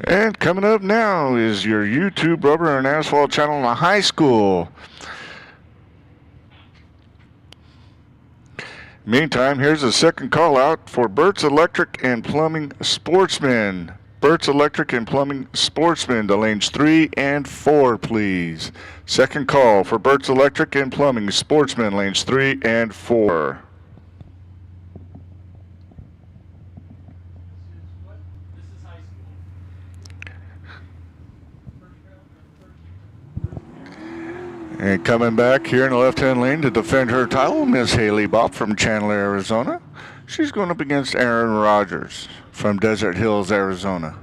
And coming up now is your YouTube rubber and asphalt channel in a high school. Meantime, here's a second call out for Burt's Electric and Plumbing Sportsman. Burt's Electric and Plumbing Sportsman to lanes 3 and 4, please. Second call for Burt's Electric and Plumbing Sportsman, lanes 3 and 4. And coming back here in the left-hand lane to defend her title, Miss Haley Bopp from Chandler, Arizona. She's going up against Aaron Rogers from Desert Hills, Arizona.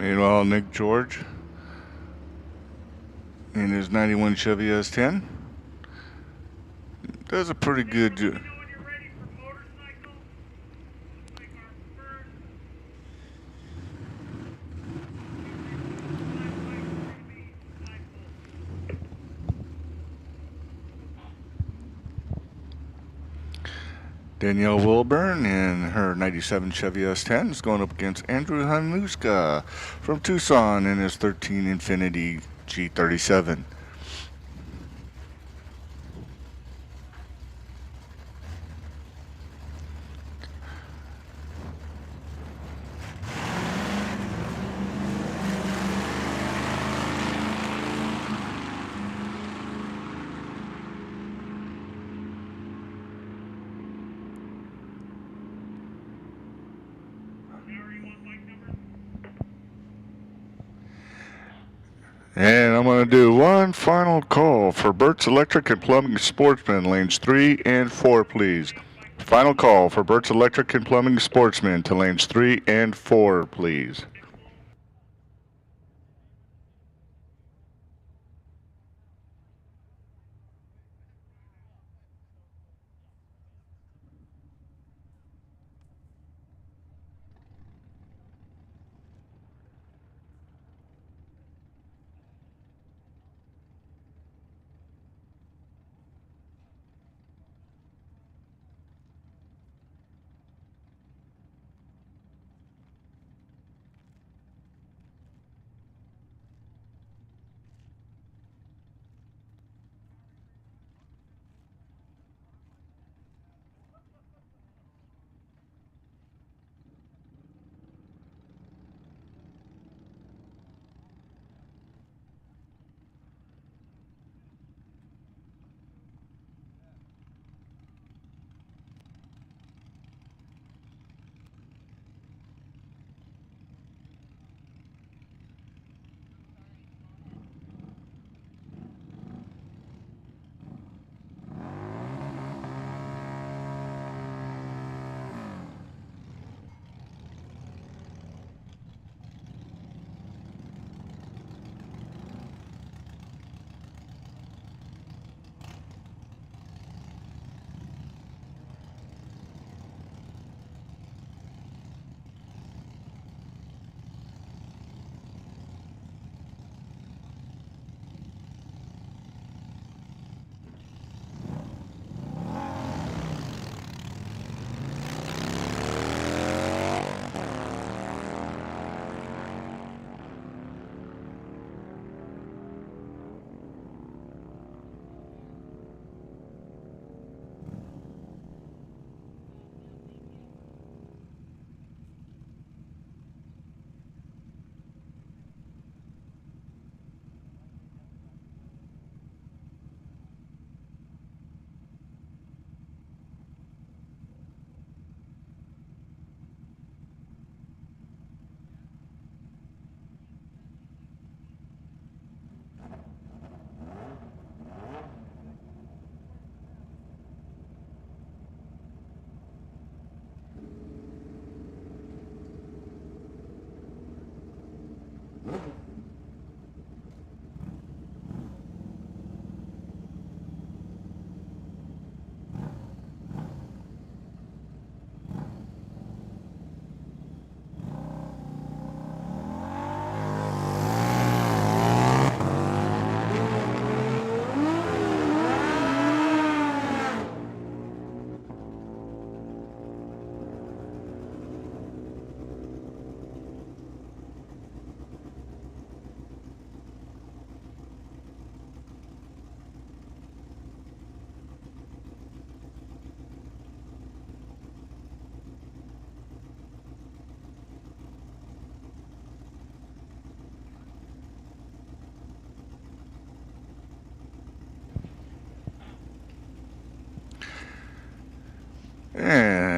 Meanwhile, Nick George in his 91 Chevy S10 does a pretty good job. Danielle Wilburn in her 97 Chevy S10 is going up against Andrew Hanuska from Tucson in his 13 Infiniti G37. And I'm going to do one final call for Burt's Electric and Plumbing Sportsman, lanes 3 and 4, please. Final call for Burt's Electric and Plumbing Sportsman to lanes 3 and 4, please.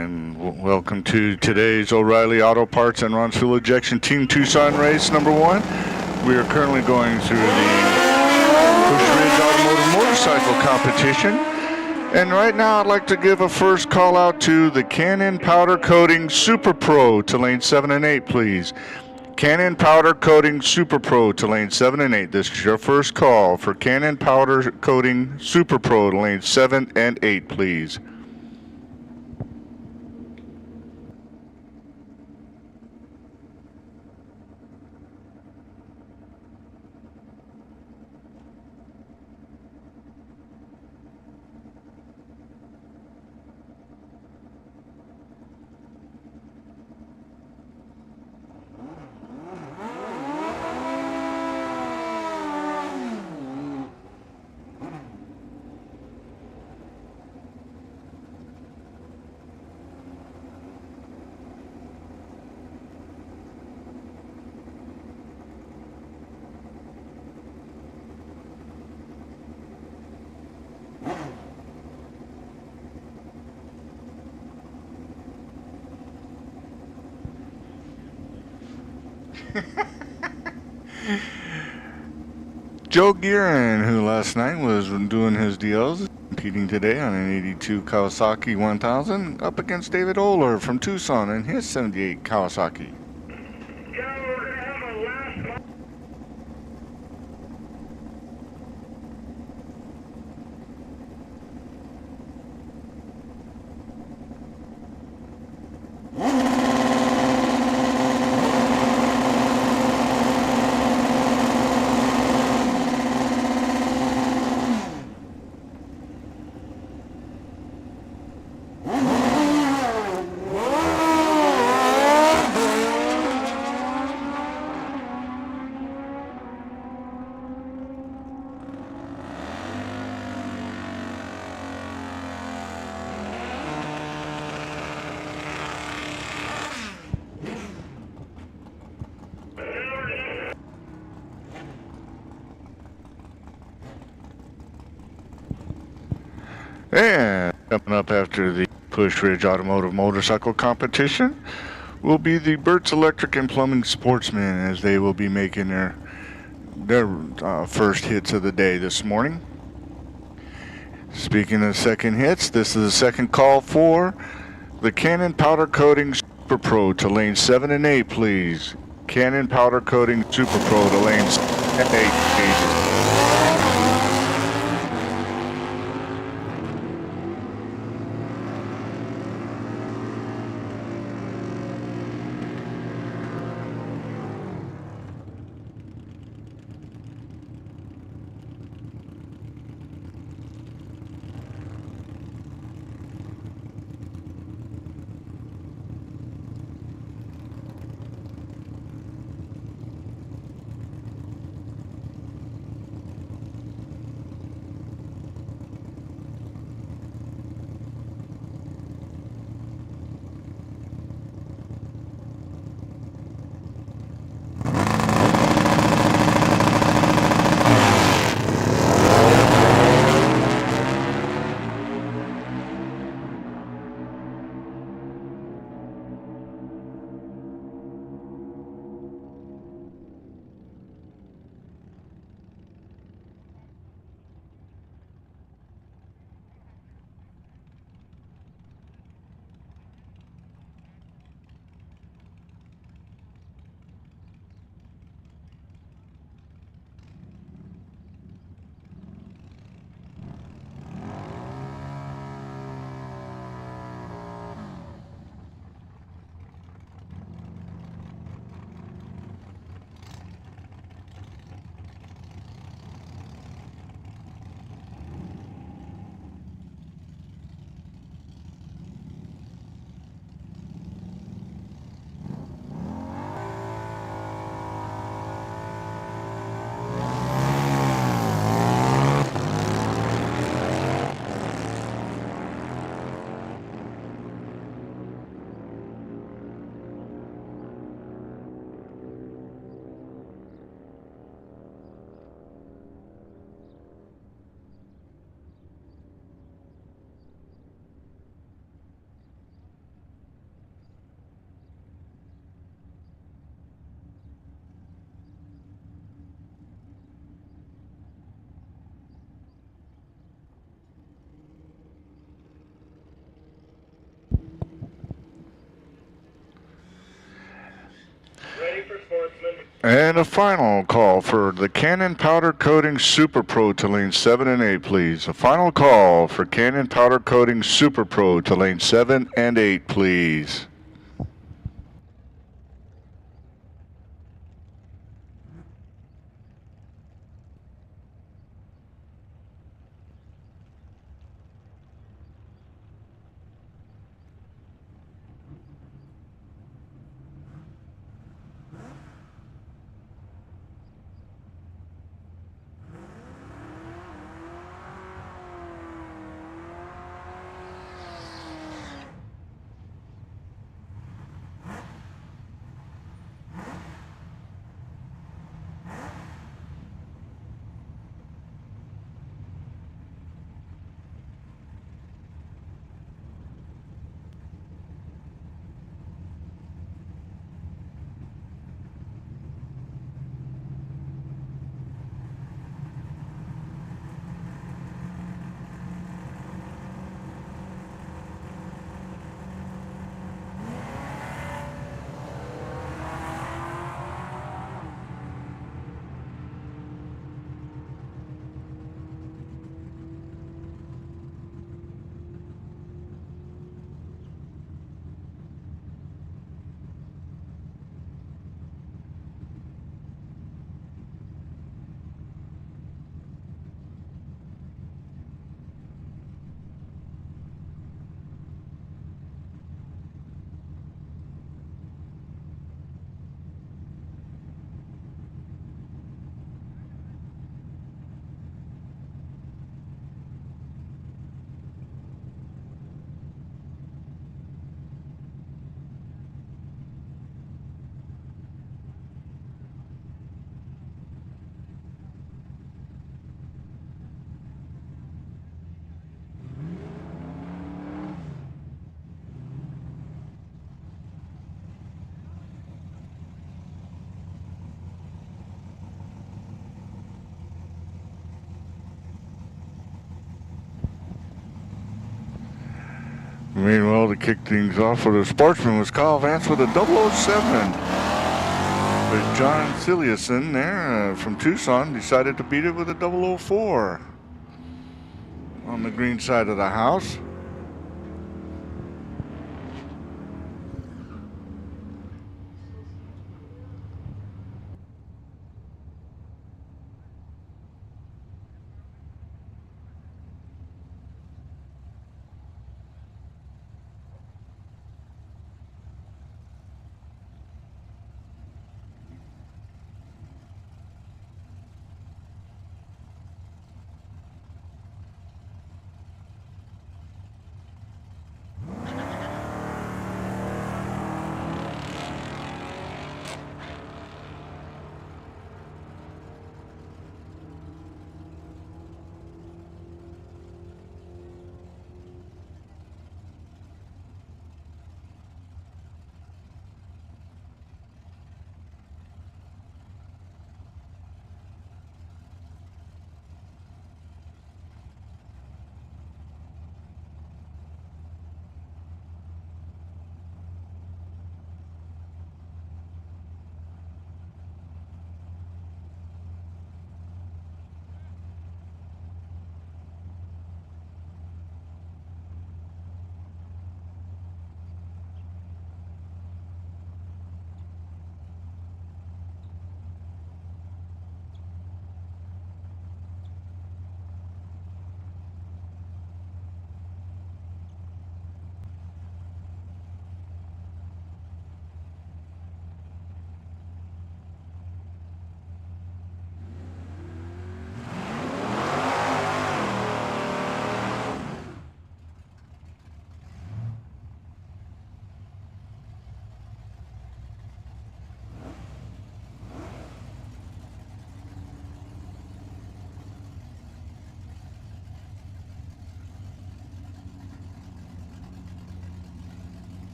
And welcome to today's O'Reilly Auto Parts and Ron's Fuel Ejection Team Tucson race number 1. We are currently going through the Push Ridge Automotive Motorcycle Competition. And right now I'd like to give a first call out to the Cannon Powder Coating Super Pro to lane 7 and 8, please. Cannon Powder Coating Super Pro to lane 7 and 8. This is your first call for Cannon Powder Coating Super Pro to lane 7 and 8, please. Joe Guerin, who last night was doing his deals, competing today on an 82 Kawasaki 1000 up against David Oler from Tucson and his 78 Kawasaki. And coming up after the Push Ridge Automotive Motorcycle Competition will be the Burt's Electric and Plumbing Sportsman, as they will be making their first hits of the day this morning. Speaking of second hits, this is the second call for the Cannon Powder Coating Super Pro to lane 7 and 8, please. Cannon Powder Coating Super Pro to lane 7 and 8, please. And a final call for the Canon Powder Coating Super Pro to lane 7 and 8, please. A final call for Canon Powder Coating Super Pro to lane 7 and 8, please. Meanwhile, to kick things off for the Sportsman was Kyle Vance with a 007. But John Ciliuson there from Tucson decided to beat it with a 004 on the green side of the house.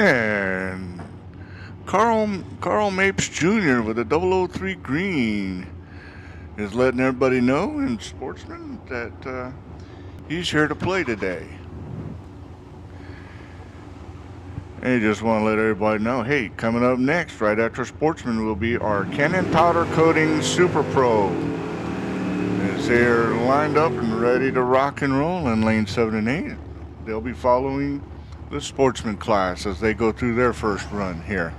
And Carl Mapes Jr. with a 003 green is letting everybody know in Sportsman that he's here to play today. And you just want to let everybody know, hey, coming up next, right after Sportsman, will be our Cannon Powder Coating Super Pro. As they're lined up and ready to rock and roll in lane 7 and 8, they'll be following the Sportsman class as they go through their first run here.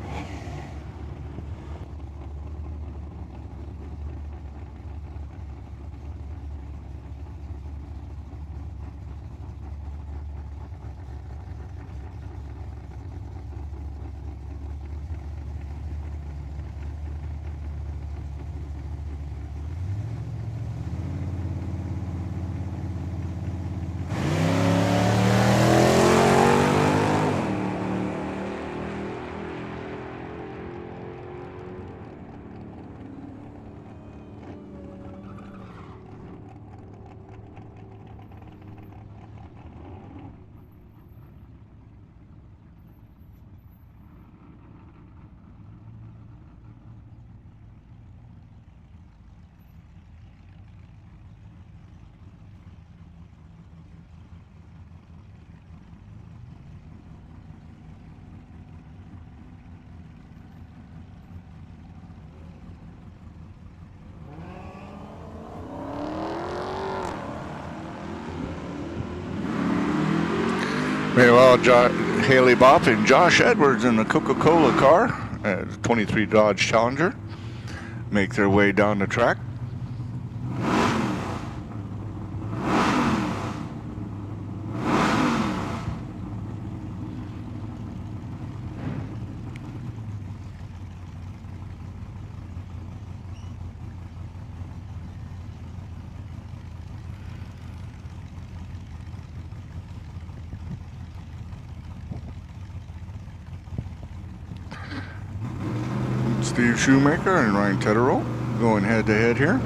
Meanwhile, Haley Bopp and Josh Edwards in the Coca-Cola car, the 23 Dodge Challenger, make their way down the track. Steve Shoemaker and Ryan Tetterow going head to head here.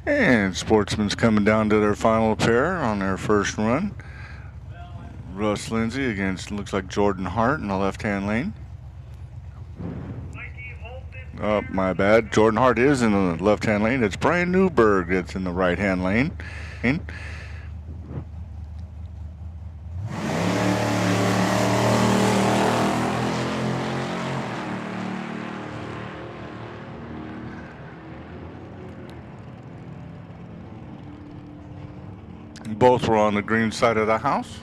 And Sportsman's coming down to their final pair on their first run. Russ Lindsay against, looks like Jordan Hart in the left-hand lane. Oh, my bad. Jordan Hart is in the left-hand lane. It's Brian Newberg that's in the right-hand lane. Both were on the green side of the house.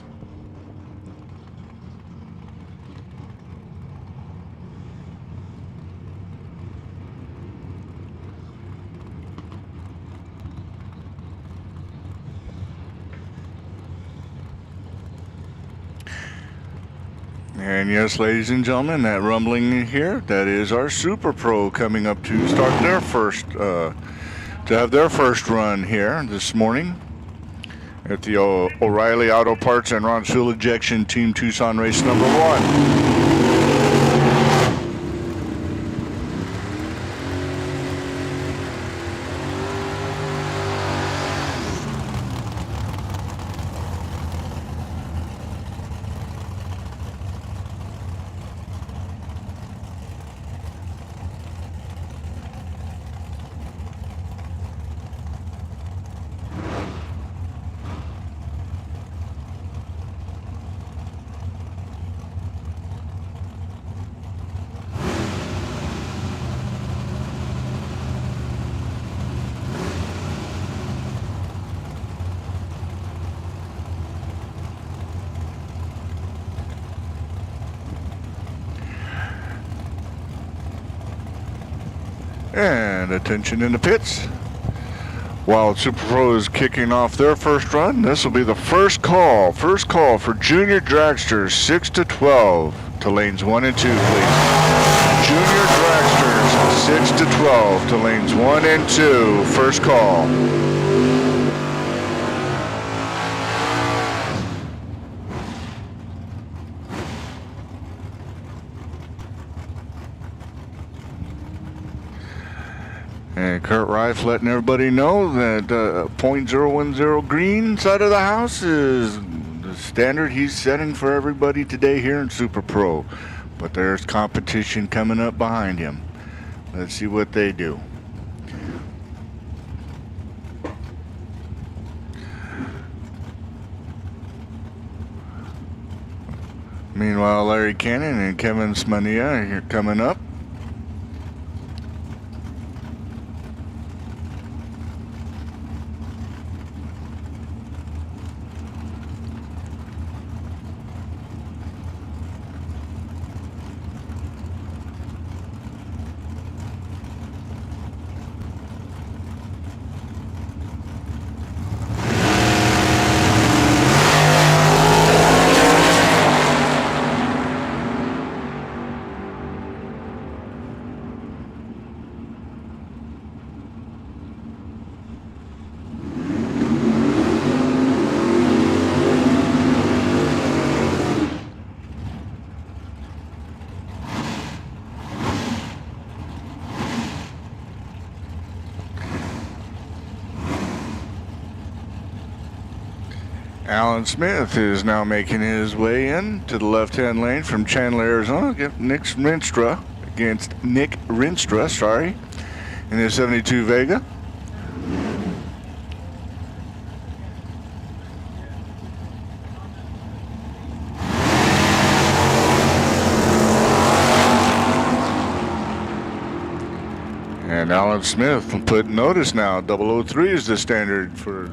And yes, ladies and gentlemen, that rumbling here, that is our Super Pro coming up to start their first, to have their first run here this morning at the O'Reilly Auto Parts and Ron Fuel Injection Team Tucson race number 1. And attention in the pits. While Super Pro is kicking off their first run, this will be the first call for Junior Dragsters 6 to 12 to lanes 1 and 2, please. Junior Dragsters 6 to 12 to lanes 1 and 2, first call. And Kurt Reif letting everybody know that .010 green side of the house is the standard he's setting for everybody today here in Super Pro. But there's competition coming up behind him. Let's see what they do. Meanwhile, Larry Cannon and Kevin Smania are coming up. Alan Smith is now making his way in to the left-hand lane from Chandler, Arizona, against Nick Rinstra, in his 72 Vega. And Alan Smith put notice now, 003 is the standard for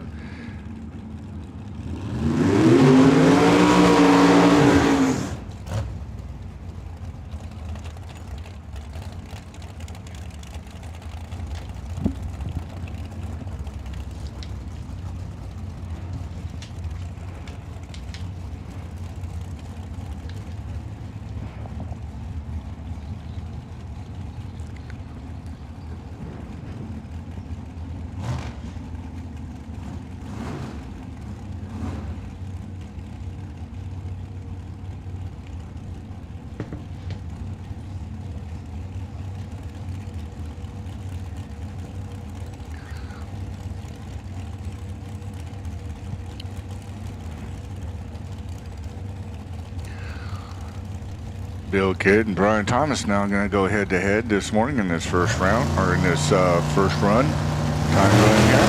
Bill Kidd and Brian Thomas now going to go head-to-head this morning in this first round, or in this first run. Time run here.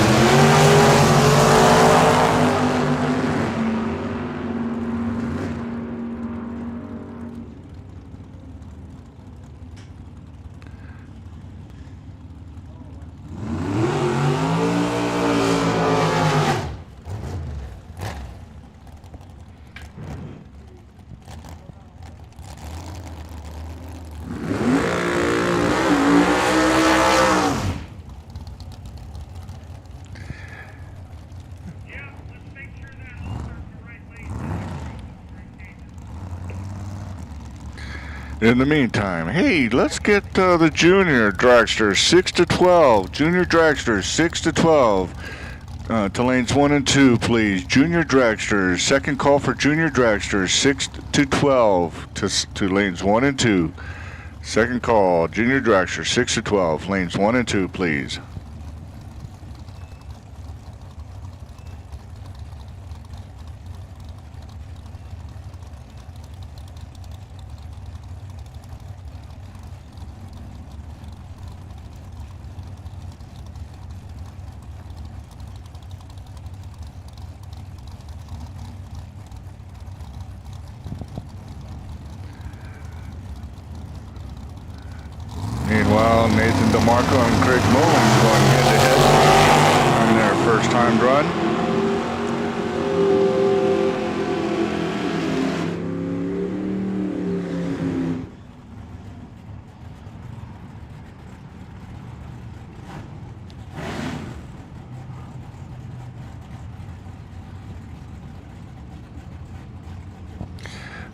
In the meantime, hey, let's get the Junior Dragster 6 to 12. Junior Dragster 6 to 12 to lanes 1 and 2, please. Junior Dragster, second call for Junior Dragster 6 to 12 to lanes 1 and 2. Second call, Junior Dragster 6 to 12, lanes 1 and 2, please. Meanwhile, Nathan DeMarco and Craig Mullins going head-to-head on their first-time run.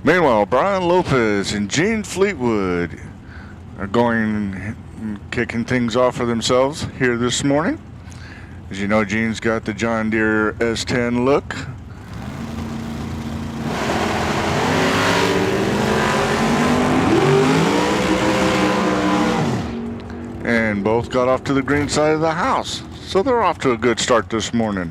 Meanwhile, Brian Lopez and Gene Fleetwood are going kicking things off for themselves here this morning. As you know, Gene's got the John Deere S10 look. And both got off to the green side of the house. So they're off to a good start this morning.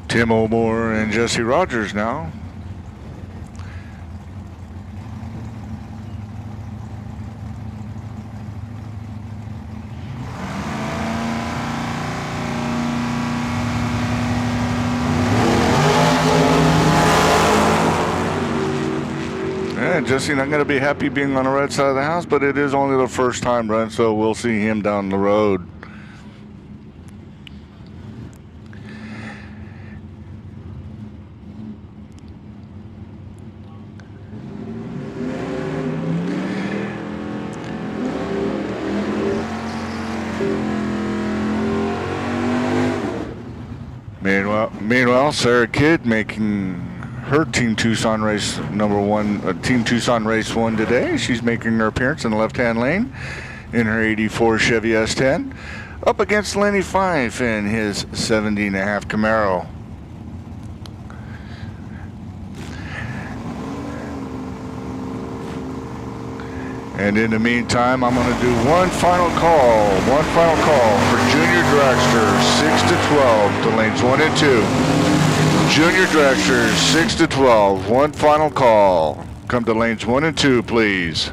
Tim O'More and Jesse Rogers now. And Jesse not going to be happy being on the right side of the house, but it is only the first time run, so we'll see him down the road. Meanwhile, Sarah Kidd making her Team Tucson race Team Tucson race 1 today. She's making her appearance in the left-hand lane in her '84 Chevy S10, up against Lenny Fife in his '70.5 Camaro. And in the meantime, I'm going to do one final call for Junior Dragster 6-12 to lanes 1 and 2. Junior Dragster 6-12, one final call. Come to lanes 1 and 2, please.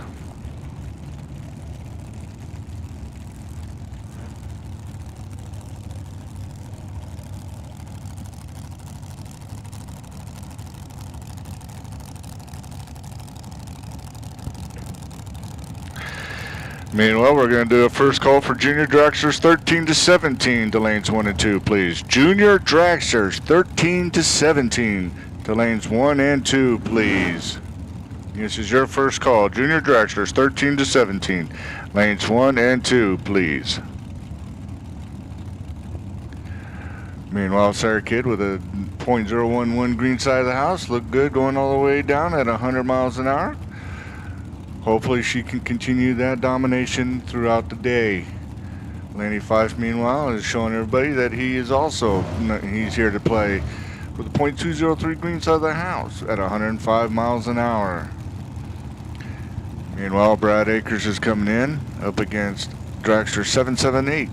Meanwhile, we're going to do a first call for Junior Dragsters 13-17 to lanes 1 and 2, please. Junior Dragsters 13-17 to lanes 1 and 2, please. This is your first call. Junior Dragsters 13-17, lanes 1 and 2, please. Meanwhile, Sarah Kidd with a .011 green side of the house. Look good going all the way down at 100 miles an hour. Hopefully she can continue that domination throughout the day. Lenny Fife, meanwhile, is showing everybody that he's here to play with a .203 green side of the house at 105 miles an hour. Meanwhile, Brad Akers is coming in up against Dragster 778.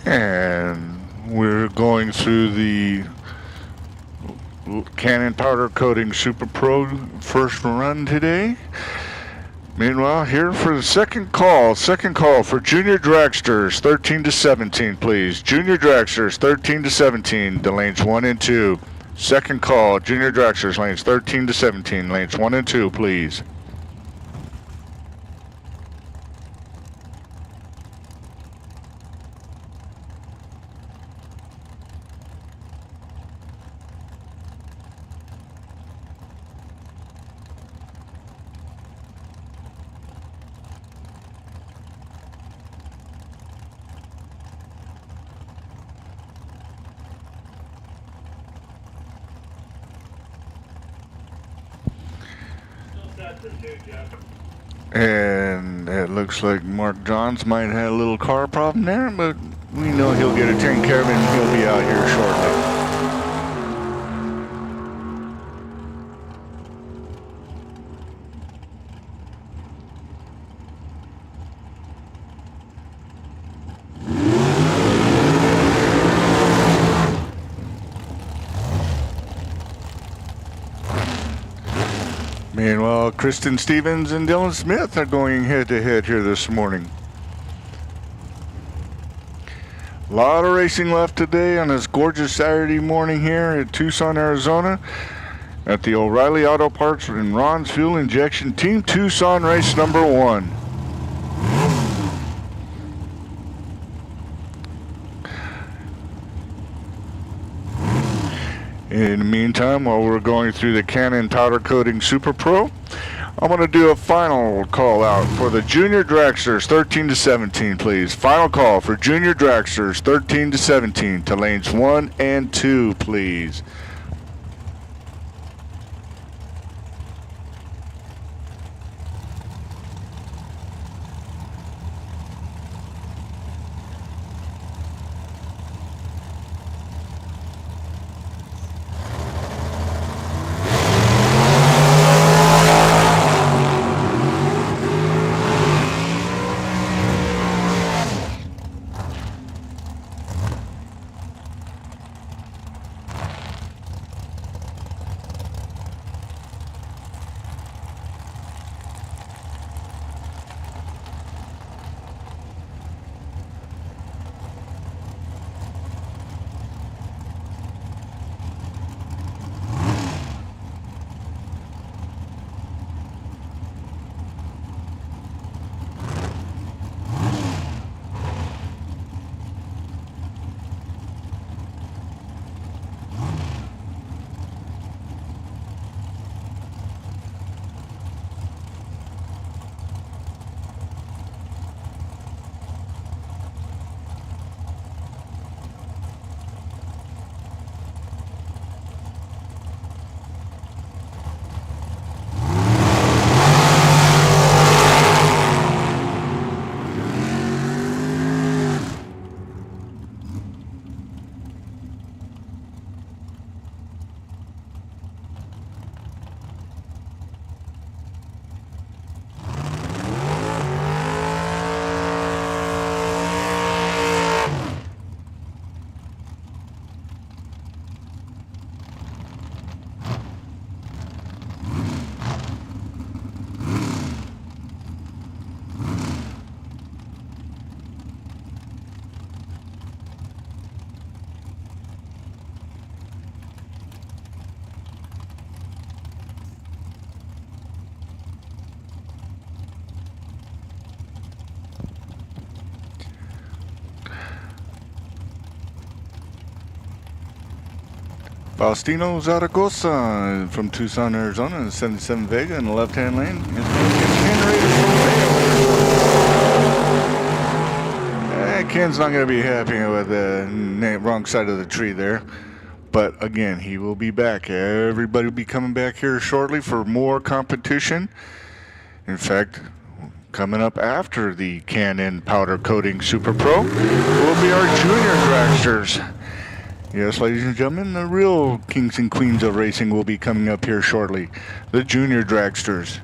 And we're going through the Cannon Powder Coating Super Pro first run today. Meanwhile, here for the second call for Junior Dragsters, 13 to 17, please. Junior Dragsters, 13 to 17, to lanes 1 and 2. Second call, Junior Dragsters, lanes 13 to 17, lanes 1 and 2, please. And it looks like Mark Johns might have had a little car problem there, but we know he'll get it taken care of and he'll be out here shortly. Meanwhile, Kristen Stevens and Dylan Smith are going head-to-head here this morning. A lot of racing left today on this gorgeous Saturday morning here at Tucson, Arizona at the O'Reilly Auto Parts and Ron's Fuel Injection Team Tucson race number 1. In the meantime, while we're going through the Cannon Powder Coating Super Pro, I'm going to do a final call out for the Junior Dragsters, 13 to 17, please. Final call for Junior Dragsters, 13 to 17, to lanes 1 and 2, please. Faustino Zaragoza from Tucson, Arizona, in 77 Vega in the left-hand lane. Ken's not going to be happy with the wrong side of the tree there. But again, he will be back. Everybody will be coming back here shortly for more competition. In fact, coming up after the Cannon Powder Coating Super Pro will be our Junior Dragsters. Yes, ladies and gentlemen, the real kings and queens of racing will be coming up here shortly. The Junior Dragsters.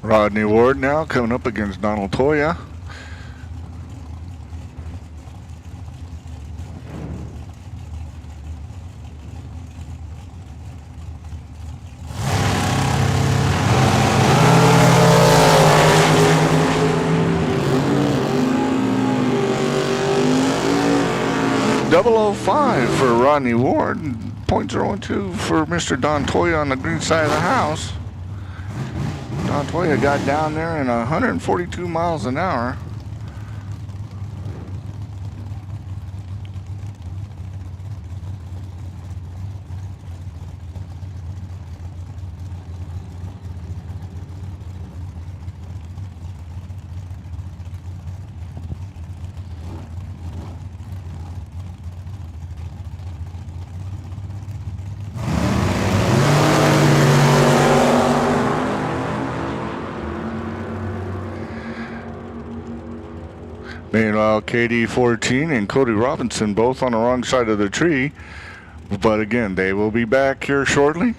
Rodney Ward now coming up against Donald Toya. .005 for Rodney Ward, .012 for Mr. Don Toya on the green side of the house. Don Toya got down there in 142 miles an hour. Meanwhile, KD14 and Cody Robinson both on the wrong side of the tree. But again, they will be back here shortly.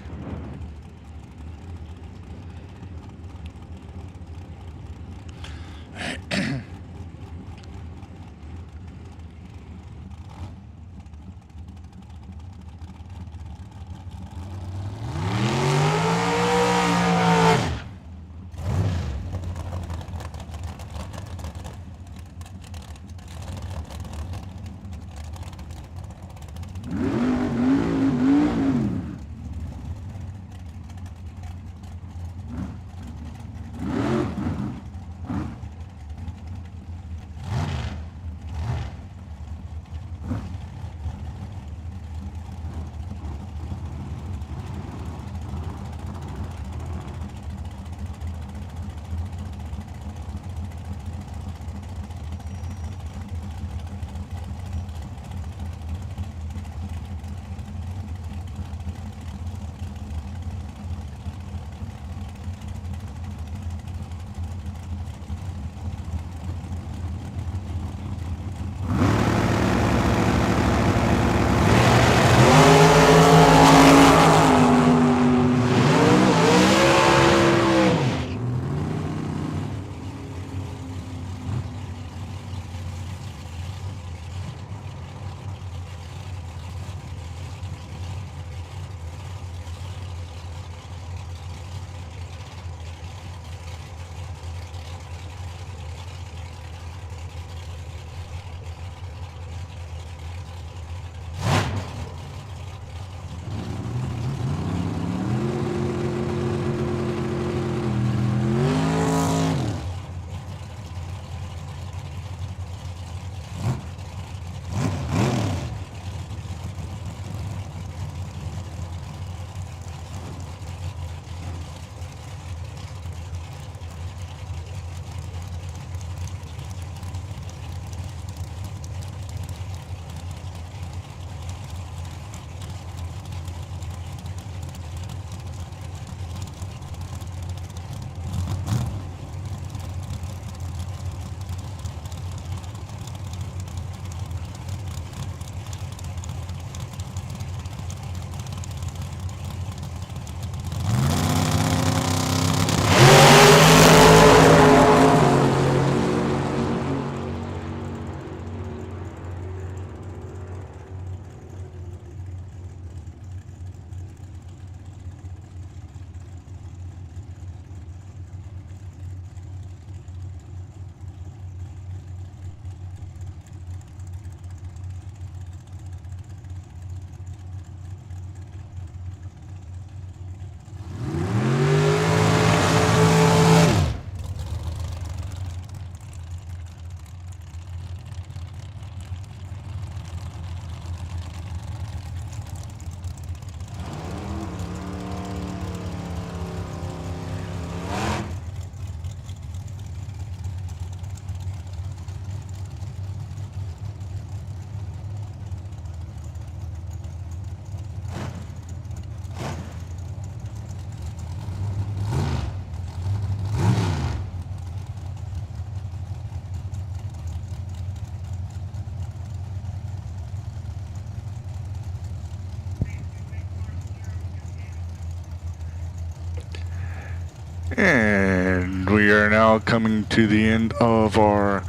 And And we are now coming to the end of our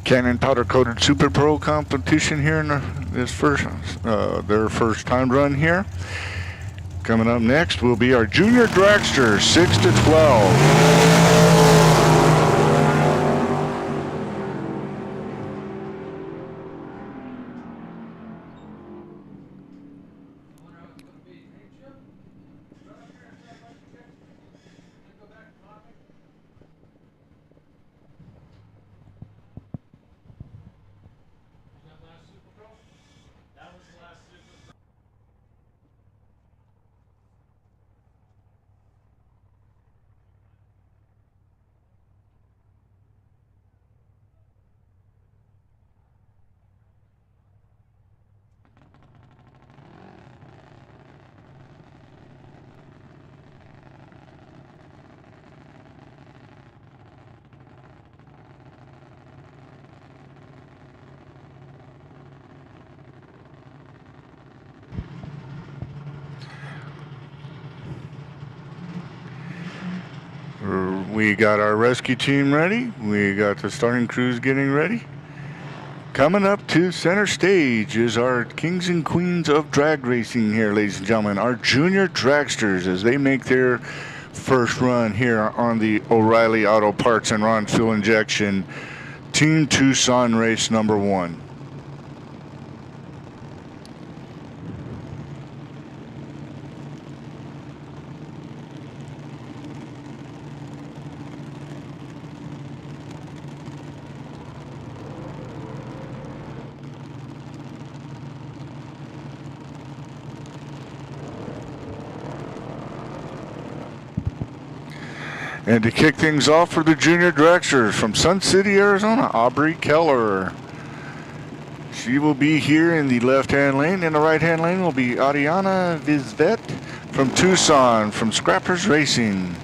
Cannon Powder Coated Super Pro competition here in this their first time run here. Coming up next will be our Junior Dragster 6 to 12. We got our rescue team ready. We got the starting crews getting ready. Coming up to center stage is our kings and queens of drag racing here, ladies and gentlemen. Our Junior Dragsters as they make their first run here on the O'Reilly Auto Parts and Ron Fuel Injection Team Tucson race number 1. And to kick things off for the Junior Dragsters from Sun City, Arizona, Aubrey Keller. She will be here in the left-hand lane. In the right-hand lane will be Ariana Vizvet from Tucson, from Scrappers Racing.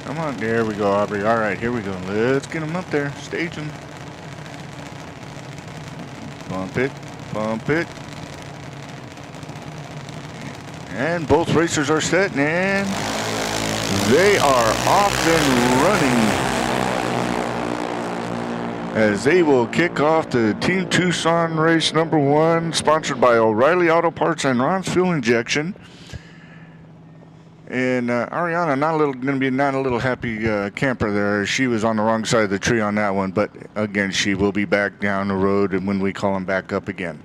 Come on, there we go, Aubrey. All right, here we go. Let's get them up there. Stage them. Bump it, bump it. And both racers are set, and they are off and running as they will kick off the Team Tucson race number 1, sponsored by O'Reilly Auto Parts and Ron's Fuel Injection. And Ariana, going to be not a little happy camper there. She was on the wrong side of the tree on that one, but again, she will be back down the road and when we call them back up again.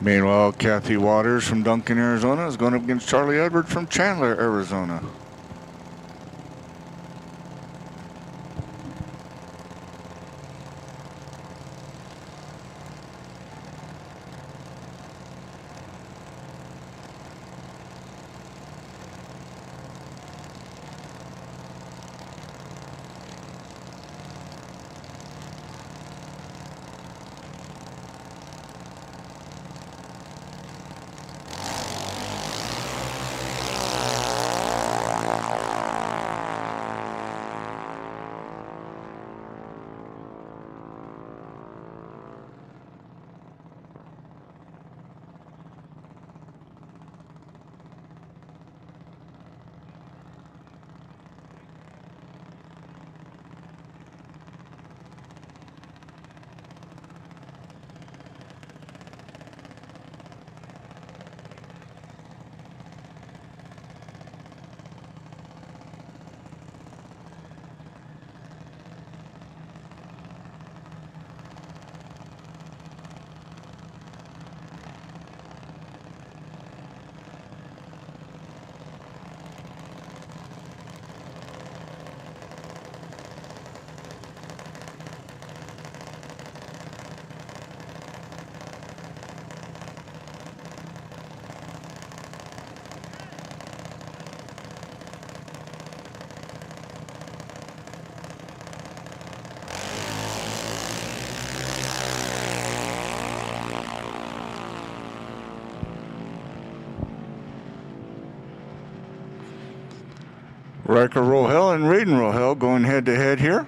Meanwhile, Kathy Waters from Duncan, Arizona is going up against Charlie Edward from Chandler, Arizona. Riker Rohel and Raiden Rohel going head to head here.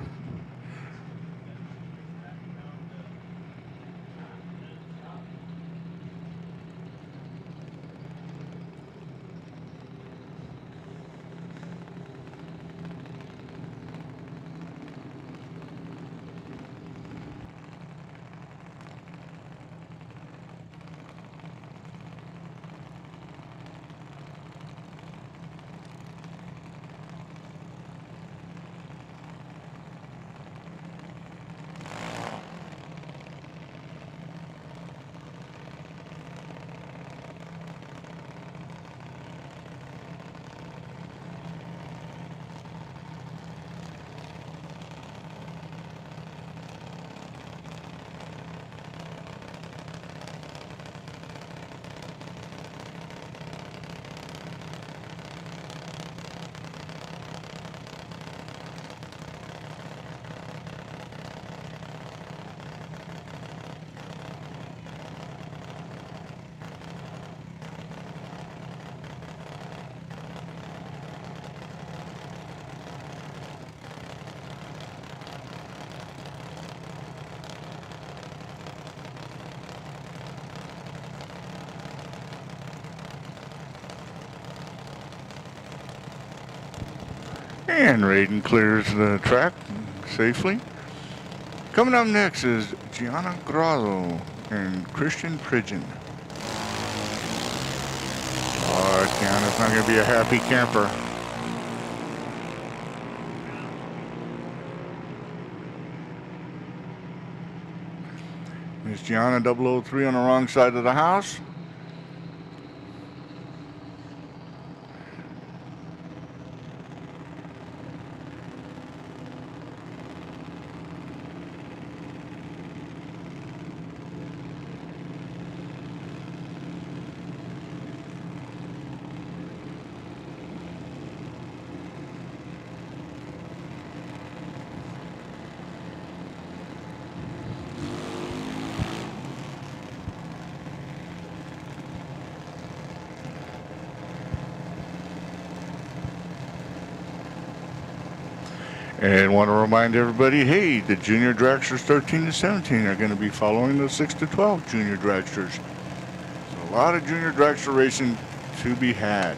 And Raiden clears the track safely. Coming up next is Gianna Grado and Christian Pridgeon. Oh, Gianna's not going to be a happy camper. There's Gianna 003 on the wrong side of the house. And want to remind everybody, hey, the junior dragsters 13 to 17 are going to be following the 6 to 12 junior dragsters. So a lot of junior dragster racing to be had.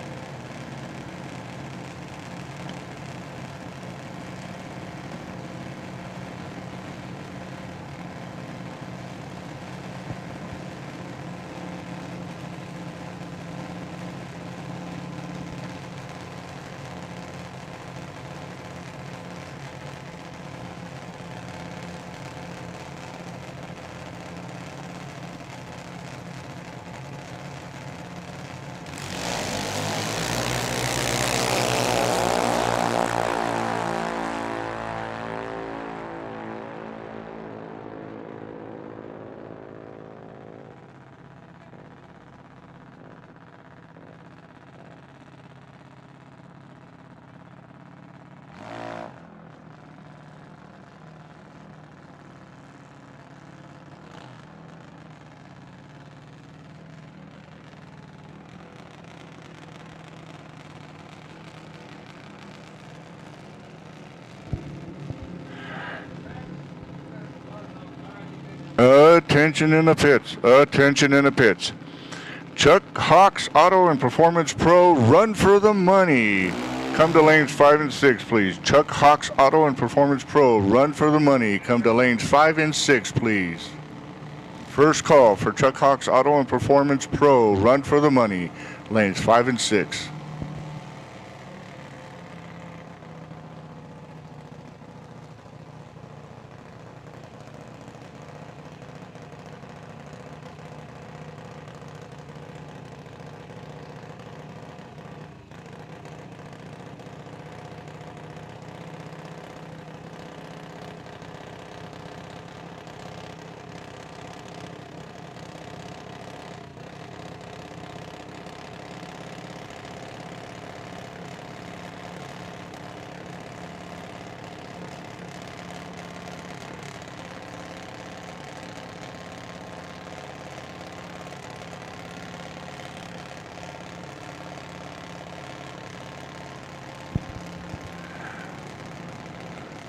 Attention in the pits. Attention in the pits. Chuck Hawks Auto and Performance Pro, run for the money. Come to lanes 5 and 6, please. Chuck Hawks Auto and Performance Pro, run for the money. Come to lanes 5 and 6, please. First call for Chuck Hawks Auto and Performance Pro, run for the money. Lanes 5 and 6.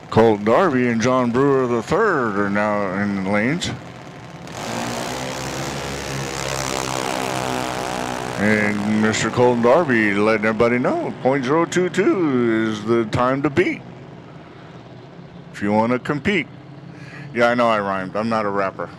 Colton Darby and John Brewer III are now in the lanes. And Mr. Colton Darby letting everybody know .022 is the time to beat if you want to compete. Yeah, I know I rhymed. I'm not a rapper.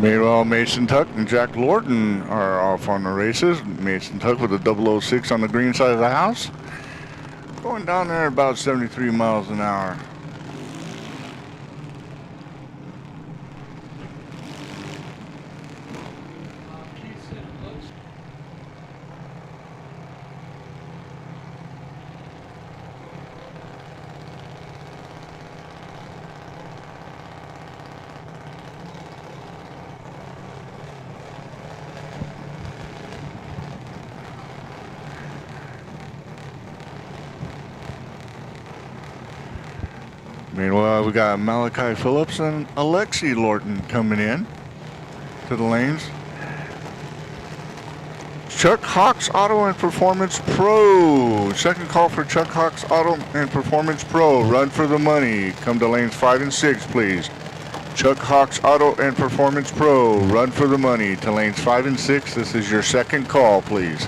Meanwhile, Mason Tuck and Jack Lorton are off on the races. Mason Tuck with a 006 on the green side of the house. Going down there about 73 miles an hour. Meanwhile, we got Malachi Phillips and Alexi Lorton coming in to the lanes. Chuck Hawks Auto and Performance Pro. Second call for Chuck Hawks Auto and Performance Pro. Run for the money. Come to lanes 5 and 6, please. Chuck Hawks Auto and Performance Pro. Run for the money to lanes 5 and 6. This is your second call, please.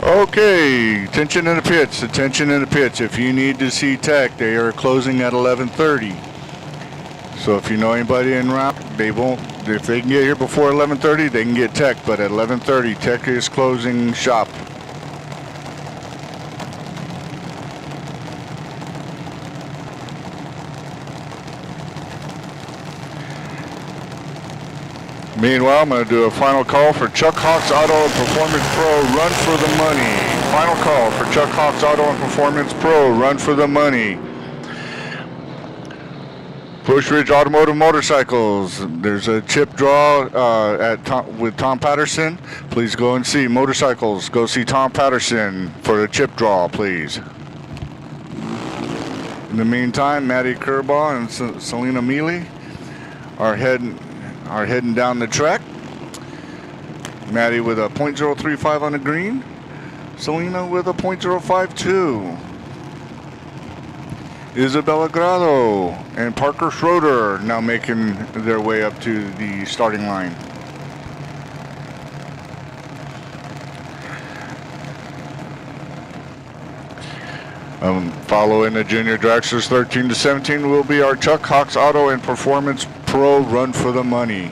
Okay, attention in the pits, attention in the pits. If you need to see tech, they are closing at 11:30. So if you know anybody en route, they won't, if they can get here before 11:30, they can get tech, but at 11:30, tech is closing shop. Meanwhile, I'm going to do a final call for Chuck Hawks Auto and Performance Pro, run for the money. Final call for Chuck Hawks Auto and Performance Pro, run for the money. Bush Ridge Automotive Motorcycles, there's a chip draw with Tom Patterson. Please go and see motorcycles. Go see Tom Patterson for the chip draw, please. In the meantime, Maddie Kerbaugh and Selena Mealy are heading down the track. Maddie with a .035 on the green. Selena with a .052. Isabella Grado and Parker Schroeder now making their way up to the starting line. Following the junior dragsters 13 to 17 will be our Chuck Hawks Auto and Performance Pro run for the money.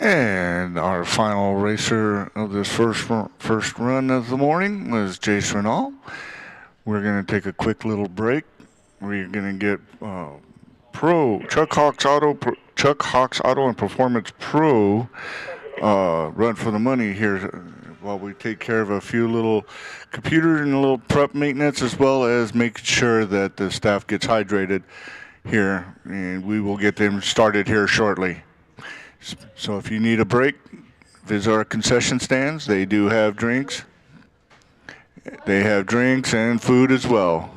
And our final racer of this first run of the morning was Jason Renault. We're going to take a quick little break. We're going to get Chuck Hawks Auto and Performance Pro run for the money here while we take care of a few little computers and a little prep maintenance, as well as making sure that the staff gets hydrated here, and we will get them started here shortly. So if you need a break, visit our concession stands. They do have drinks. They have drinks and food as well.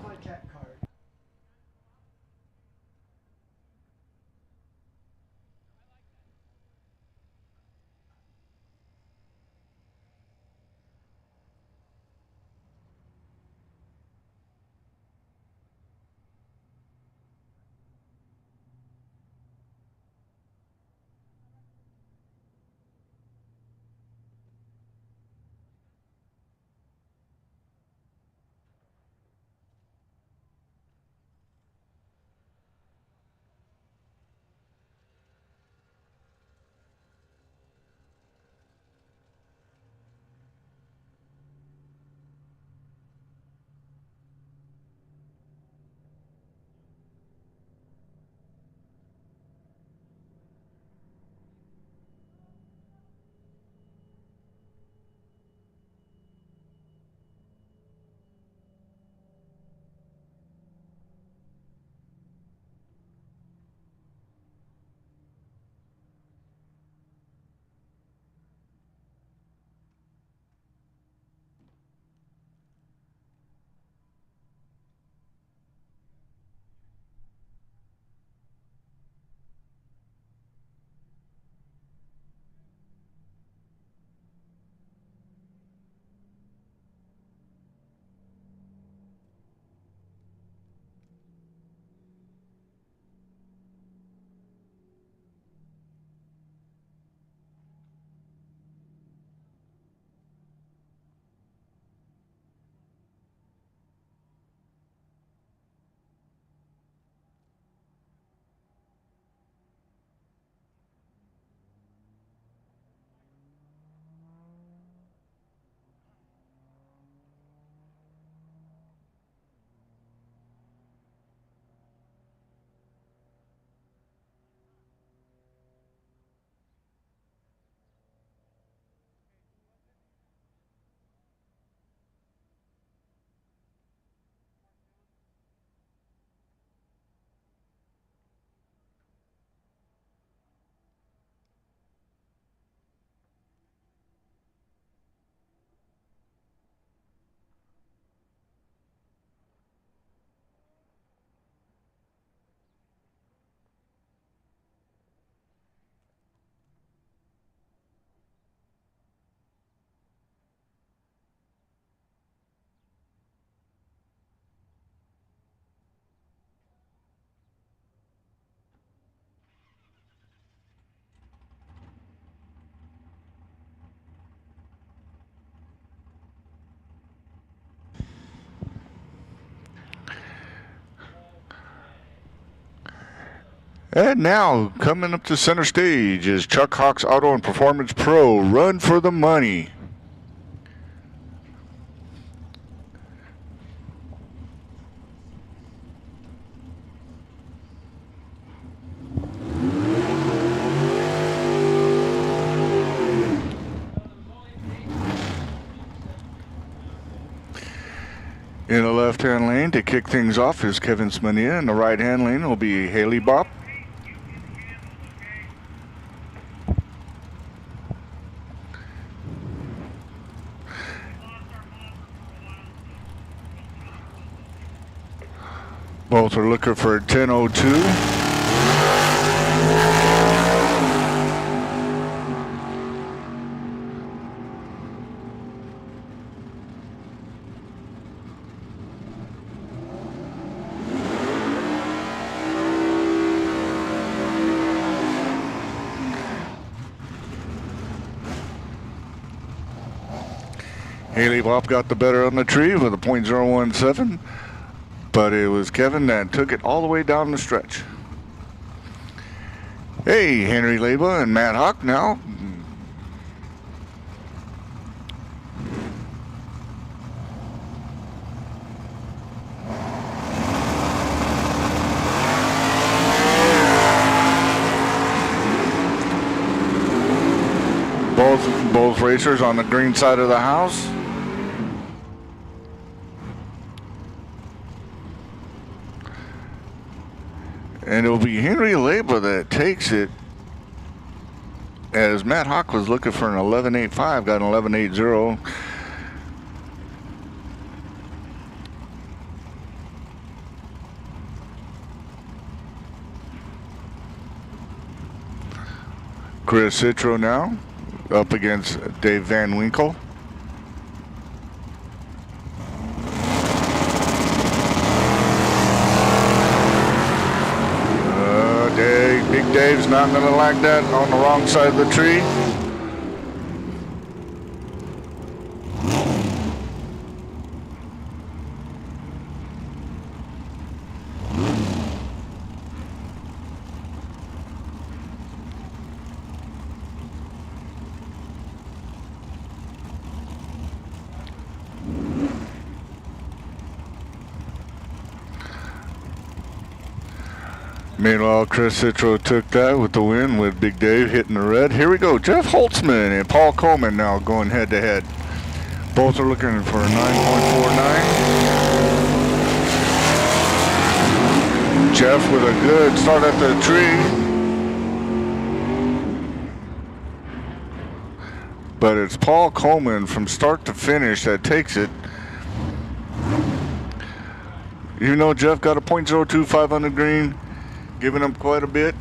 And now, coming up to center stage is Chuck Hawks Auto and Performance Pro, Run for the Money. In the left-hand lane to kick things off is Kevin Smania. In the right-hand lane will be Haley Bopp. Both are looking for 10:02. Haley Bopp got the better on the tree with a .017, but it was Kevin that took it all the way down the stretch. Hey, Henry Leba and Matt Hawk now Both racers on the green side of the house. And it'll be Henry Leba that takes it, as Matt Hawk was looking for an 11.85, got an 11.80. Chris Citro now up against Dave Van Winkle. Big Dave's not going to like that on the wrong side of the tree. Meanwhile, Chris Citro took that with the win with Big Dave hitting the red. Here we go. Jeff Holtzman and Paul Coleman now going head to head. Both are looking for a 9.49. Jeff with a good start at the tree. But it's Paul Coleman from start to finish that takes it. You know, Jeff got a .025 on the green, giving him quite a bit.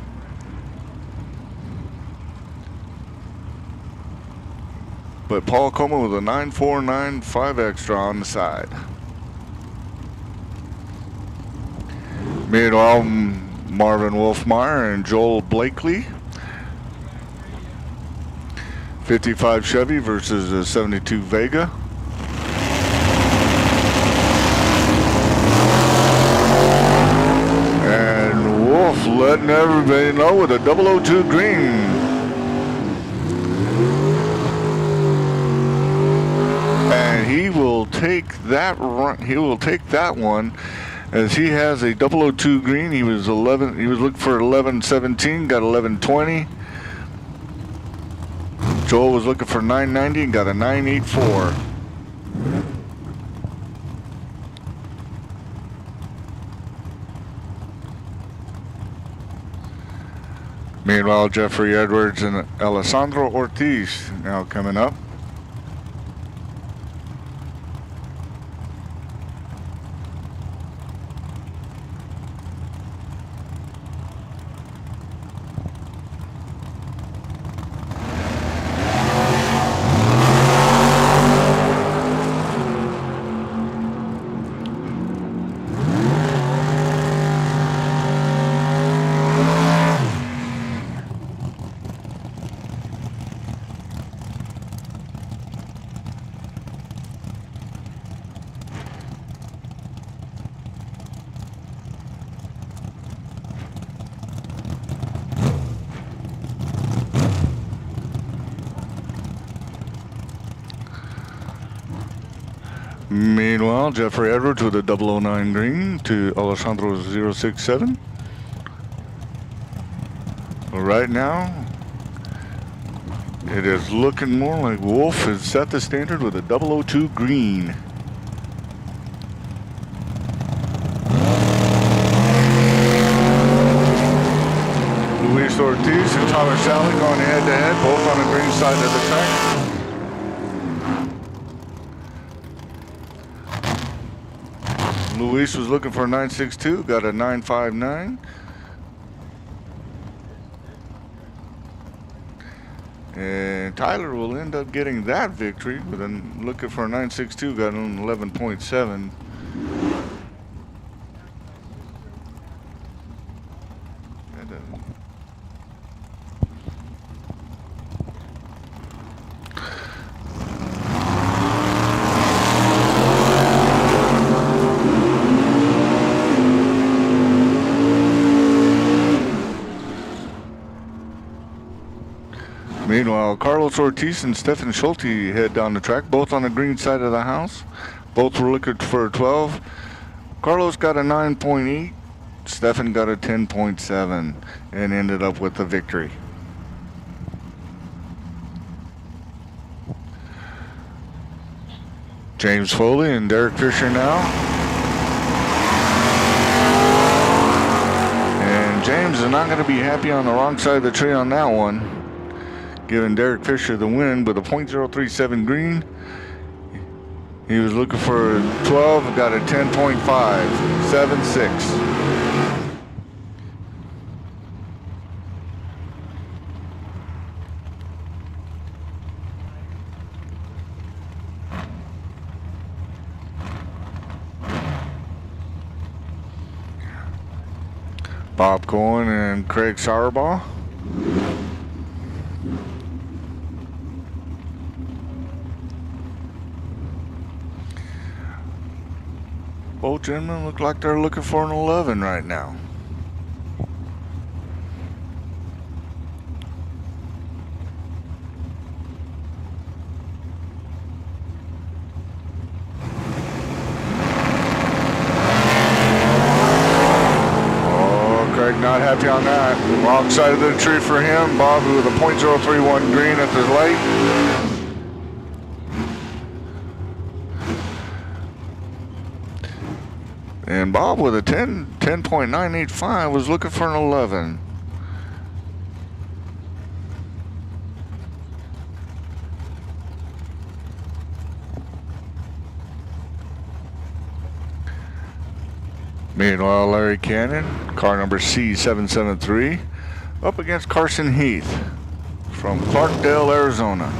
But Paul Coleman with a 9.495 extra on the side. Meanwhile, Marvin Wolfmeyer and Joel Blakely. 55 Chevy versus a 72 Vega. And Wolf letting everybody know with a 002 green. And he will take that run. He will take that one, as he has a 002 green. He was 11. He was looking for 11.17, got 11.20. Joel was looking for 9.90 and got a 9.84. Meanwhile, Jeffrey Edwards and Alessandro Ortiz now coming up. Meanwhile, Jeffrey Edwards with a 009 green to Alessandro 067. Right now, it is looking more like Wolf has set the standard with a 002 green. Luis Ortiz and Thomas Sally going head to head, both on the green side of the track. Luis was looking for a 9.62, got a 9.59. And Tyler will end up getting that victory, but then looking for a 9.62, got an 11.7. Meanwhile, Carlos Ortiz and Stefan Schulte head down the track, both on the green side of the house. Both were looking for a 12. Carlos got a 9.8. Stefan got a 10.7 and ended up with the victory. James Foley and Derek Fisher now. And James is not going to be happy on the wrong side of the tree on that one, giving Derek Fisher the win with a .037 green. He was looking for 12, got a 10.5, 7.6. Bob Cohen and Craig Sauerbaugh. Both gentlemen look like they're looking for an 11 right now. Not happy on that. Wrong side of the tree for him. Bob with a .031 green at the light. And Bob with a 10.985 was looking for an 11. Meanwhile, Larry Cannon, car number C773, up against Carson Heath from Clarkdale, Arizona.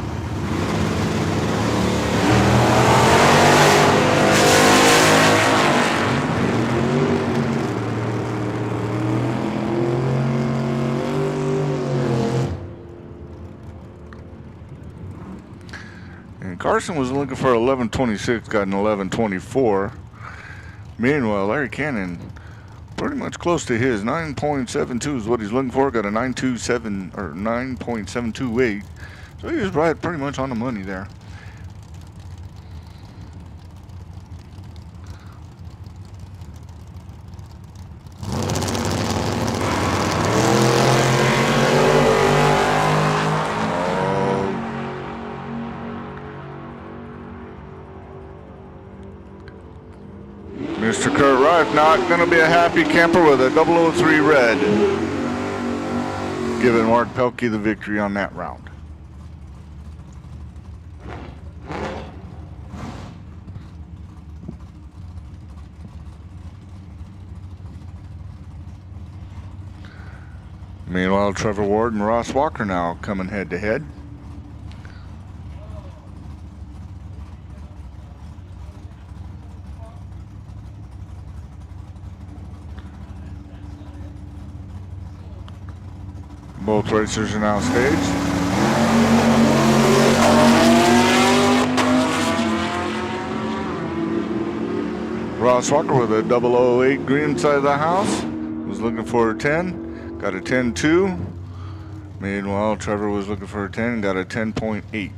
And Carson was looking for 11.26, got an 11.24. Meanwhile, Larry Cannon, pretty much close to his 9.72 is what he's looking for. Got a 9.27 or 9.728, so he was right, pretty much on the money there. Mr. Kurt Wright not going to be a happy camper with a 003 red, giving Mark Pelkey the victory on that round. Meanwhile, Trevor Ward and Ross Walker now coming head to head. Both racers are now staged. Ross Walker with a 008 green side of the house was looking for a 10, got a 10.2. Meanwhile, Trevor was looking for a 10 and got a 10.8.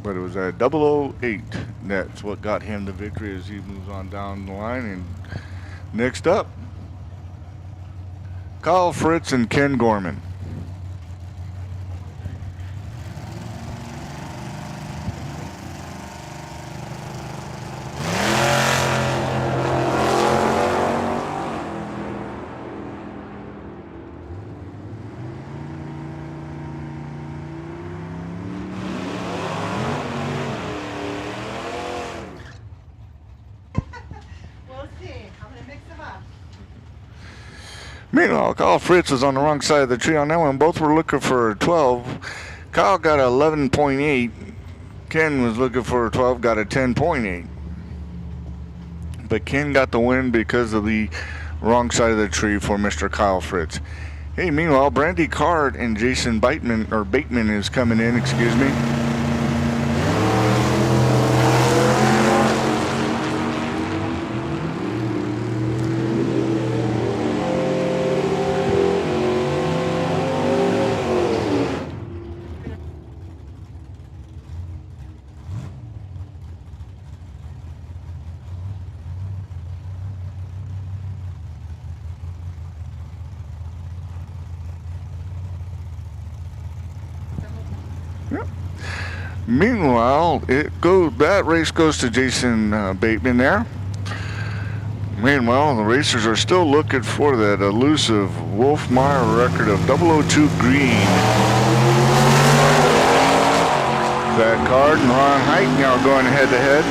But it was a 008 that's what got him the victory as he moves on down the line. And next up, Kyle Fritz and Ken Gorman. Meanwhile, Kyle Fritz was on the wrong side of the tree on that one. Both were looking for a 12. Kyle got 11.8. Ken was looking for a 12, got a 10.8. But Ken got the win because of the wrong side of the tree for Mr. Kyle Fritz. Hey, meanwhile, Brandy Card and Jason Bateman is coming in, excuse me. Meanwhile, that race goes to Jason Bateman there. Meanwhile, the racers are still looking for that elusive Wolfmeyer record of 002 green. That card and Ron Hike now going head to head.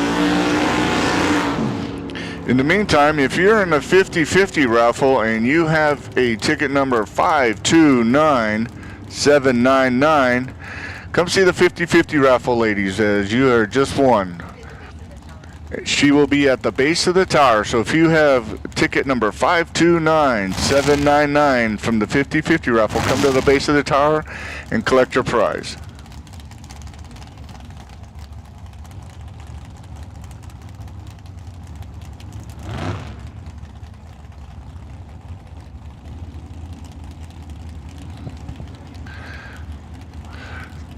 In the meantime, if you're in the 50-50 raffle and you have a ticket number 529799, come see the 50-50 raffle, ladies, as you are just won. She will be at the base of the tower, so if you have ticket number 529799 from the 50-50 raffle, come to the base of the tower and collect your prize.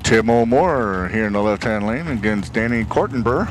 Tim O'More here in the left-hand lane against Danny Kortenberg.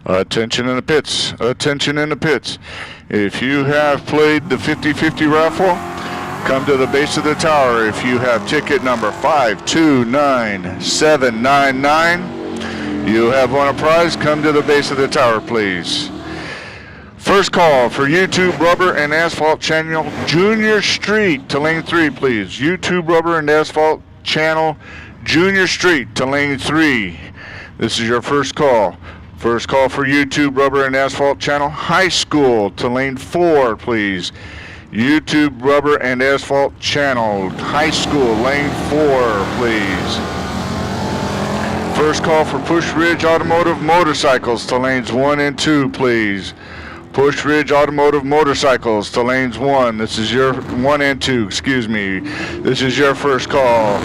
Attention in the pits. Attention in the pits. If you have played the 50-50 raffle, come to the base of the tower. If you have ticket number 529799, you have won a prize. Come to the base of the tower, please. First call for YouTube Rubber and Asphalt Channel, Junior Street to lane 3, please. YouTube Rubber and Asphalt Channel, Junior Street to lane 3. This is your first call. First call for YouTube Rubber and Asphalt Channel, High School to lane 4, please. YouTube Rubber and Asphalt Channel, High School, lane 4, please. First call for Push Ridge Automotive Motorcycles to lanes 1 and 2, please. Push Ridge Automotive Motorcycles to lanes 1. This is your 1 and 2, excuse me. This is your first call.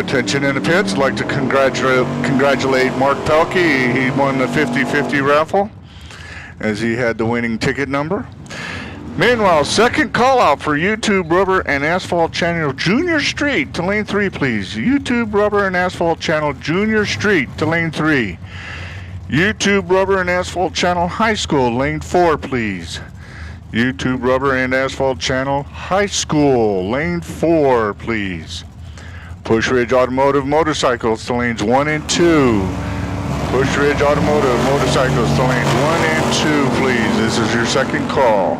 Attention in the pits. I'd like to congratulate Mark Pelkey. He won the 50-50 raffle as he had the winning ticket number. Meanwhile, second call out for YouTube Rubber and Asphalt Channel Junior Street to lane 3, please. YouTube Rubber and Asphalt Channel Junior Street to lane 3. YouTube Rubber and Asphalt Channel High School, lane 4, please. YouTube Rubber and Asphalt Channel High School, lane 4, please. Push Ridge Automotive Motorcycles to lanes 1 and 2. Push Ridge Automotive Motorcycles to lanes 1 and 2, please. This is your second call.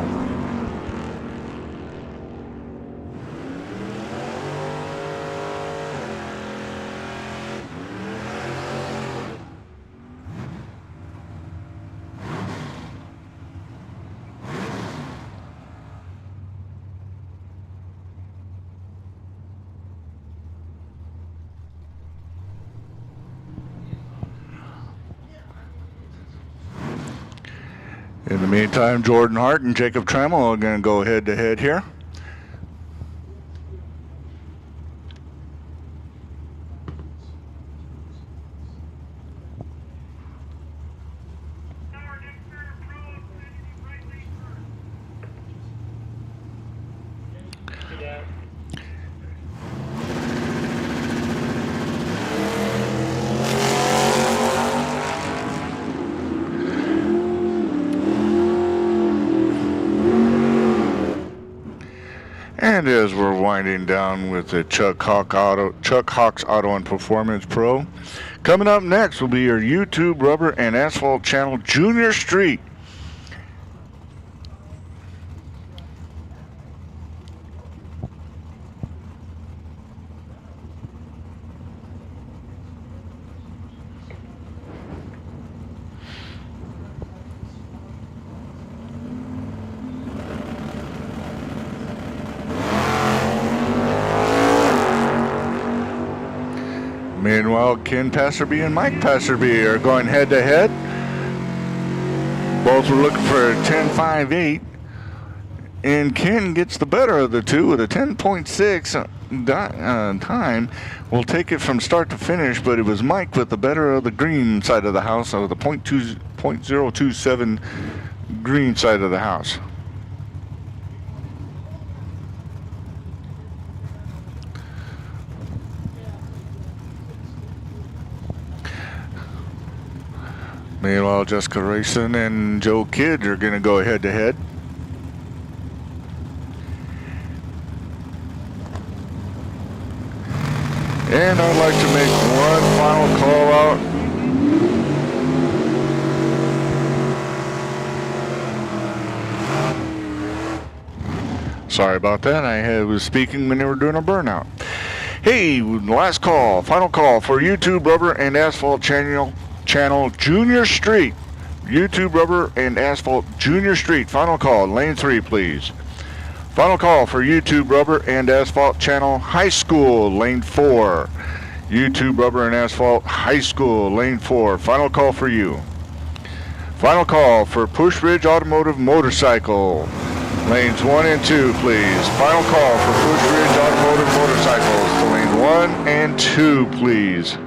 In the meantime, Jordan Hart and Jacob Trammell are going to go head-to-head here. And as we're winding down with the Chuck Hawks Auto and Performance Pro, coming up next will be your YouTube Rubber and Asphalt Channel Junior Street. Meanwhile, Ken Passerby and Mike Passerby are going head-to-head. Both were looking for a 10.58, and Ken gets the better of the two with a 10.6 time. We'll take it from start to finish, but it was Mike with the better of the green side of the house, of the .027 green side of the house. Meanwhile, Jessica Racing and Joe Kidd are going to go head-to-head. And I'd like to make one final call out. Sorry about that. I was speaking when they were doing a burnout. Hey, last call, final call for YouTube Rubber and Asphalt Channel Junior Street. YouTube Rubber and Asphalt Junior Street. Final call, lane 3, please. Final call for YouTube Rubber and Asphalt Channel High School, lane 4. YouTube Rubber and Asphalt High School, lane 4. Final call for you. Final call for Push Ridge Automotive Motorcycle, lanes 1 and 2, please. Final call for Push Ridge Automotive Motorcycles to lane 1 and 2, please.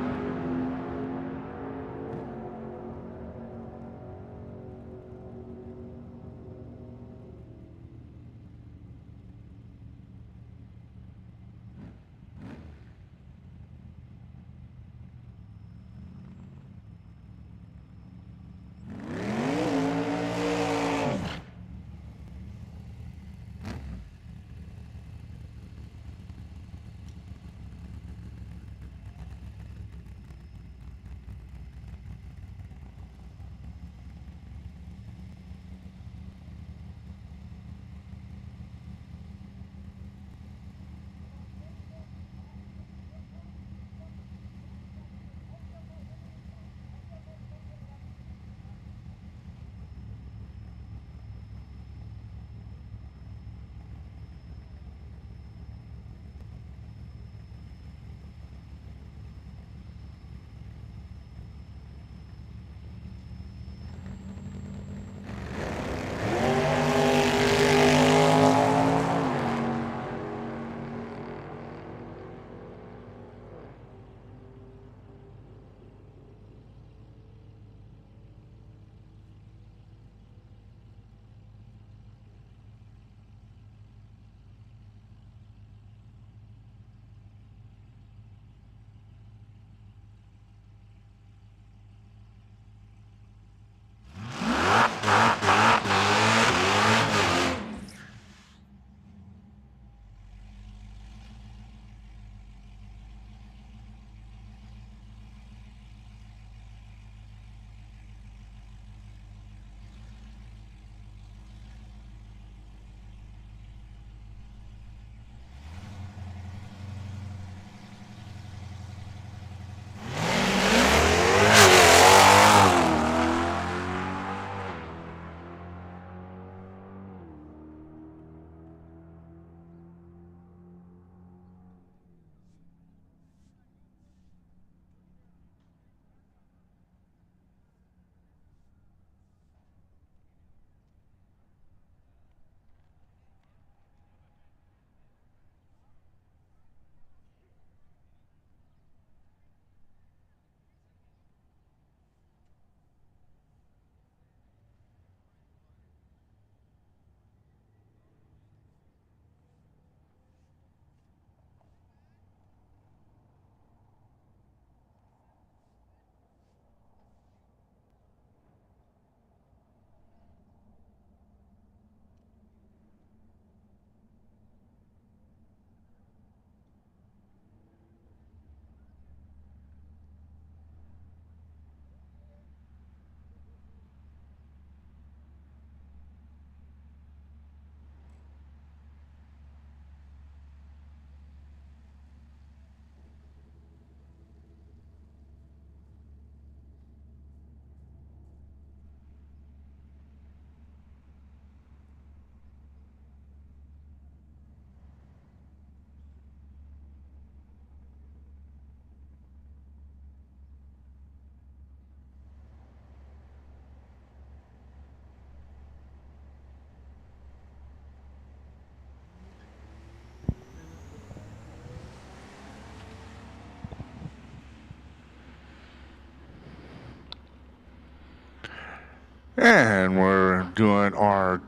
And we're doing our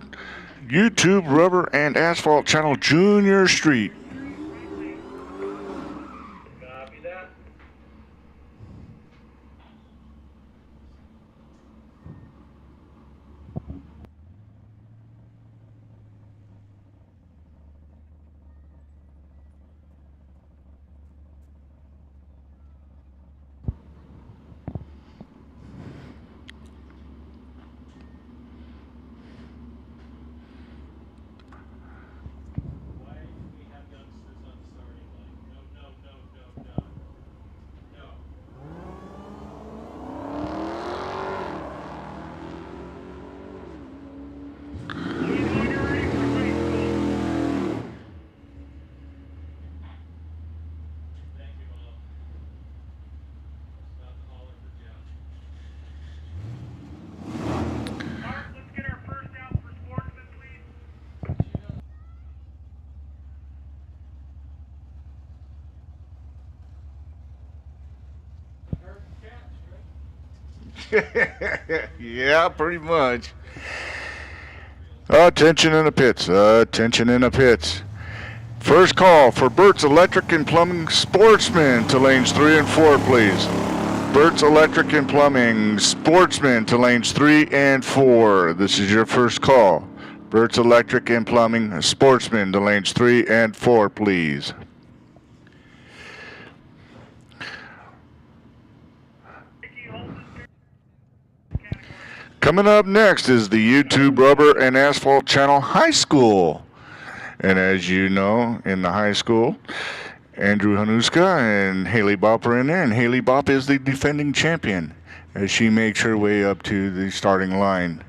YouTube Rubber and Asphalt Channel Junior Street. Copy that. Why do we have youngsters on the starting line? No, no, no, no, no. No. Thank you, Mom. Stop the holler for Jeff. Mark, let's get our first out for Sportsman, please. Perfect catch, right? Yeah, pretty much. Attention in the pits. Attention in the pits. First call for Burt's Electric and Plumbing Sportsman to lanes 3 and 4, please. Burt's Electric and Plumbing Sportsman to lanes 3 and 4. This is your first call. Burt's Electric and Plumbing Sportsman to lanes 3 and 4, please. Coming up next is the YouTube Rubber and Asphalt Channel High School. And as you know, in the high school, Andrew Hanuska and Haley Bopp are in there, and Haley Bopp is the defending champion as she makes her way up to the starting line.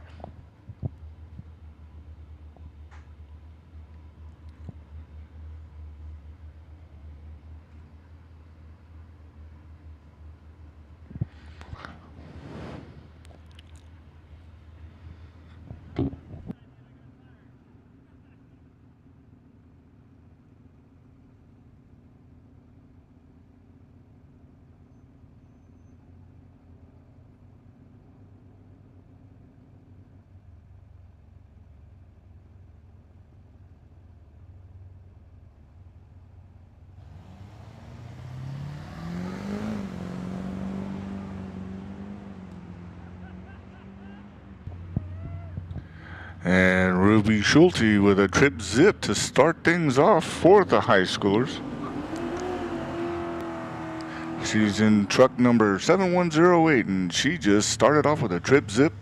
And Ruby Schulte with a trip zip to start things off for the high schoolers. She's in truck number 7108, and she just started off with a trip zip.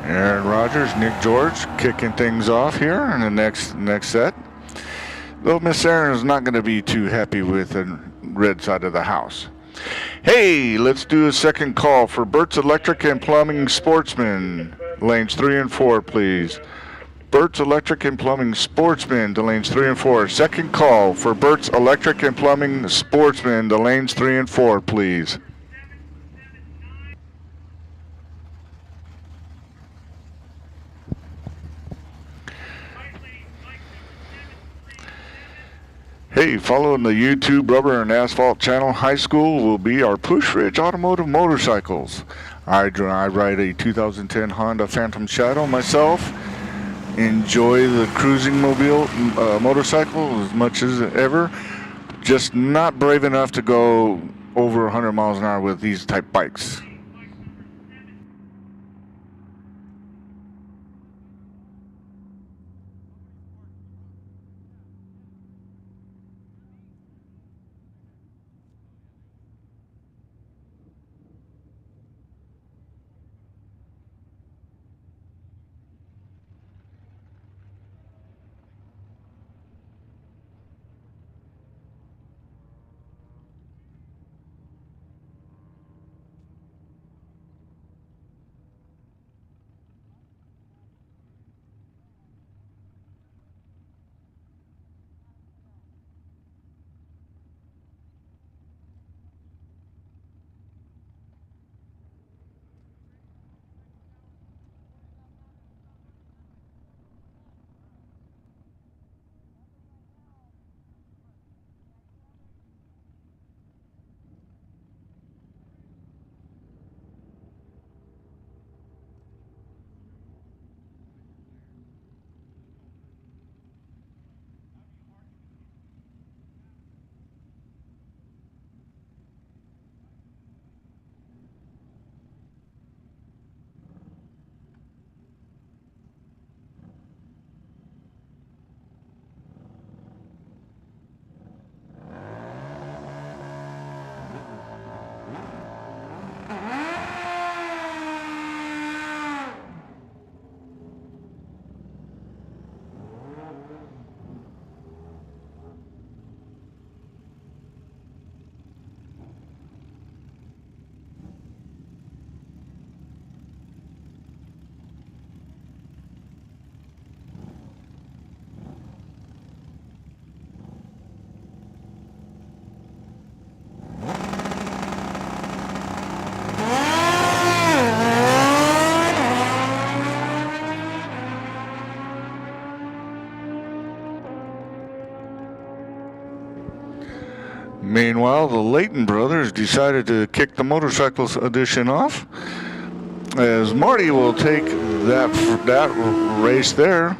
Aaron Rodgers, Nick George kicking things off here in the next set. Though Miss Aaron is not going to be too happy with the red side of the house. Hey, let's do a second call for Burt's Electric and Plumbing Sportsman. Lanes 3 and 4, please. Burt's Electric and Plumbing Sportsman to lanes 3 and 4. Second call for Burt's Electric and Plumbing Sportsman to lanes 3 and 4, please. Hey, following the YouTube Rubber and Asphalt Channel High School will be our Push Ridge Automotive Motorcycles. I ride a 2010 Honda Phantom Shadow myself. Enjoy the cruising motorcycle as much as ever. Just not brave enough to go over 100 miles an hour with these type bikes. Meanwhile, the Layton brothers decided to kick the motorcycles edition off, as Marty will take that race there.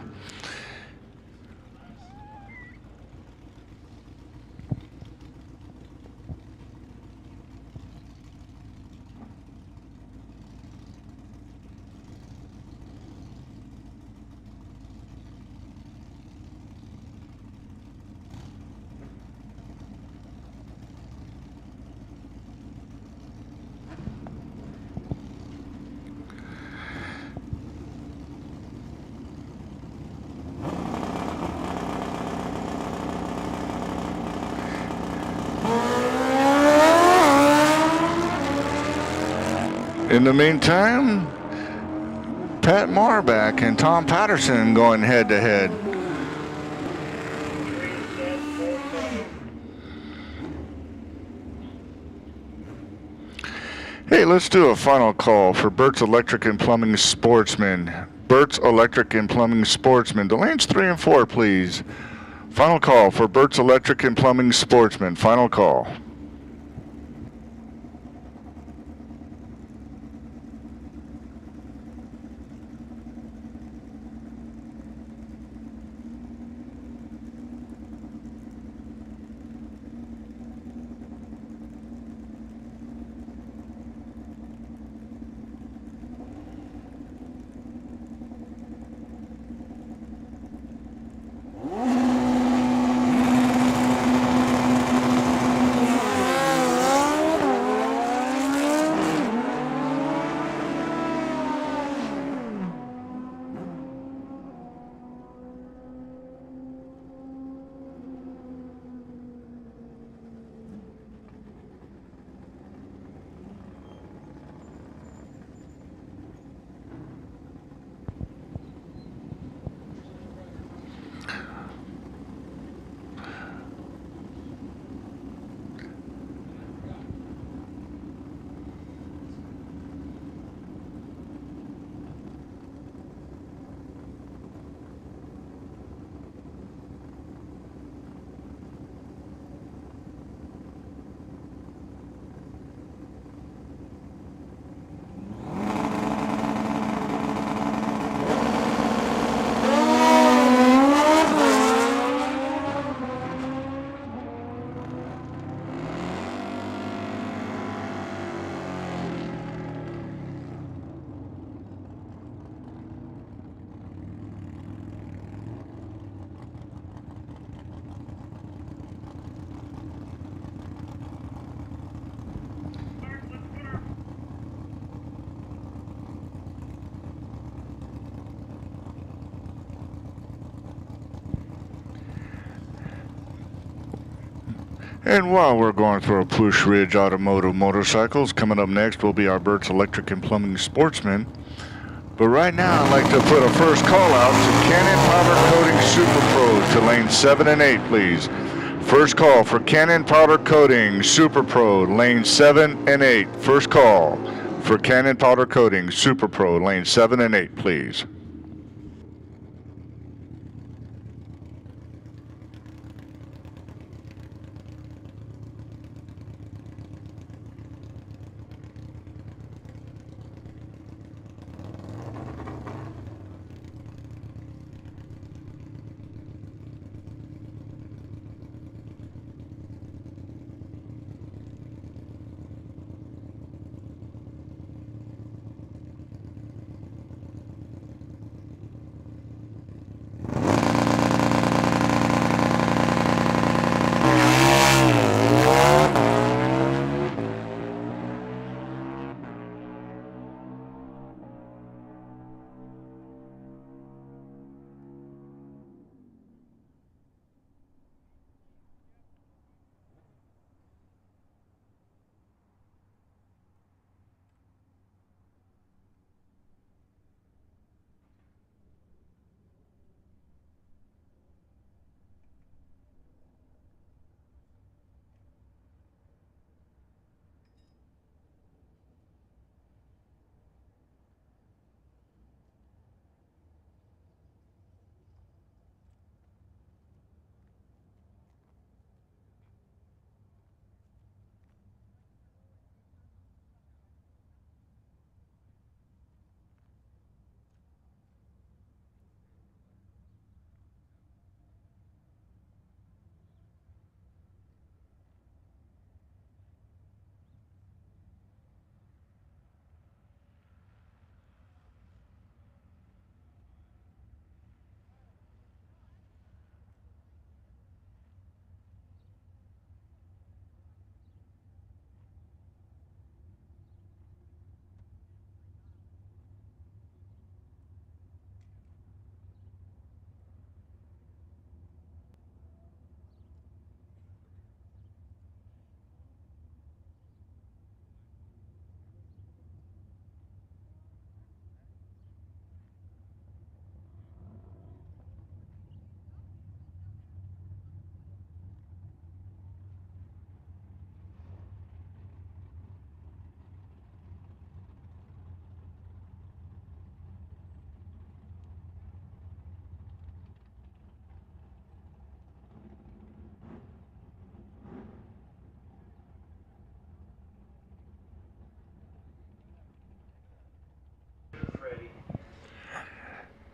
In the meantime, Pat Marback and Tom Patterson going head to head. Hey, let's do a final call for Burt's Electric and Plumbing Sportsman. Burt's Electric and Plumbing Sportsman. The lanes 3 and 4, please. Final call for Burt's Electric and Plumbing Sportsman. Final call. And while we're going through our Push Ridge Automotive motorcycles, coming up next will be our Burt's Electric and Plumbing Sportsman. But right now, I'd like to put a first call out to Cannon Powder Coating Super Pro to lane 7 and 8, please. First call for Cannon Powder Coating Super Pro, lane 7 and 8. First call for Cannon Powder Coating Super Pro, lane 7 and 8, please.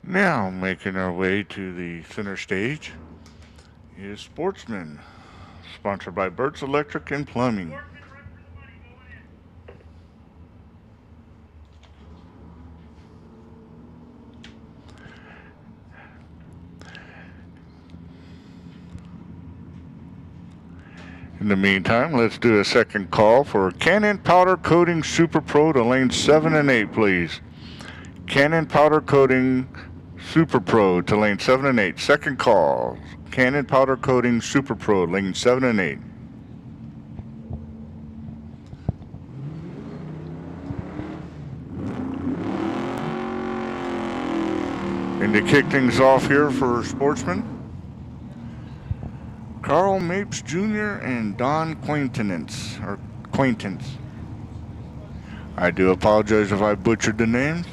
Now, making our way to the center stage is Sportsman, sponsored by Burt's Electric and Plumbing. In the meantime, let's do a second call for Cannon Powder Coating Super Pro to lanes 7 and 8, please. Cannon Powder Coating Super Pro to lane 7 and 8. Second call. Cannon Powder Coating Super Pro, lane 7 and 8. And to kick things off here for Sportsman, Carl Mapes Jr. and Don Quaintance. I do apologize if I butchered the names.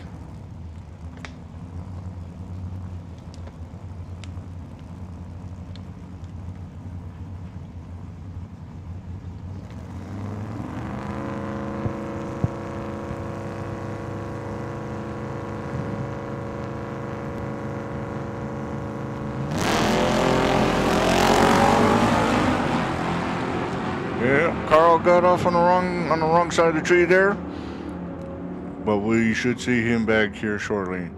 Yeah, Carl got off on the wrong side of the tree there, but we should see him back here shortly.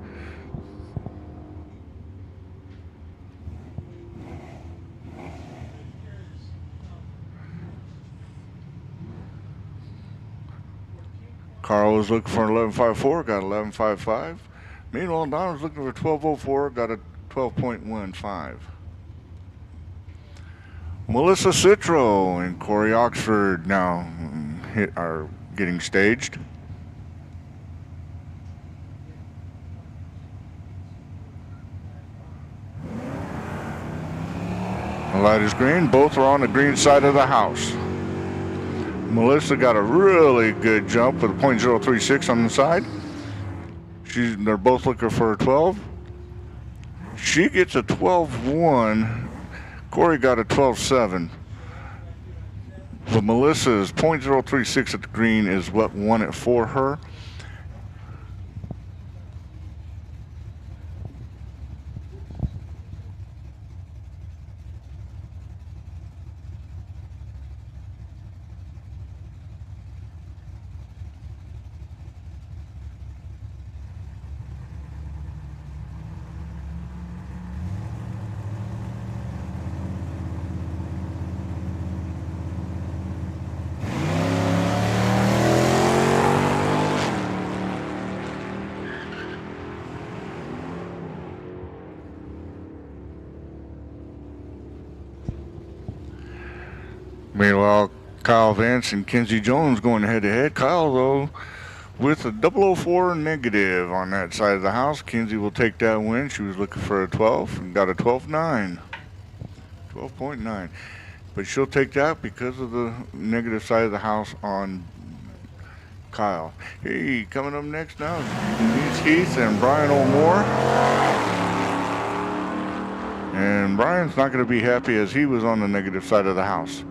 Carl was looking for 11.54, got 11.55. Meanwhile, Don was looking for 12.04, got a 12.15. Melissa Citro and Corey Oxford now are getting staged. The light is green. Both are on the green side of the house. Melissa got a really good jump with a .036 on the side. They're both looking for a 12. She gets a 12.1. Corey got a 12.7. But Melissa's .036 at the green is what won it for her. Meanwhile, Kyle Vance and Kenzie Jones going head to head. Kyle, though, with a 004 negative on that side of the house. Kenzie will take that win. She was looking for a 12 and got a 12.9. 12.9. But she'll take that because of the negative side of the house on Kyle. Hey, coming up next now, Denise Heath and Brian O'More. And Brian's not going to be happy as he was on the negative side of the house.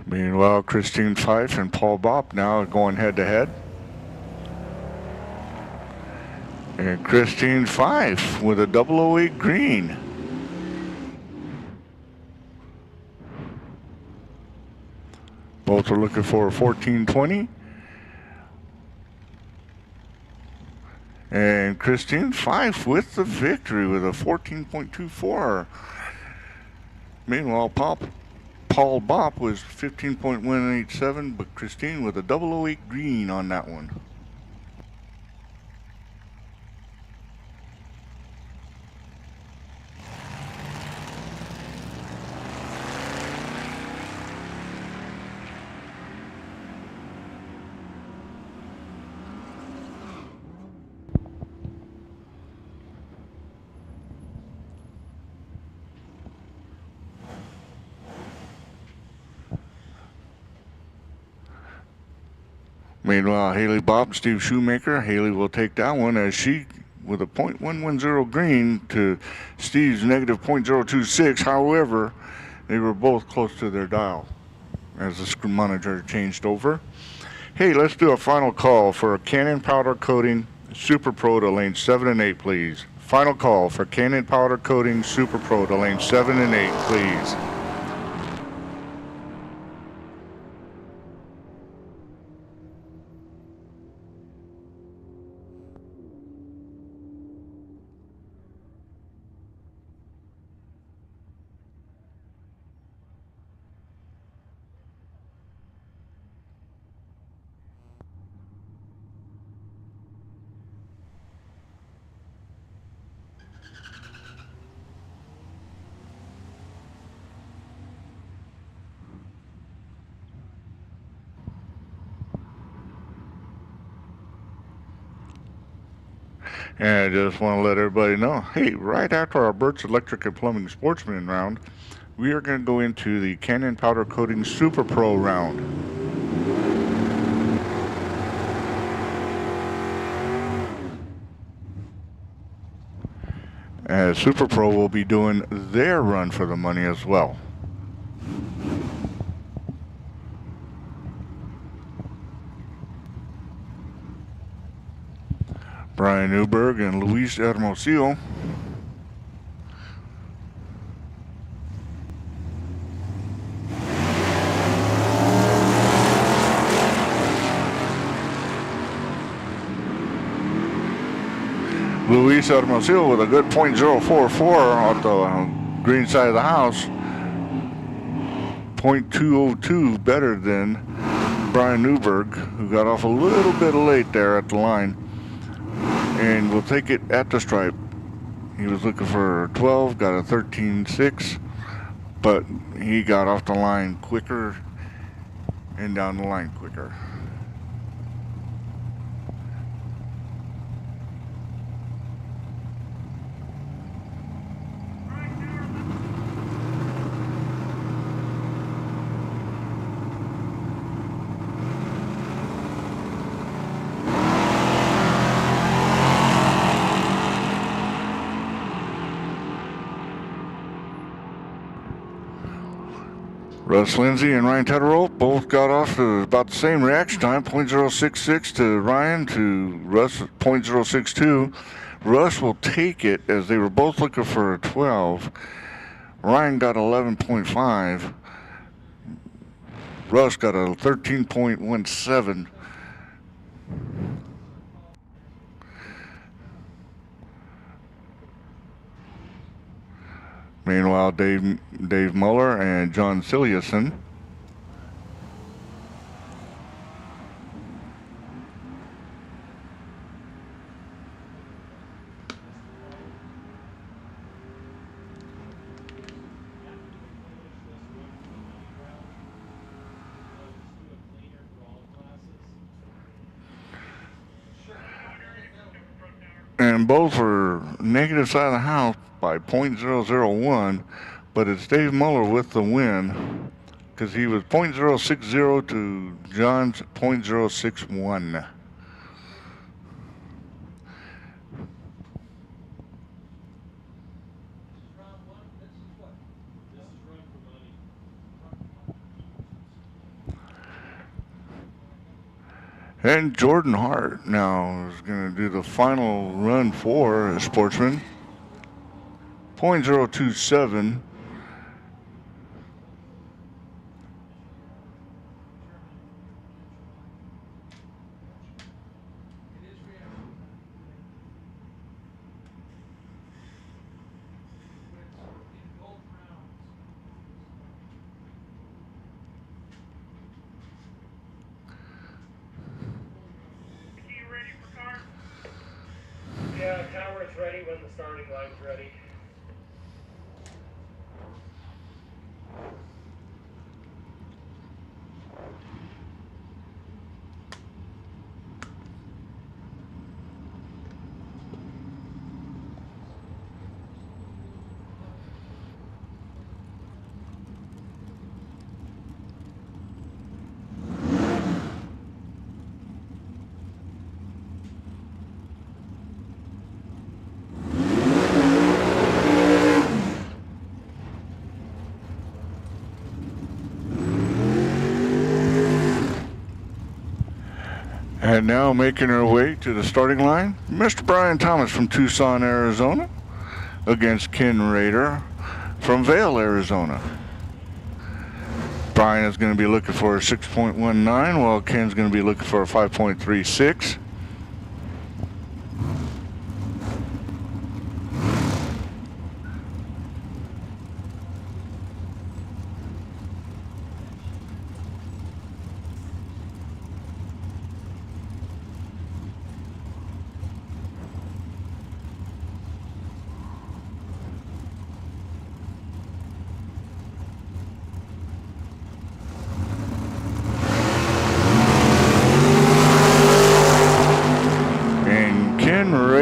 Meanwhile, Christine Fife and Paul Bopp now going head to head. And Christine Fife with a 008 green. Both are looking for a 14.20. And Christine Fife with the victory with a 14.24. Meanwhile, Paul Bopp was 15.187, but Christine with a 008 green on that one. Meanwhile, Haley Bob and Steve Shoemaker. Haley will take that one as she with a .110 green to Steve's negative .026. However, they were both close to their dial as the screw monitor changed over. Hey, let's do a final call for Cannon Powder Coating Super Pro to lane 7 and 8, please. Final call for Cannon Powder Coating Super Pro to lane 7 and 8, please. And I just want to let everybody know, hey, right after our Burt's Electric and Plumbing Sportsman round, we are going to go into the Cannon Powder Coating Super Pro round. As Super Pro will be doing their run for the money as well. Brian Newberg and Luis Hermosillo. Luis Hermosillo with a good .044 off the green side of the house. .202 better than Brian Newberg, who got off a little bit late there at the line. And we'll take it at the stripe. He was looking for 12, got a 13.6, but he got off the line quicker and down the line quicker. Russ Lindsay and Ryan Tetterow both got off to about the same reaction time, .066 to Ryan, to Russ .062. Russ will take it as they were both looking for a 12. Ryan got 11.5. Russ got a 13.17. Meanwhile, Dave Muller and John Siliuson. And both were negative side of the house by .001, but it's Dave Muller with the win because he was .060 to John's .061. And Jordan Hart now is going to do the final run for Sportsman. .027. Yeah, tower's ready when the starting line's ready. And now making her way to the starting line, Mr. Brian Thomas from Tucson, Arizona, against Ken Rader from Vail, Arizona. Brian is going to be looking for a 6.19, while Ken's going to be looking for a 5.36.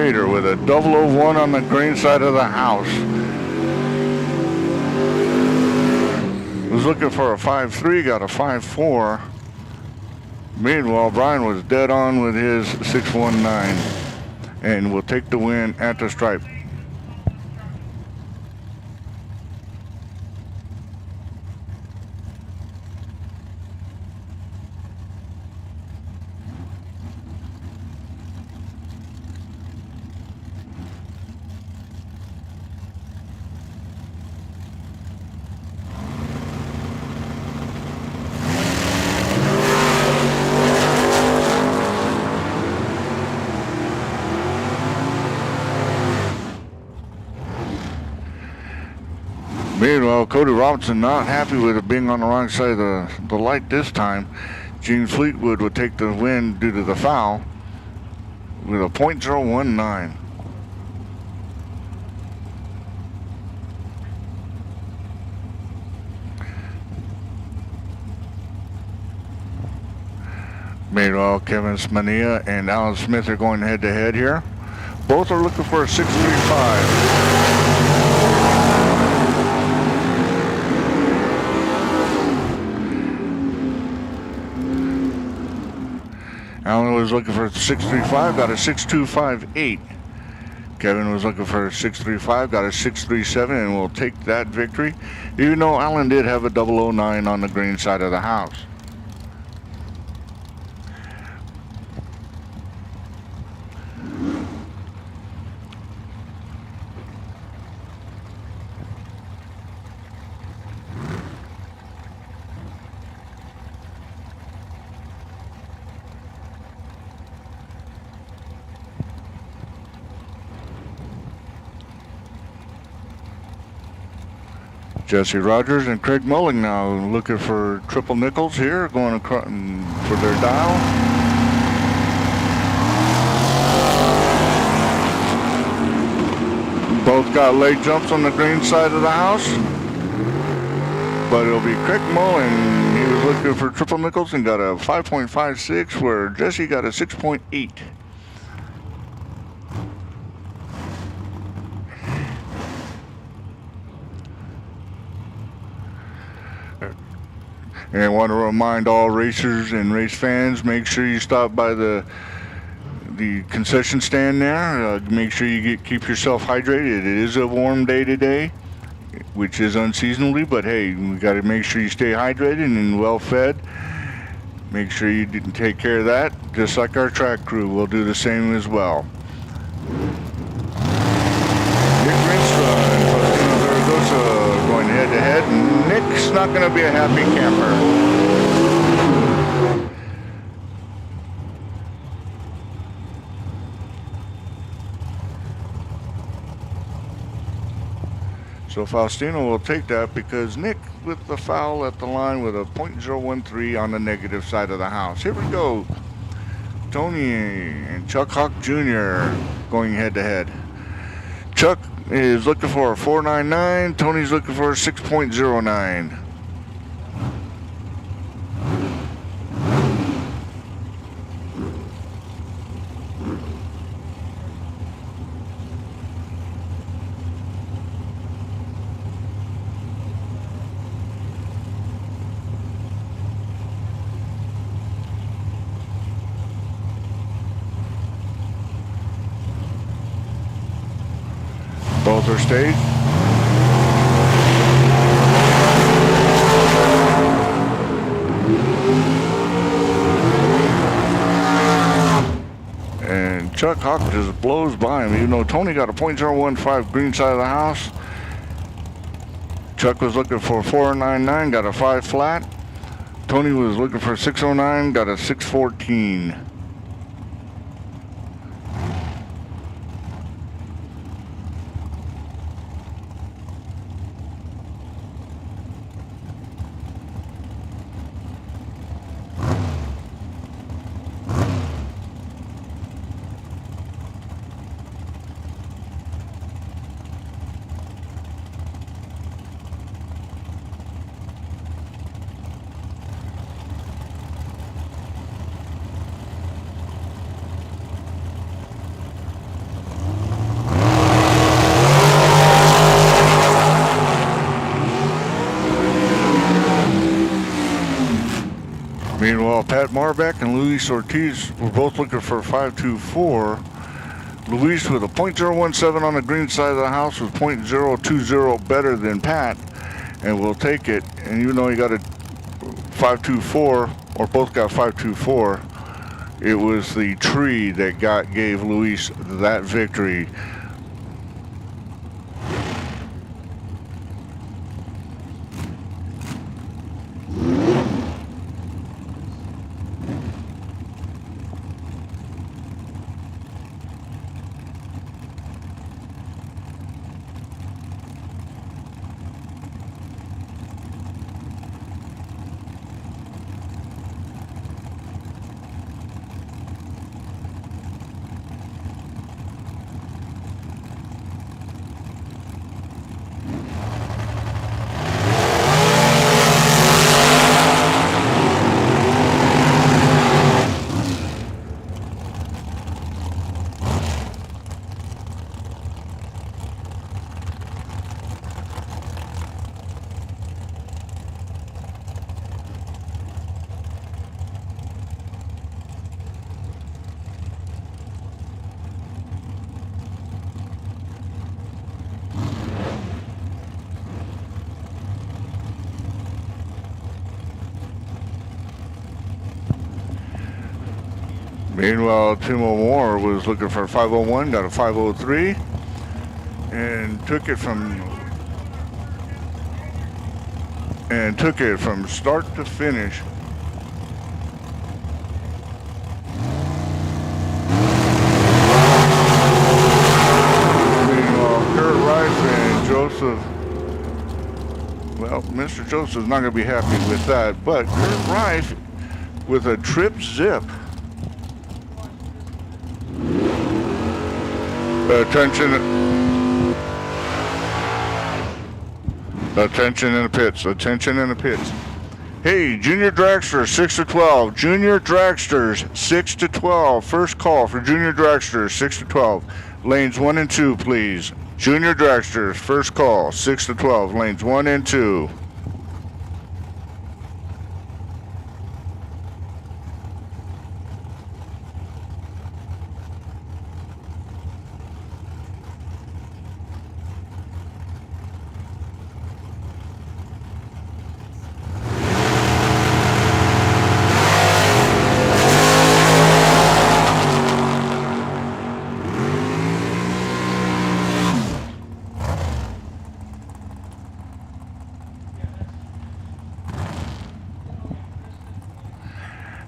With a 001 on the green side of the house. Was looking for a 5.3, got a 5.4. Meanwhile, Brian was dead on with his 6.19 and will take the win at the stripe. Meanwhile, Cody Robinson not happy with it being on the wrong side of the light this time. Gene Fleetwood would take the win due to the foul with a .019. Meanwhile, Kevin Smania and Alan Smith are going head to head here. Both are looking for a 6.35. Alan was looking for a 6.35, got a 6.258. Kevin was looking for a 6.35, got a 6.37, and will take that victory, even though Alan did have a 009 on the green side of the house. Jesse Rogers and Craig Mulling now looking for triple nickels here, going across for their dial. Both got late jumps on the green side of the house, but it'll be Craig Mulling. He was looking for triple nickels and got a 5.56, where Jesse got a 6.8. And I want to remind all racers and race fans, make sure you stop by the concession stand there. Make sure you keep yourself hydrated. It is a warm day today, which is unseasonably, but hey, we got to make sure you stay hydrated and well fed. Make sure you take care of that, just like our track crew will do the same as well. Nick Rinstra and Faustino Zaragoza going head to head. Nick's not going to be a happy camper. So Faustino will take that because Nick with the foul at the line with a .013 on the negative side of the house. Here we go. Tony and Chuck Hawk Jr. going head to head. Chuck is looking for a 4.99. Tony's looking for a 6.09. Both are stayed. Chuck Hawk just blows by him. Even though Tony got a .015 green side of the house, Chuck was looking for 499, got a 5 flat. Tony was looking for 609, got a 614. Meanwhile, Pat Marbeck and Luis Ortiz were both looking for 524. Luis with a .017 on the green side of the house with .020 better than Pat, and we'll take it. And even though he got a 524, or both got 524, it was the tree that gave Luis that victory. Meanwhile, Tim O'More was looking for a 501, got a 503, and took it from start to finish. Meanwhile, Kurt Rife and Joseph, well, Mr. Joseph's not going to be happy with that, but Kurt Rife with a trip zip. Attention in the pits. Attention in the pits. Hey, Junior Dragster 6 to 12. Junior Dragsters 6 to 12. First call for Junior Dragsters 6 to 12. Lanes 1 and 2, please. Junior Dragsters first call 6 to 12. Lanes 1 and 2.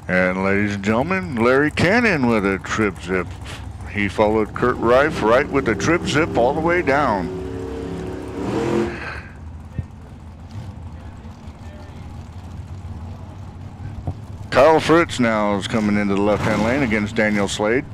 And ladies and gentlemen, Larry Cannon with a trip zip. He followed Kurt Rife right with a trip zip all the way down. Kyle Fritz now is coming into the left-hand lane against Daniel Slade.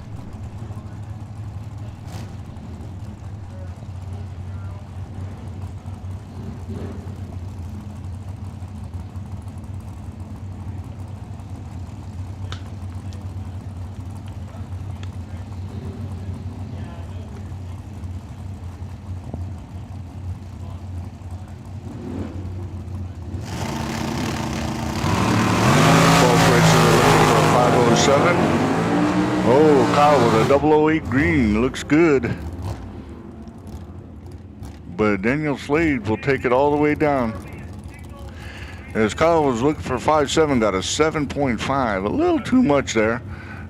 Oh, Kyle with a 008 green, looks good. But Daniel Slade will take it all the way down. As Kyle was looking for 5.7, got a 7.5, a little too much there.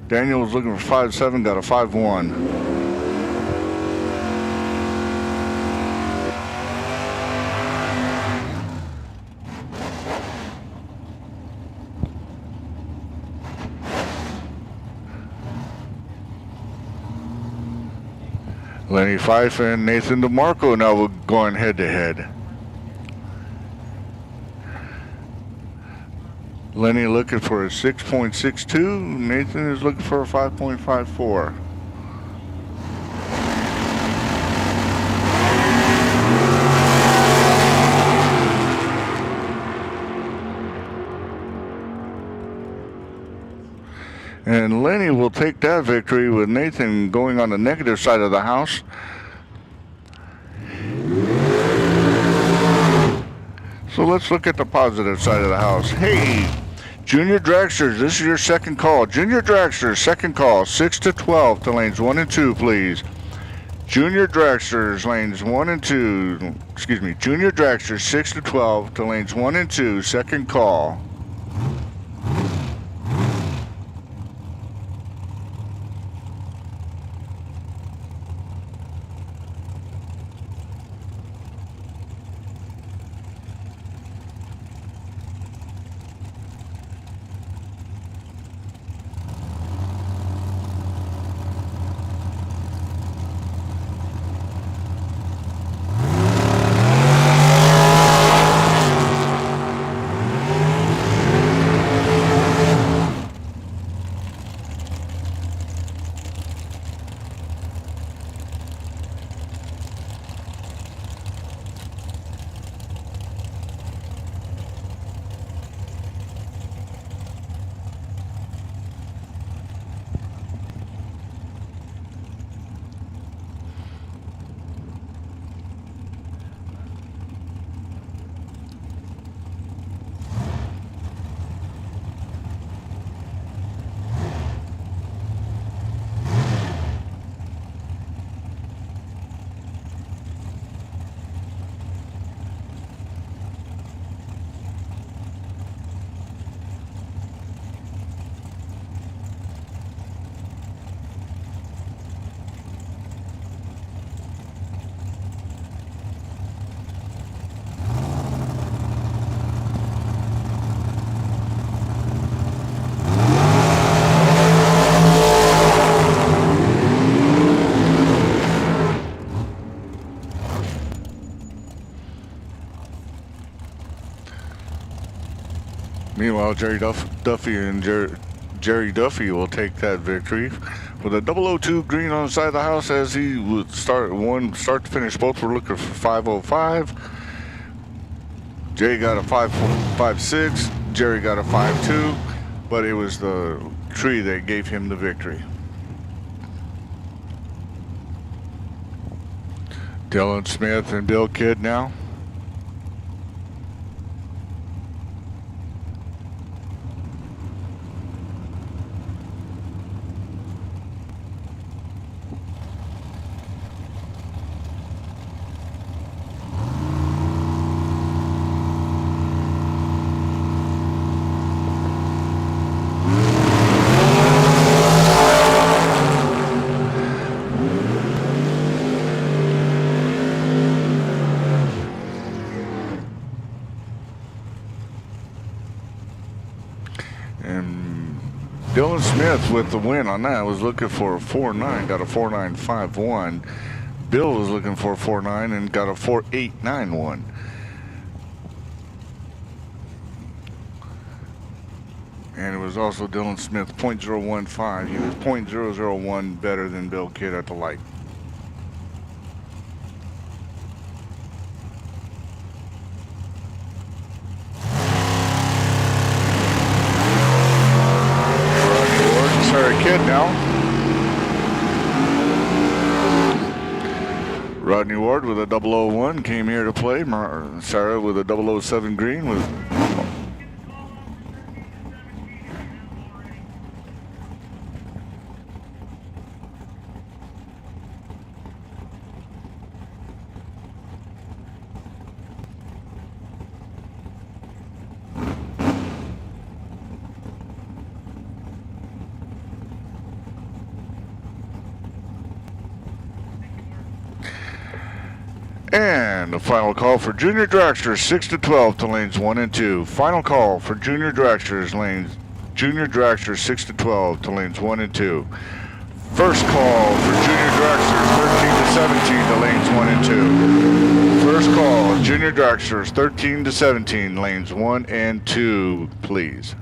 Daniel was looking for 5.7, got a 5.1. Lenny Fife and Nathan DeMarco now we're going head to head. Lenny looking for a 6.62. Nathan is looking for a 5.54. And Lenny will take that victory with Nathan going on the negative side of the house. So let's look at the positive side of the house. Hey, Junior Dragsters, this is your second call. Junior Dragsters, second call, 6 to 12 to lanes 1 and 2, please. Junior Dragsters, lanes 1 and 2. Excuse me, Junior Dragsters, 6 to 12 to lanes 1 and 2, second call. Meanwhile, Jerry Duffy and Jerry Duffy will take that victory with a 002 green on the side of the house as he would start to finish. Both were looking for 505. Jay got a 5.56. Jerry got a 5.2, but it was the tree that gave him the victory. Dylan Smith and Bill Kidd now. And Dylan Smith with the win on that was looking for a 4.9, got a 4.951. Bill was looking for a 4.9 and got a 4.891. And it was also Dylan Smith, 0.015. He was 0.001 better than Bill Kidd at the light. Kid now. Rodney Ward with a 001 came here to play. Sarah with a 007 green with. And the final call for Junior Dragsters 6 to 12 to lanes 1 and 2. Final call for Junior Dragsters 6 to 12 to lanes 1 and 2. First call for Junior Dragsters 13 to 17 to lanes 1 and 2. First call, Junior Dragsters 13 to 17 lanes 1 and 2, please.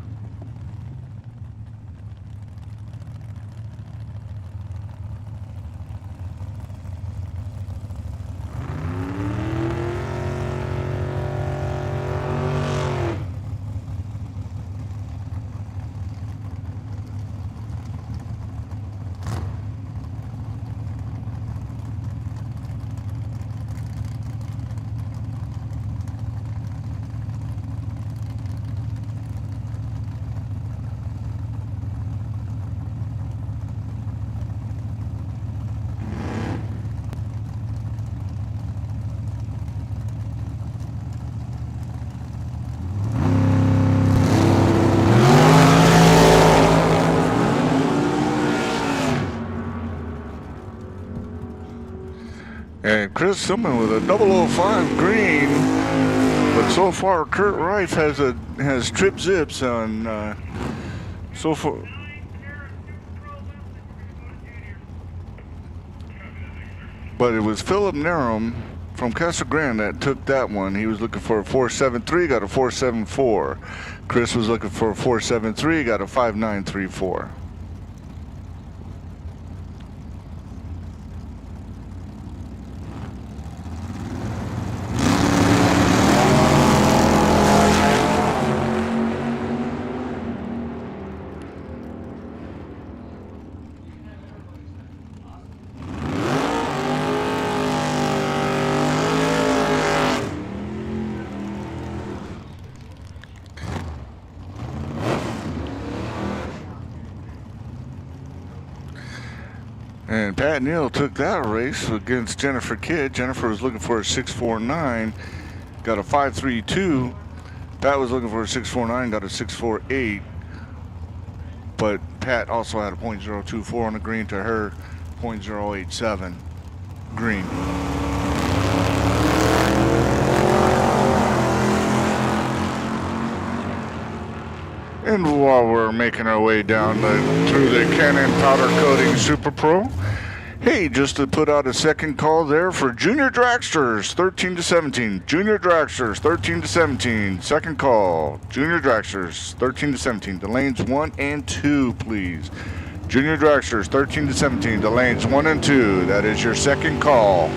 And Chris Tillman with a 005 green, but so far Kurt Reif has trip zips on so far. But it was Philip Narum from Casa Grande that took that one. He was looking for a 4.73, got a 4.74. Chris was looking for a 4.73, got a 5.934. And Pat Neal took that race against Jennifer Kidd. Jennifer was looking for a 6.49, got a 5.32. Pat was looking for a 6.49, got a 6.48. But Pat also had a .024 on the green to her .087 green. And while we're making our way down through the Canon Powder Coating Super Pro, hey, just to put out a second call there for Junior Dragsters 13 to 17. Junior Dragsters 13 to 17. Second call. Junior Dragsters 13 to 17. The lanes 1 and 2, please. Junior Dragsters 13 to 17. The lanes 1 and 2. That is your second call.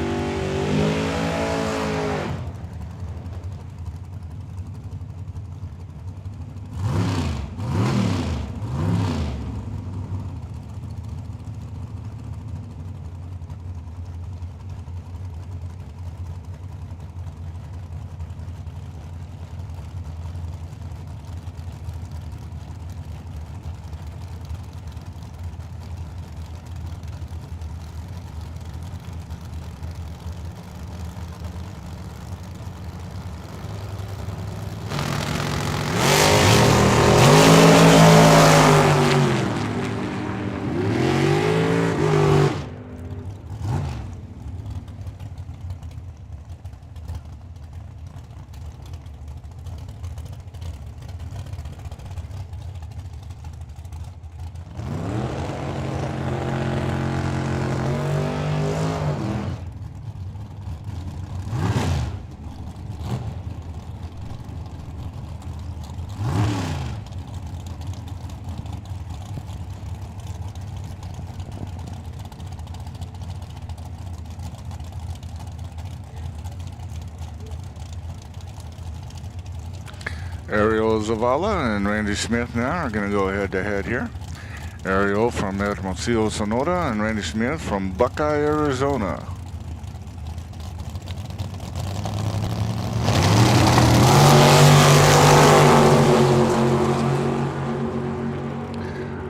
Ariel Zavala and Randy Smith now are going to go head to head here. Ariel from Hermosillo, Sonora, and Randy Smith from Buckeye, Arizona.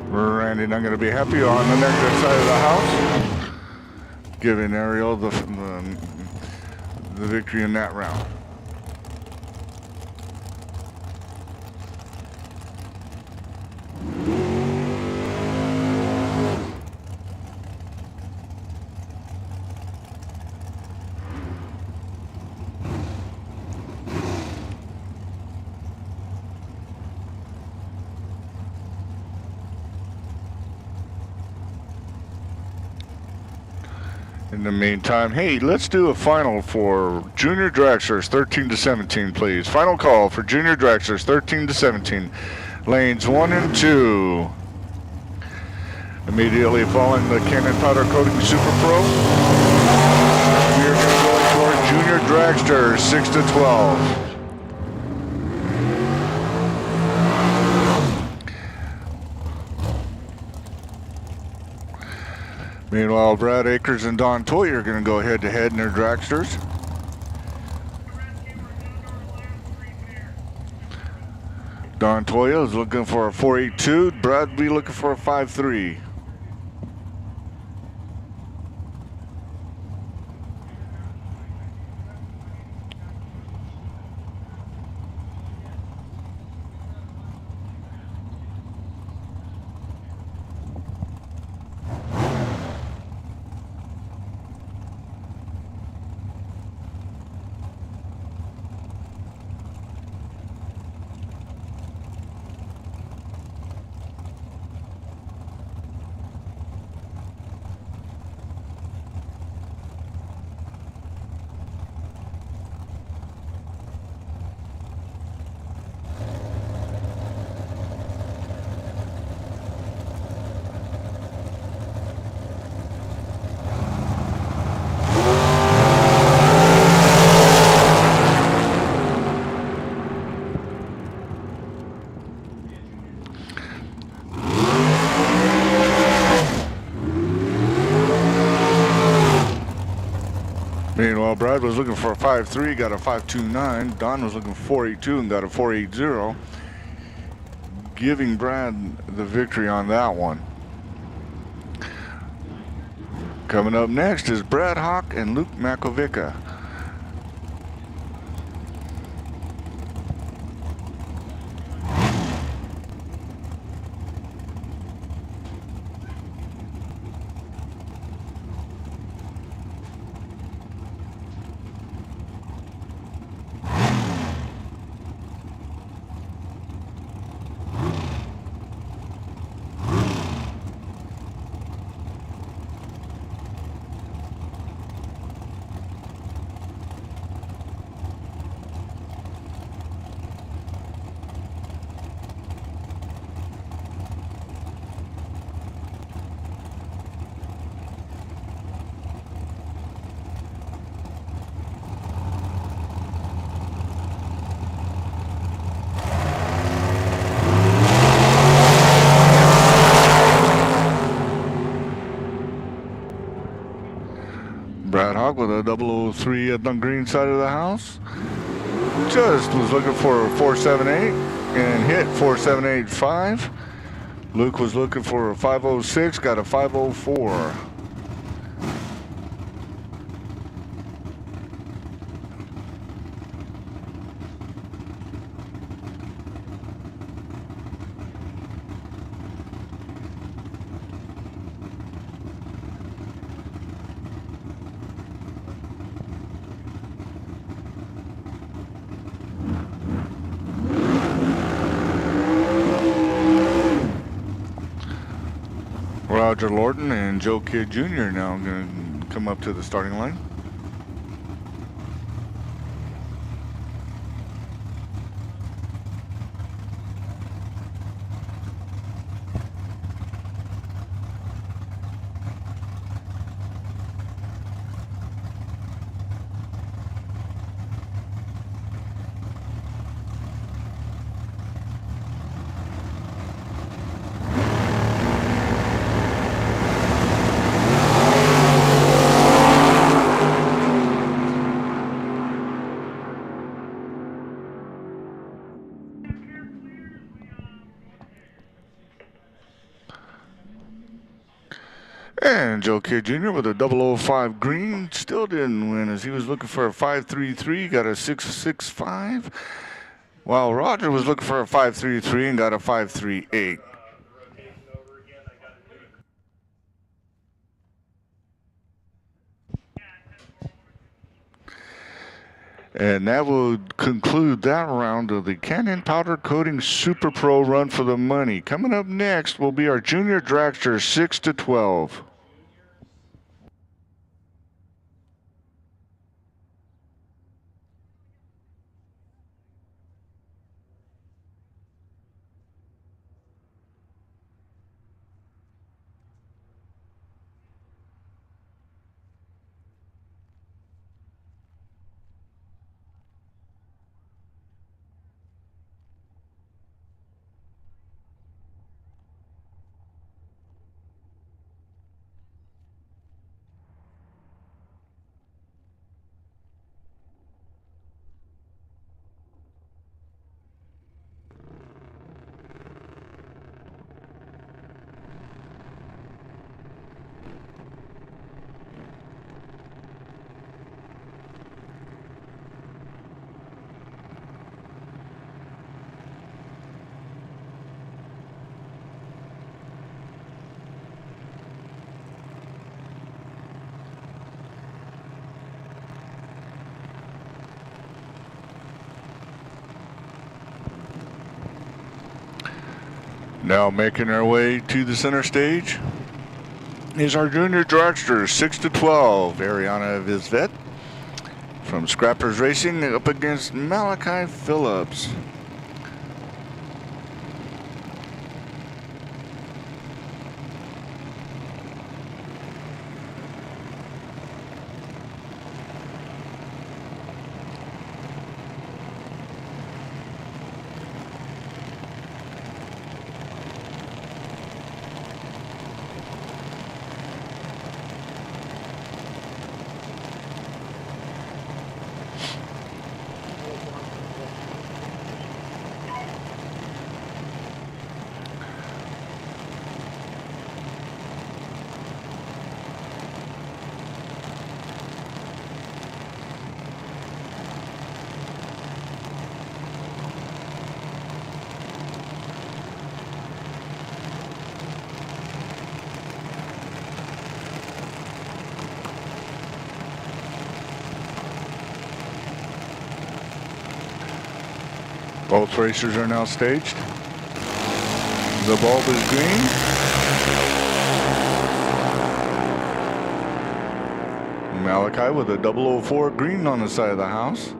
Randy not going to be happy on the negative side of the house, giving Ariel the victory in that round. In the meantime, hey, let's do a final for Junior Dragsters 13 to 17, please. Final call for Junior Dragsters 13 to 17. Lanes 1 and 2. Immediately following the Cannon Powder Coating Super Pro, we are going to go into our Junior Dragsters 6 to 12. Meanwhile, Brad Akers and Don Toy are going to go head-to-head in their dragsters. Don Toya is looking for a 4.82. Brad will be looking for a 5.3. Meanwhile, Brad was looking for a 5.3, got a 5.29. Don was looking for 4.82 and got a 4.80. Giving Brad the victory on that one. Coming up next is Brad Hawk and Luke Makovica. Brad Hawk with a 003 at the green side of the house. Just was looking for a 4.78 and hit 4.785. Luke was looking for a 5.06, got a 5.04. Roger Lorton and Joe Kidd Jr. now going to come up to the starting line. And Joe Kidd Jr. with a 005 green still didn't win as he was looking for a 5.33, got a 6.65. While Roger was looking for a 5.33 and got a 5.38. And that will conclude that round of the Cannon Powder Coating Super Pro Run for the Money. Coming up next will be our Junior Dragster 6 to 12. Now making our way to the center stage is our junior dragster, 6 to 12, Ariana Visvet from Scrappers Racing up against Malachi Phillips. Both racers are now staged. The bulb is green. Malachi with a 004 green on the side of the house.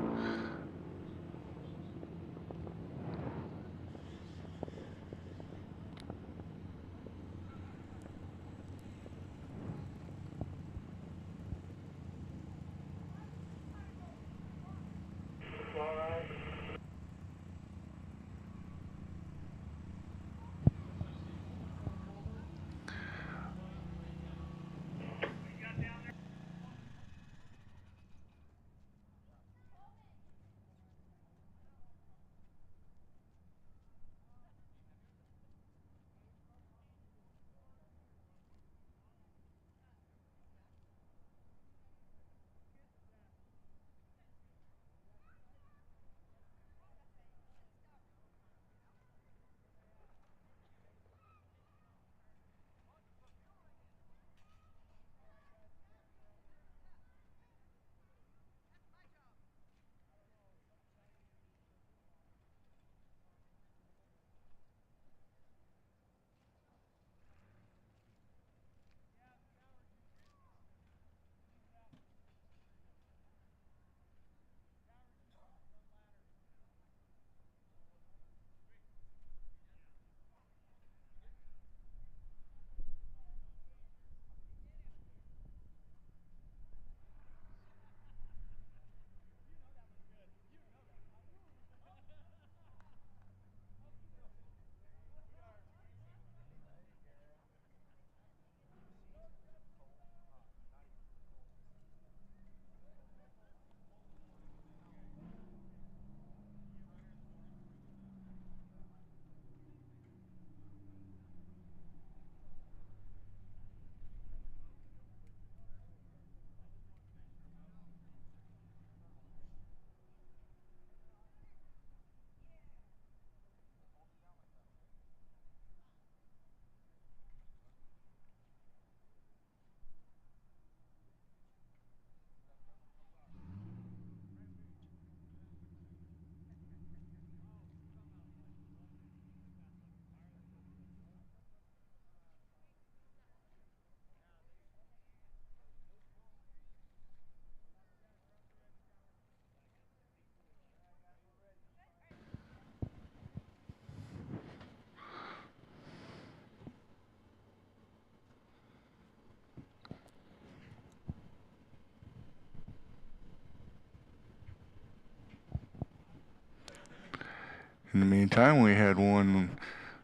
In the meantime, we had one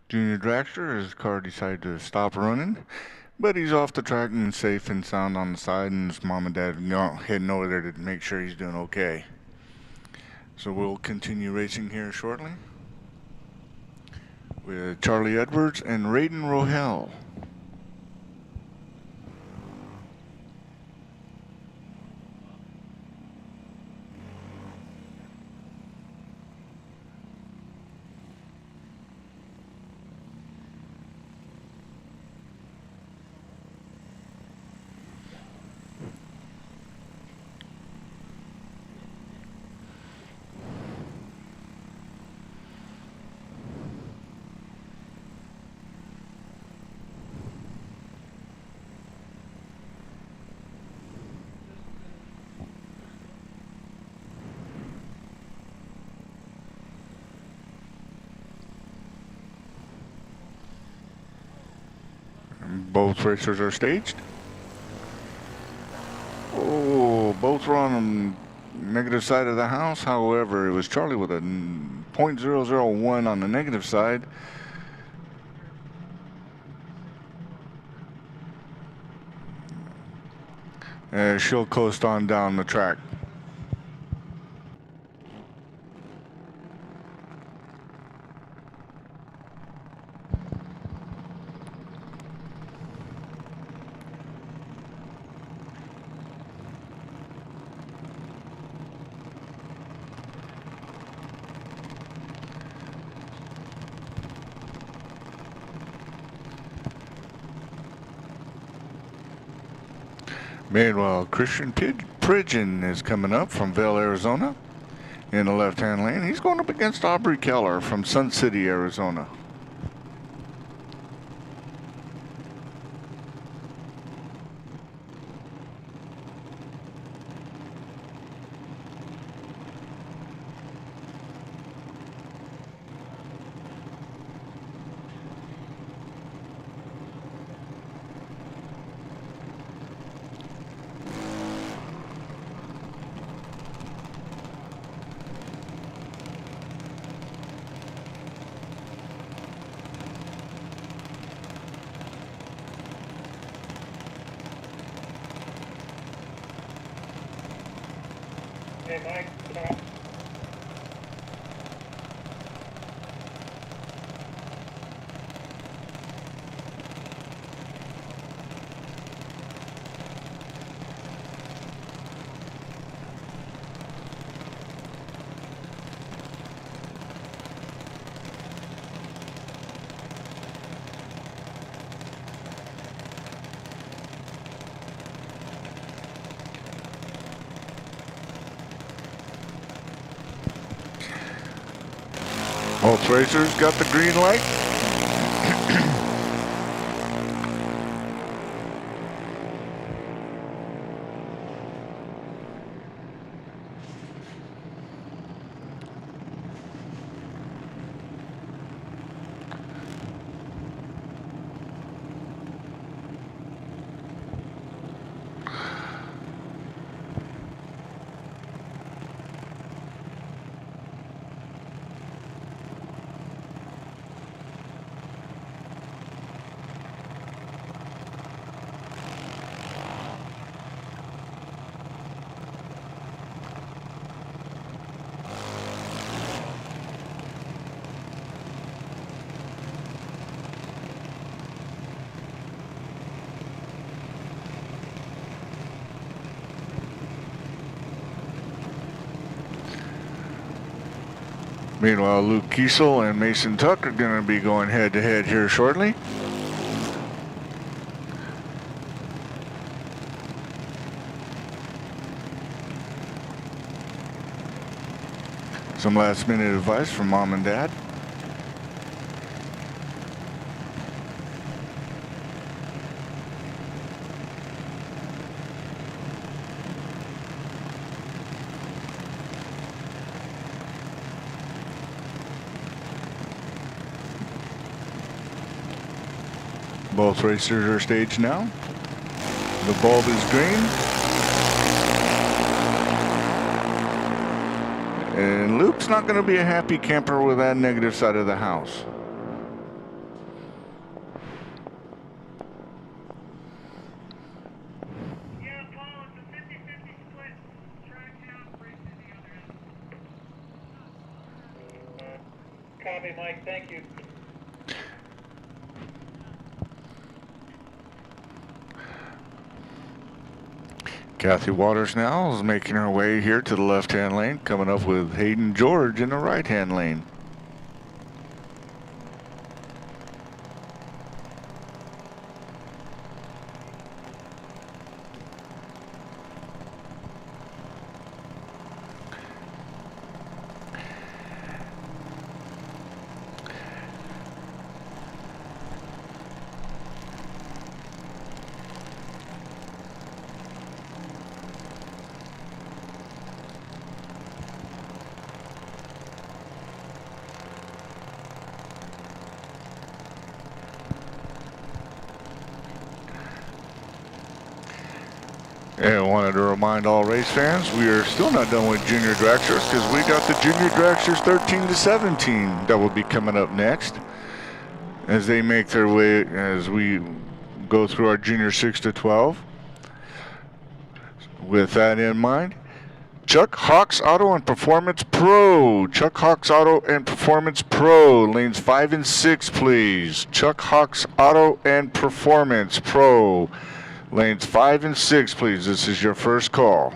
junior dragster. His car decided to stop running, but he's off the track and safe and sound on the side, and his mom and dad heading over there to make sure he's doing okay. So we'll continue racing here shortly with Charlie Edwards and Raiden Rohel. Both racers are staged. Oh, both were on the negative side of the house. However, it was Charlie with a .001 on the negative side. She'll coast on down the track. Meanwhile, Christian Pridgeon is coming up from Vail, Arizona in the left-hand lane. He's going up against Aubrey Keller from Sun City, Arizona. Hey, Mike. Both racers got the green light. Meanwhile, Luke Kiesel and Mason Tuck are going to be going head-to-head here shortly. Some last-minute advice from Mom and Dad. Both racers are staged now. The bulb is green. And Luke's not going to be a happy camper with that negative side of the house. Yeah, Paul, it's a 50-50 split. Track half, racing the other end. Copy, Mike. Thank you. Kathy Waters now is making her way here to the left-hand lane, coming up with Hayden George in the right-hand lane. And wanted to remind all race fans, we are still not done with junior dragsters because we got the junior dragsters 13 to 17 that will be coming up next as they make their way as we go through our junior 6 to 12. With that in mind, Chuck Hawks Auto and Performance Pro. Chuck Hawks Auto and Performance Pro. Lanes 5 and 6, please. Chuck Hawks Auto and Performance Pro. Lanes 5 and 6, please. This is your first call.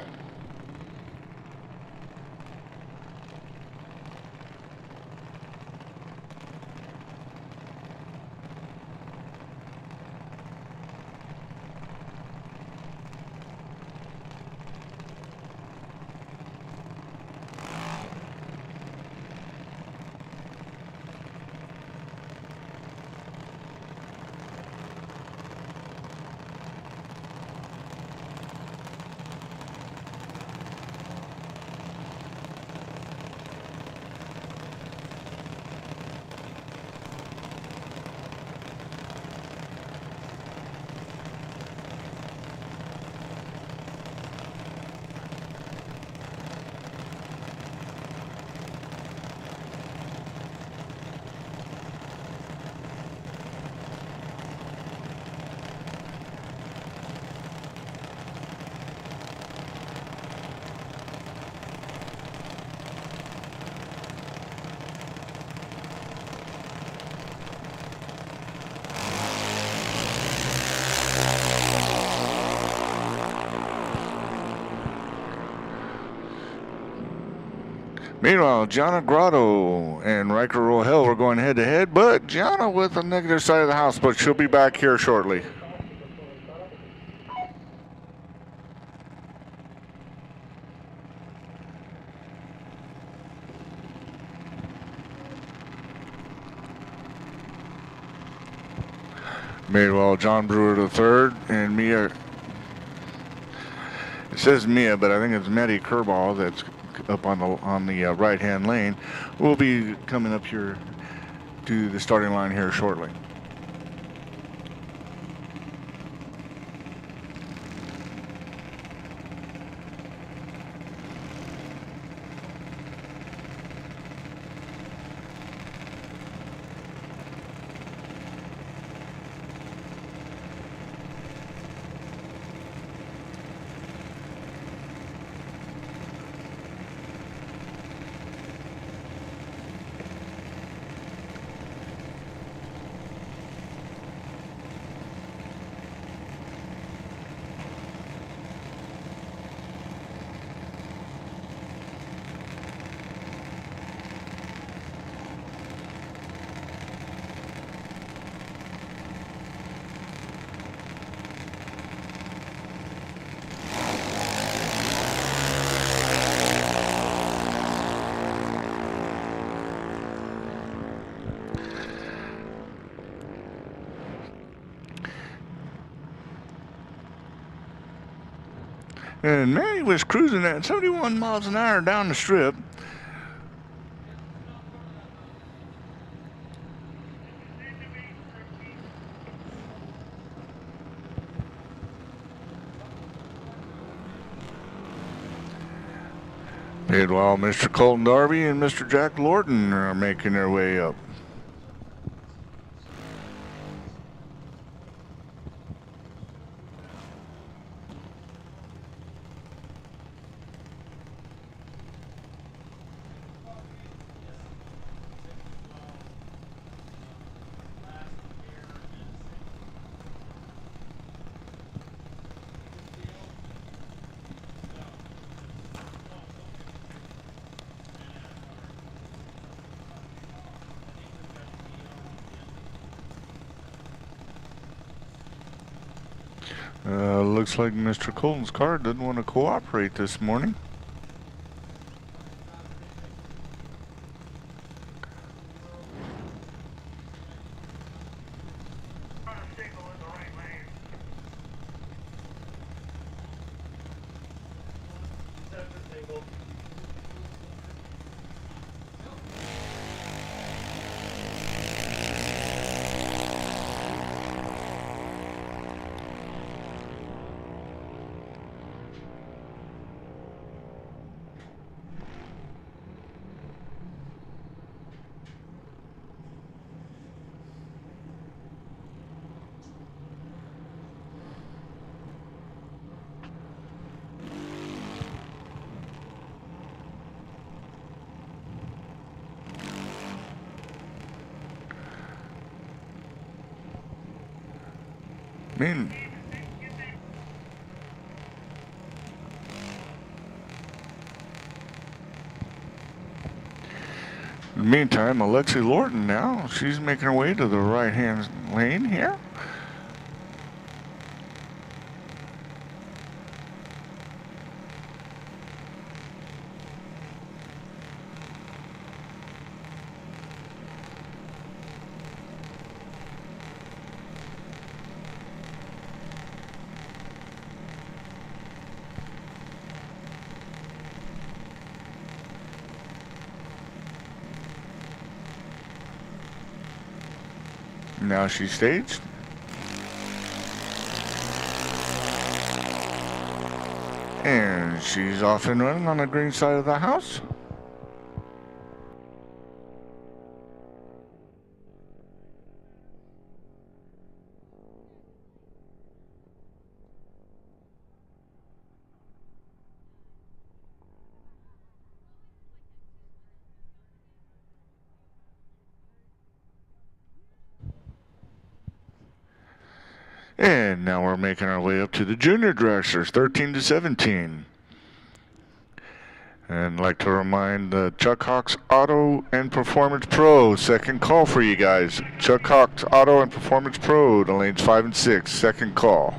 Meanwhile, Gianna Grotto and Riker Rohel were going head-to-head, but Gianna with the negative side of the house, but she'll be back here shortly. Meanwhile, John Brewer III and Mia, it says Mia, but I think it's Maddie Kerball that's up on the right-hand lane, will be coming up here to the starting line here shortly. And Manny was cruising at 71 miles an hour down the strip. Meanwhile, Mr. Colton Darby and Mr. Jack Lorton are making their way up. Looks like Mr. Colton's car didn't want to cooperate this morning. Mean. Meantime, Alexi Lorton now, she's making her way to the right-hand lane here. Now she's staged. And she's off and running on the green side of the house. And now we're making our way up to the junior dragsters, 13 to 17. And I'd like to remind the Chuck Hawks Auto and Performance Pro, second call for you guys. Chuck Hawks Auto and Performance Pro, the lanes 5 and 6, second call.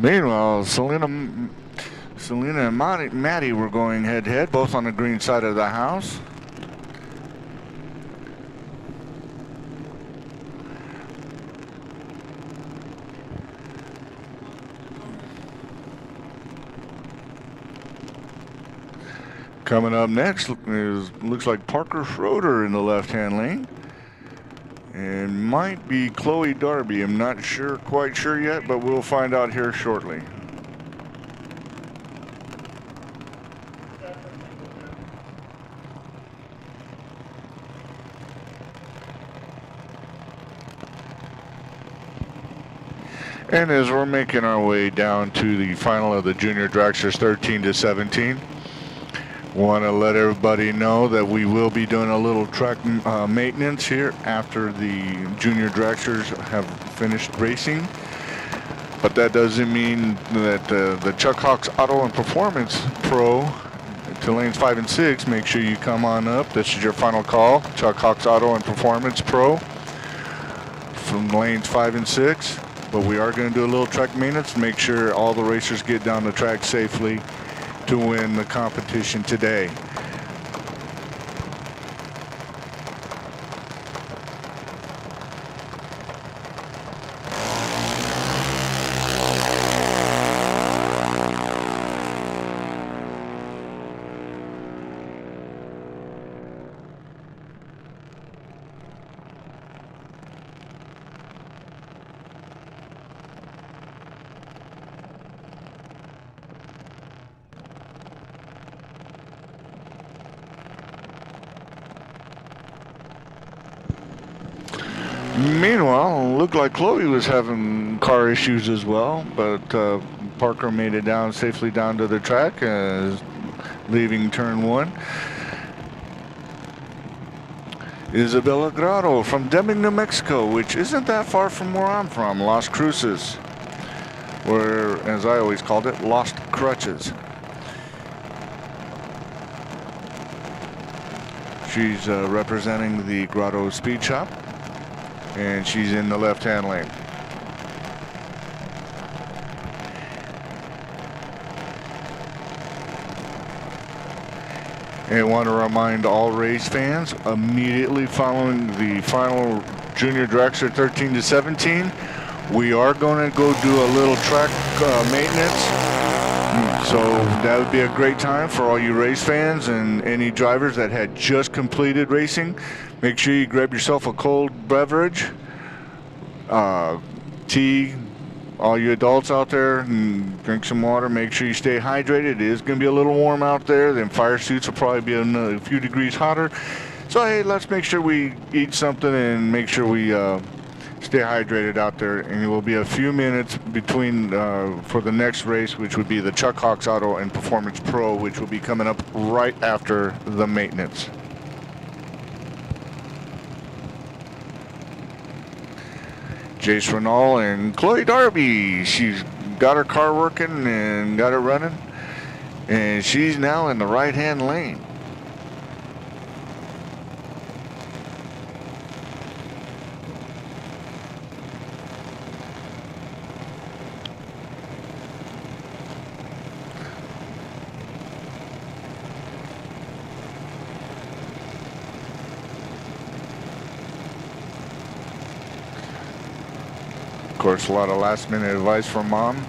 Meanwhile, Selena and Maddie were going head-to-head, both on the green side of the house. Coming up next looks like Parker Schroeder in the left-hand lane. And might be Chloe Darby. I'm not quite sure yet, but we'll find out here shortly. And as we're making our way down to the final of the junior dragsters, 13 to 17, want to let everybody know that we will be doing a little track maintenance here after the junior dragsters have finished racing. But that doesn't mean that the Chuck Hawks Auto and Performance Pro to lanes 5 and 6, make sure you come on up. This is your final call. Chuck Hawks Auto and Performance Pro from lanes 5 and 6. But we are going to do a little track maintenance, make sure all the racers get down the track safely to win the competition today. Meanwhile, it looked like Chloe was having car issues as well, but Parker made it down safely down to the track, leaving turn 1. Isabella Grotto from Deming, New Mexico, which isn't that far from where I'm from, Las Cruces, where, as I always called it, Lost Crutches. She's representing the Grotto Speed Shop, and she's in the left-hand lane. And I want to remind all race fans, immediately following the final Junior Dragster 13 to 17, we are going to go do a little track maintenance. So that would be a great time for all you race fans and any drivers that had just completed racing. Make sure you grab yourself a cold beverage, tea. All you adults out there, and drink some water. Make sure you stay hydrated. It is going to be a little warm out there. Then fire suits will probably be a few degrees hotter. So hey, let's make sure we eat something and make sure we stay hydrated out there. And it will be a few minutes between for the next race, which would be the Chuck Hawks Auto and Performance Pro, which will be coming up right after the maintenance. Jace Renault and Chloe Darby. She's got her car working and got it running. And she's now in the right-hand lane. Of course, a lot of last-minute advice from Mom.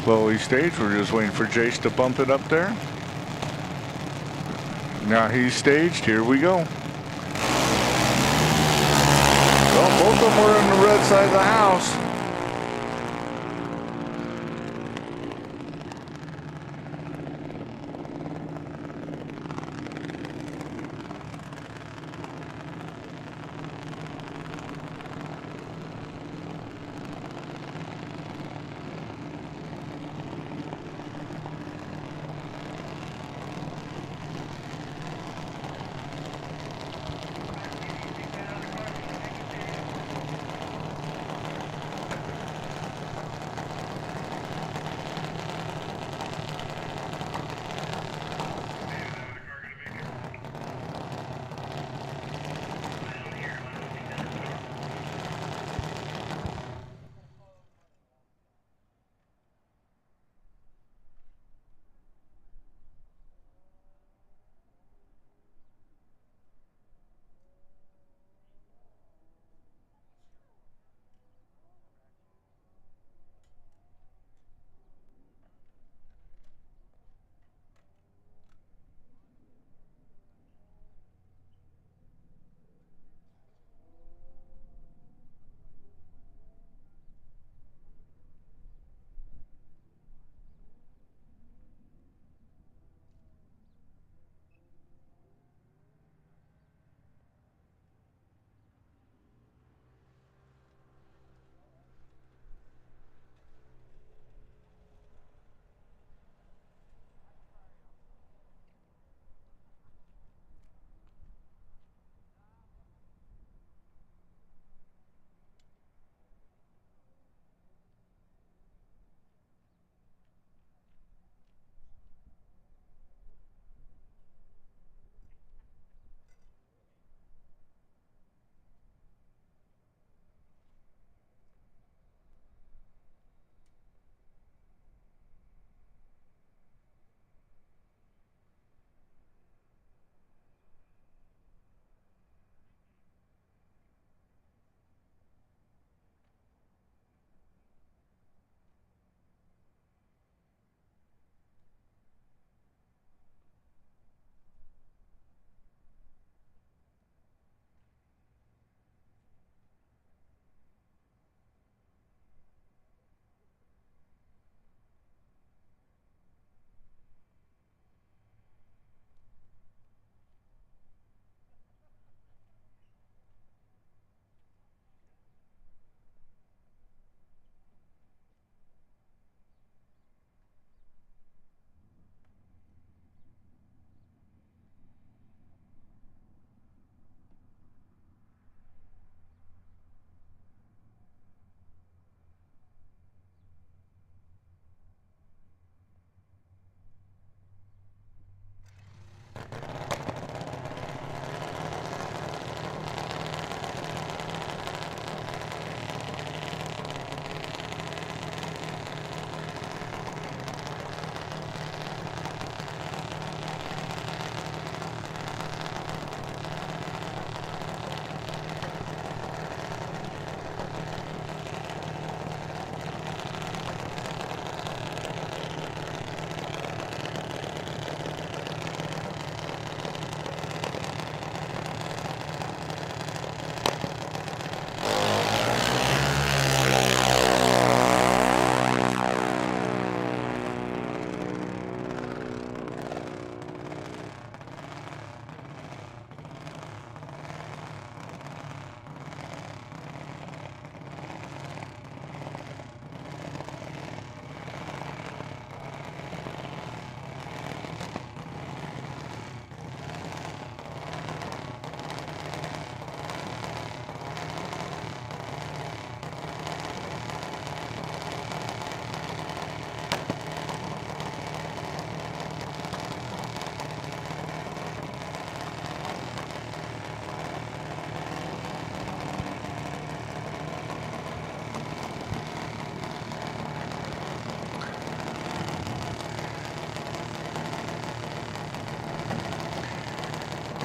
Chloe stage. We're just waiting for Jace to bump it up there. Now he's staged. Here we go. Well, both of them were in the red side of the house.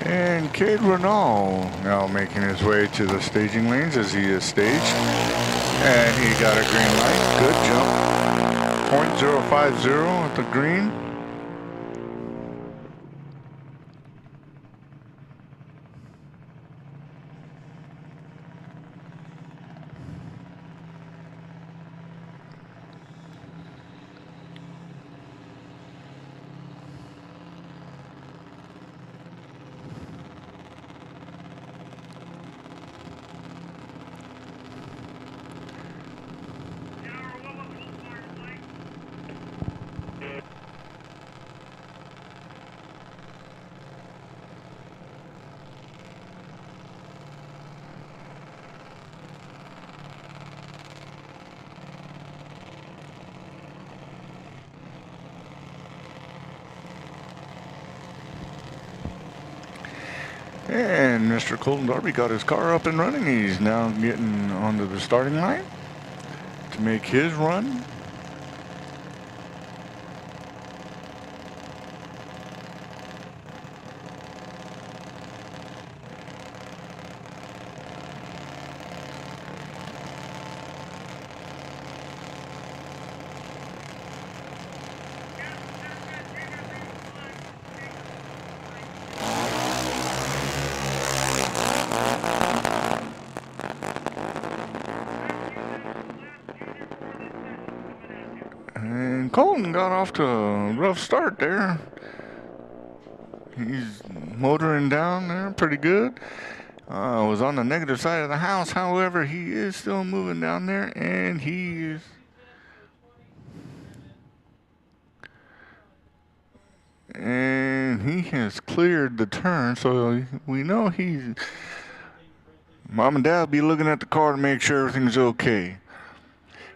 And Cade Renault now making his way to the staging lanes as he is staged. And he got a green light. Good jump. .050 at the green. And Mr. Colton Darby got his car up and running. He's now getting onto the starting line to make his run. And Colton got off to a rough start there. He's motoring down there pretty good. Was on the negative side of the house. However, he is still moving down there, and he has cleared the turn. So we know Mom and Dad will be looking at the car to make sure everything's okay.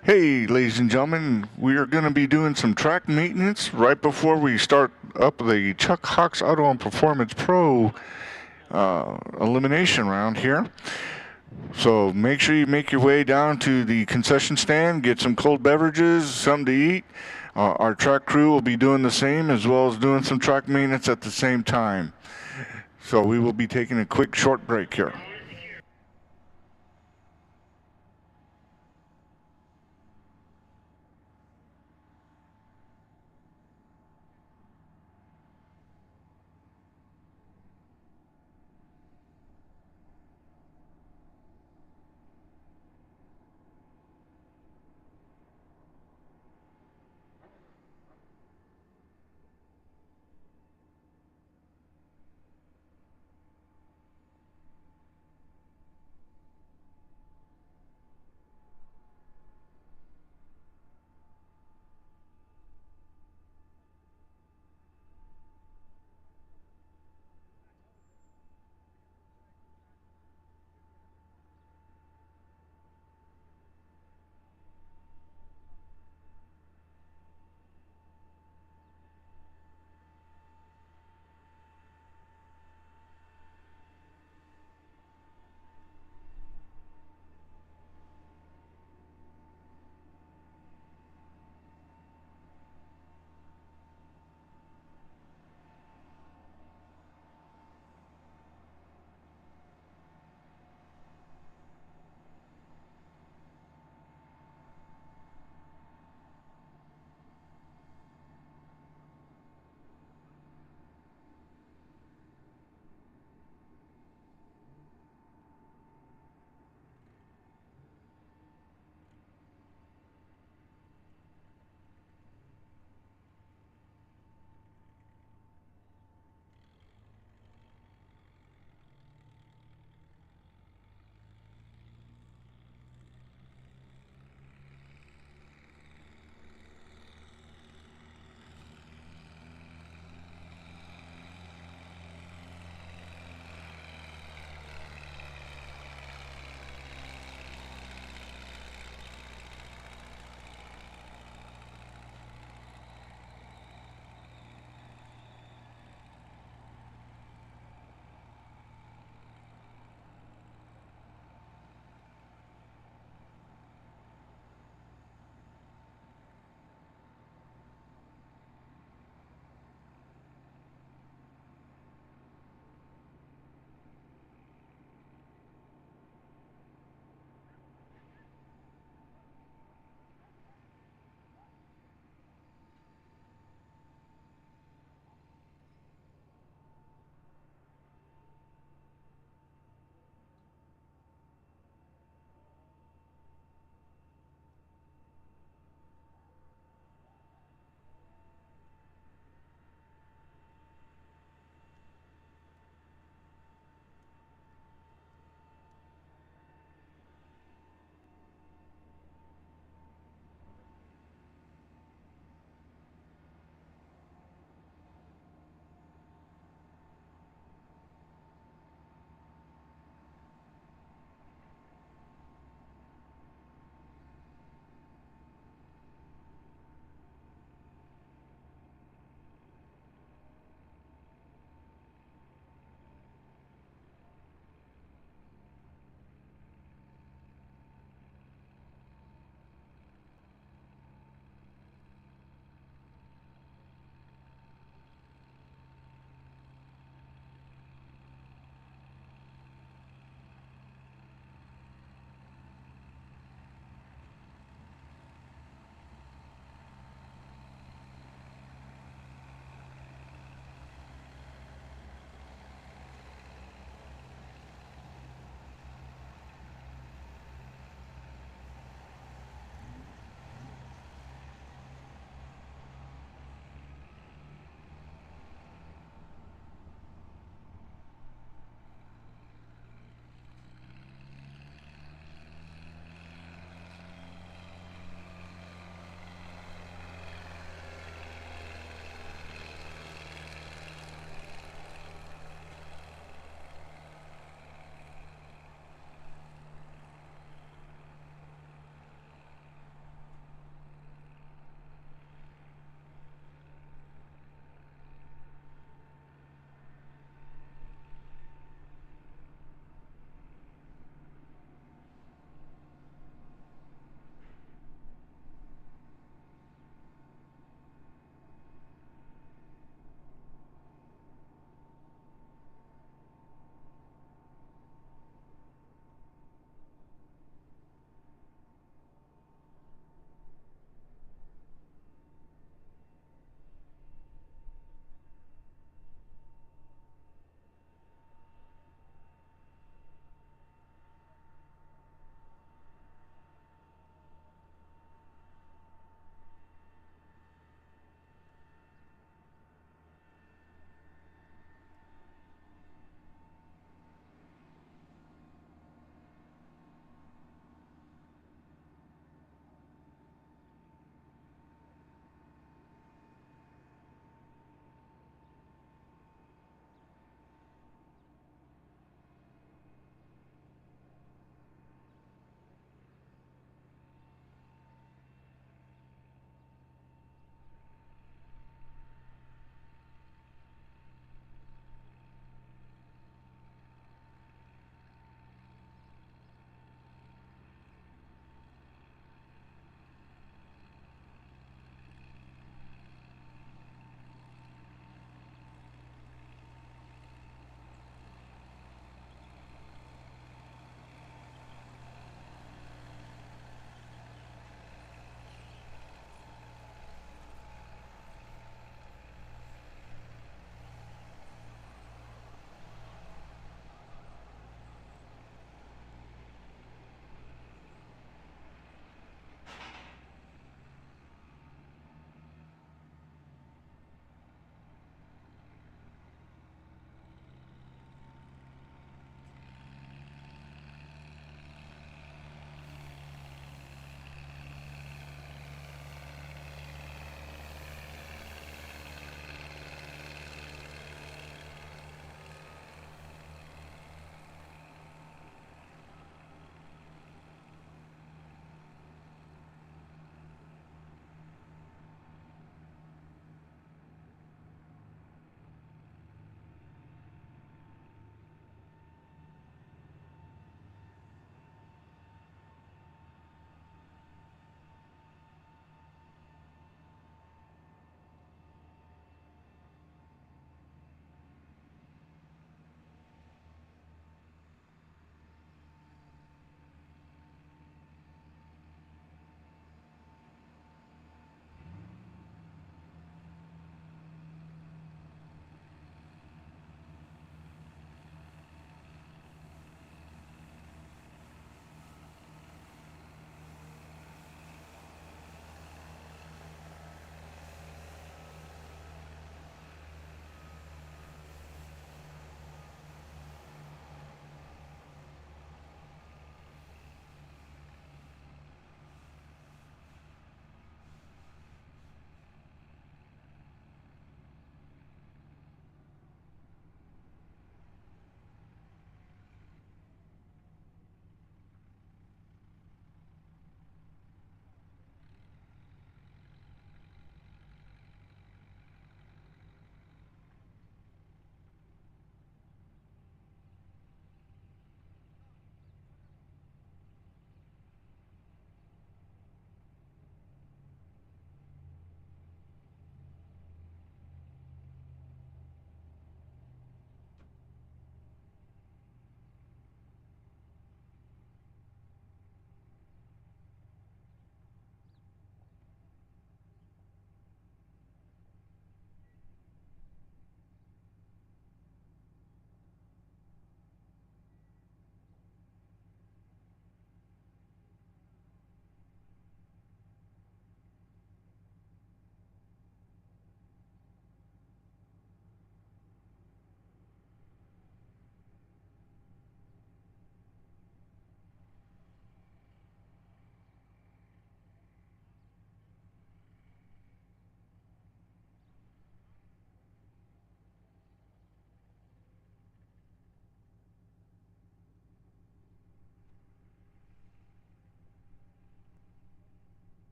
Hey, ladies and gentlemen, we are going to be doing some track maintenance right before we start up the Chuck Hawks Auto and Performance Pro elimination round here. So make sure you make your way down to the concession stand, get some cold beverages, something to eat. Our track crew will be doing the same, as well as doing some track maintenance at the same time. So we will be taking a quick short break here.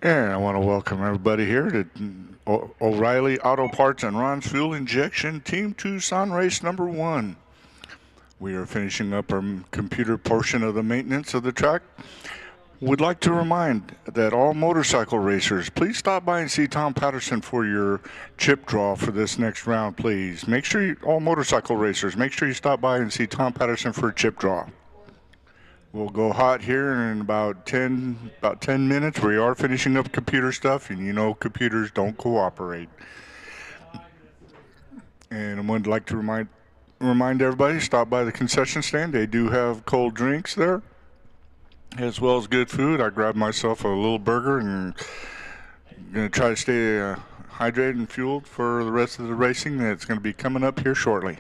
And I want to welcome everybody here to O'Reilly Auto Parts and Ron's Fuel Injection Team Tucson Race number 1. We are finishing up our computer portion of the maintenance of the track. We'd like to remind that all motorcycle racers, please stop by and see Tom Patterson for your chip draw for this next round, please. Make sure all motorcycle racers, make sure you stop by and see Tom Patterson for a chip draw. We'll go hot here in about 10 minutes. We are finishing up computer stuff, and you know computers don't cooperate. And I would like to remind everybody, stop by the concession stand. They do have cold drinks there, as well as good food. I grabbed myself a little burger and I'm going to try to stay hydrated and fueled for the rest of the racing that's going to be coming up here shortly.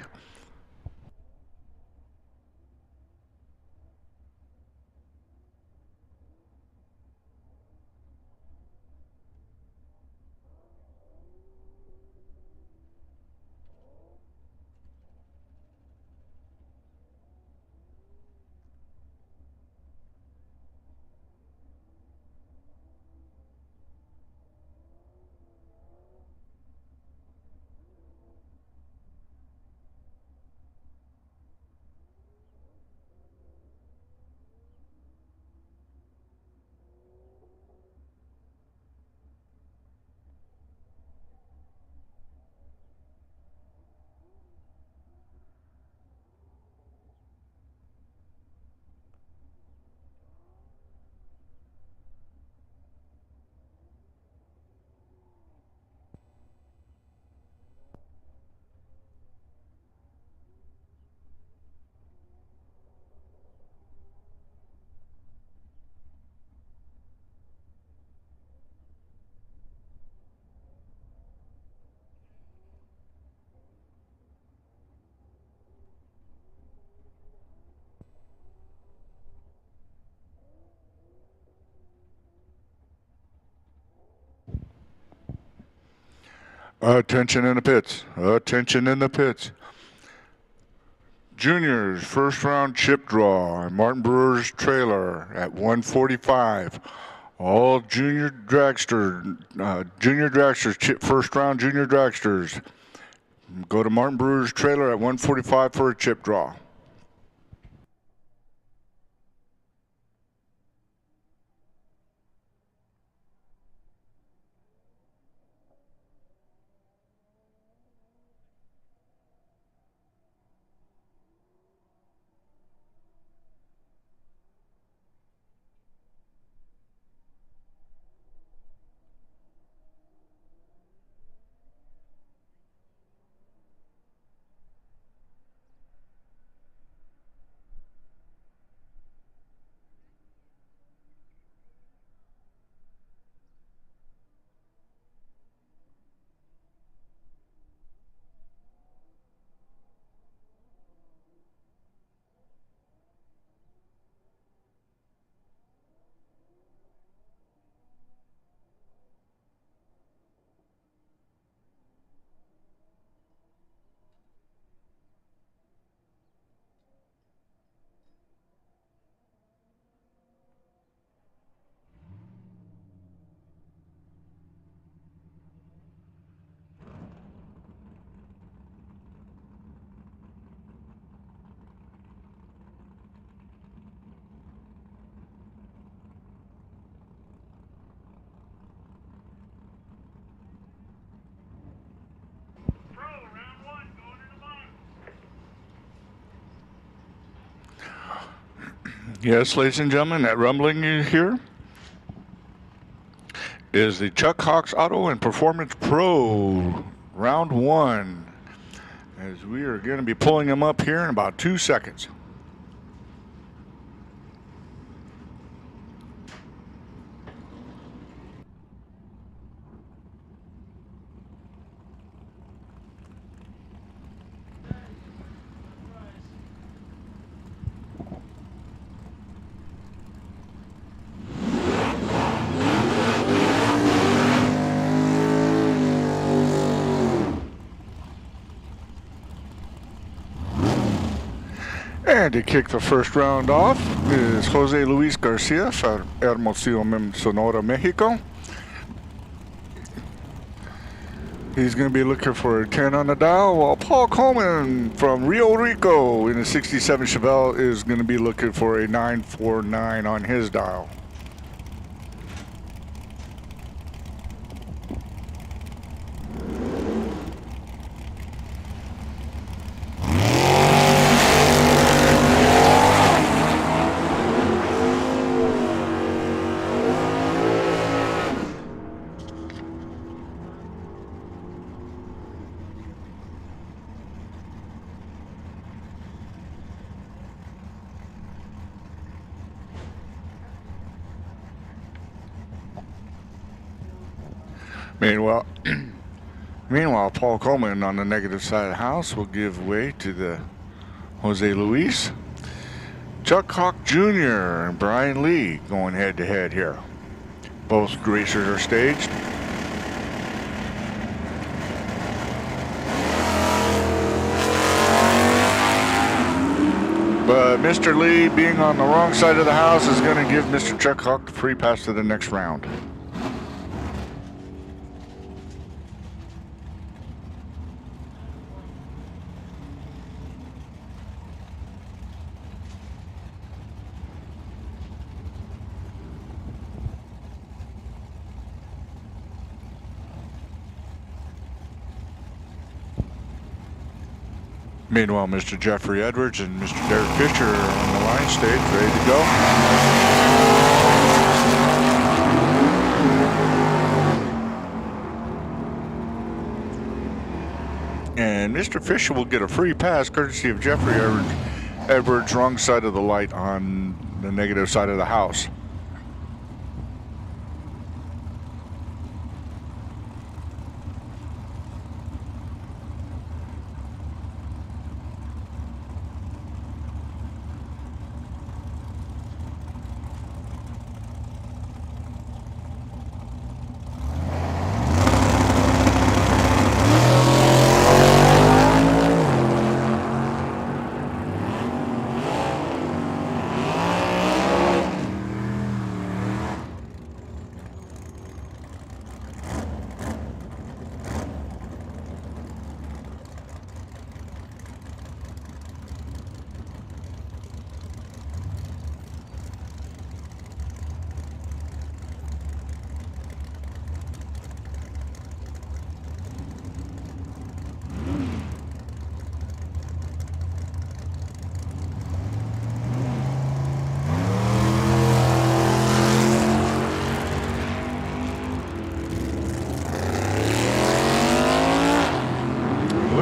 Attention in the pits. Attention in the pits. Juniors, first round chip draw. Martin Brewer's trailer at 145. All junior dragsters, first round junior dragsters. Go to Martin Brewer's trailer at 145 for a chip draw. Yes, ladies and gentlemen, that rumbling you hear is the Chuck Hawks Auto and Performance Pro round 1, as we are going to be pulling them up here in about 2 seconds. And to kick the first round off is Jose Luis Garcia for Hermosillo, Sonora, Mexico. He's going to be looking for a 10 on the dial, while Paul Coleman from Rio Rico in a 67 Chevelle is going to be looking for a 949 on his dial. Meanwhile, Paul Coleman on the negative side of the house will give way to the Jose Luis. Chuck Hawk Jr. and Brian Lee going head to head here. Both racers are staged. But Mr. Lee, being on the wrong side of the house, is going to give Mr. Chuck Hawk the free pass to the next round. Meanwhile, Mr. Jeffrey Edwards and Mr. Derek Fisher are on the line stage, ready to go. And Mr. Fisher will get a free pass courtesy of Jeffrey Edwards, wrong side of the light on the negative side of the house.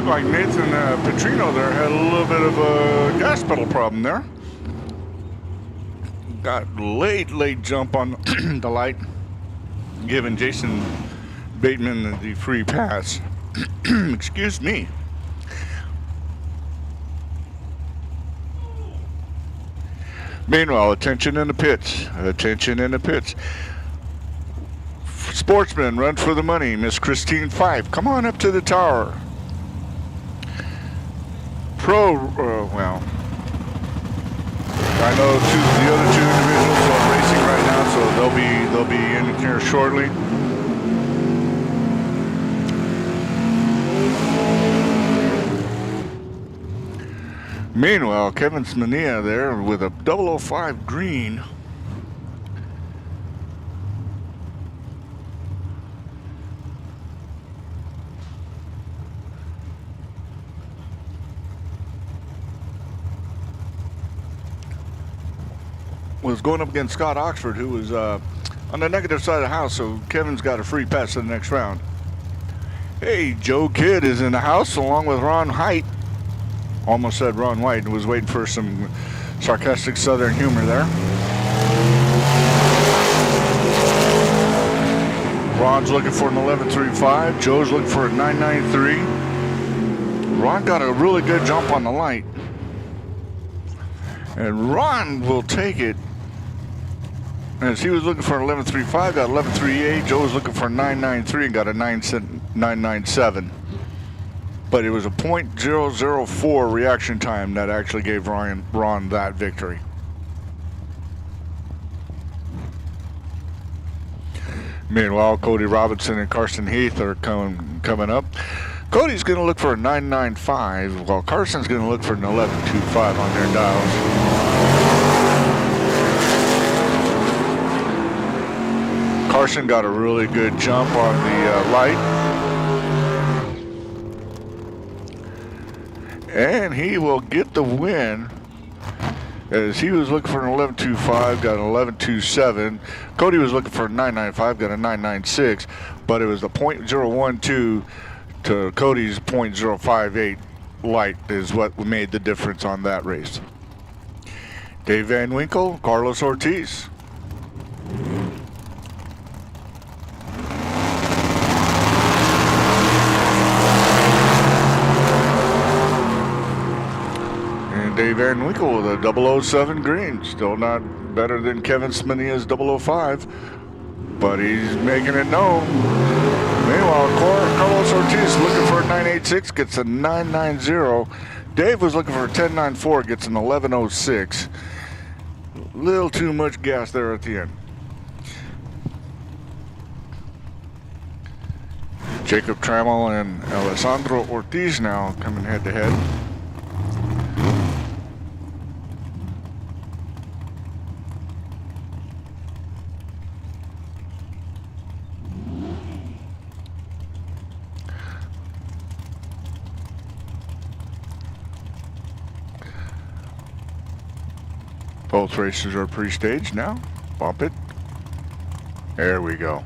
Like Nathan Petrino there had a little bit of a gas pedal problem there. Got late jump on the light, giving Jason Bateman the free pass. Excuse me. Meanwhile, attention in the pits. Attention in the pits. Sportsman, run for the money. Miss Christine Fife, come on up to the tower. Pro, well, I know the other two individuals are racing right now, so they'll be in here shortly. Meanwhile, Kevin Smania there with a 005 green. Was going up against Scott Oxford, who was on the negative side of the house, so Kevin's got a free pass to the next round. Hey, Joe Kidd is in the house along with Ron Height. Almost said Ron White, and was waiting for some sarcastic southern humor there. Ron's looking for an 11.35. Joe's looking for a 9.93. Ron got a really good jump on the light. And Ron will take it. As he was looking for an 11.35, got 11.38. Joe was looking for a 9.93 and got a 9.97. But it was a .004 reaction time that actually gave Ron that victory. Meanwhile, Cody Robinson and Carson Heath are coming up. Cody's going to look for a 995, while Carson's going to look for an 1125 on their dials. Carson got a really good jump on the light. And he will get the win, as he was looking for an 1125, got an 1127. Cody was looking for a 995, got a 996, but it was the .012 to Cody's .058 light is what made the difference on that race. Dave Van Winkle, Carlos Ortiz. Dave Van Winkle with a 007 green. Still not better than Kevin Smania's 005, but he's making it known. Meanwhile, Carlos Ortiz looking for a 986, gets a 990. Dave was looking for a 1094, gets an 1106. Little too much gas there at the end. Jacob Trammell and Alessandro Ortiz now coming head to head. Both races are pre-staged now. Bump it. There we go.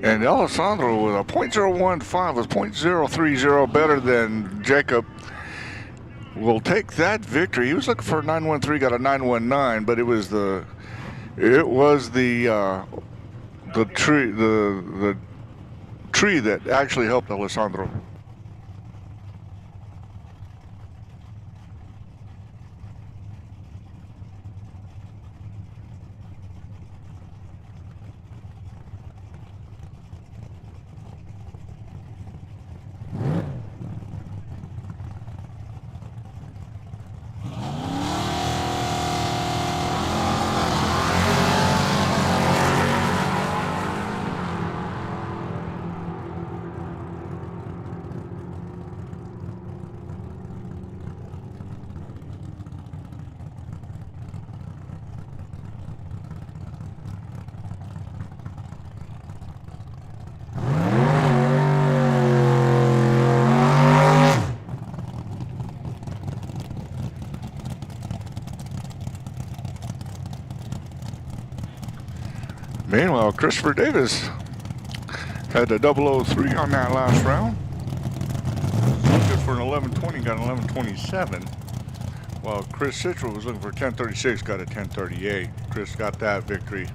And Alessandro with a .015 was .030 better than Jacob. Will take that victory. He was looking for a 913, got a 919, but it was the tree that actually helped Alessandro. Meanwhile, Christopher Davis had a 003 on that last round. Looking for an 1120, got an 1127. While Chris Citro was looking for a 1036, got a 1038. Chris got that victory.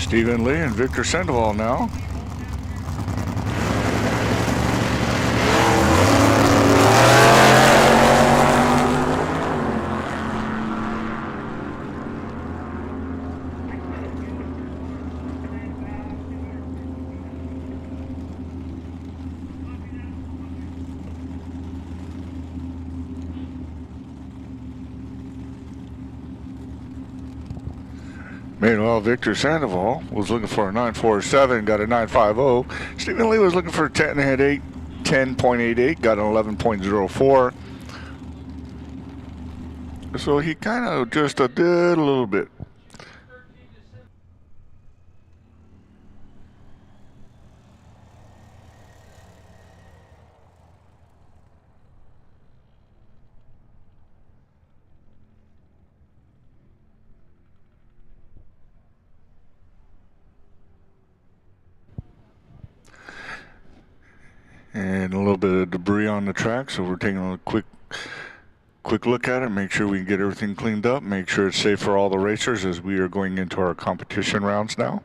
Stephen Lee and Victor Sandoval now. Meanwhile, Victor Sandoval was looking for a 947, got a 950. Stephen Lee was looking for a 10.88, got an 11.04. So he kind of just did a little bit. And a little bit of debris on the track, so we're taking a quick look at it, make sure we can get everything cleaned up, make sure it's safe for all the racers as we are going into our competition rounds now.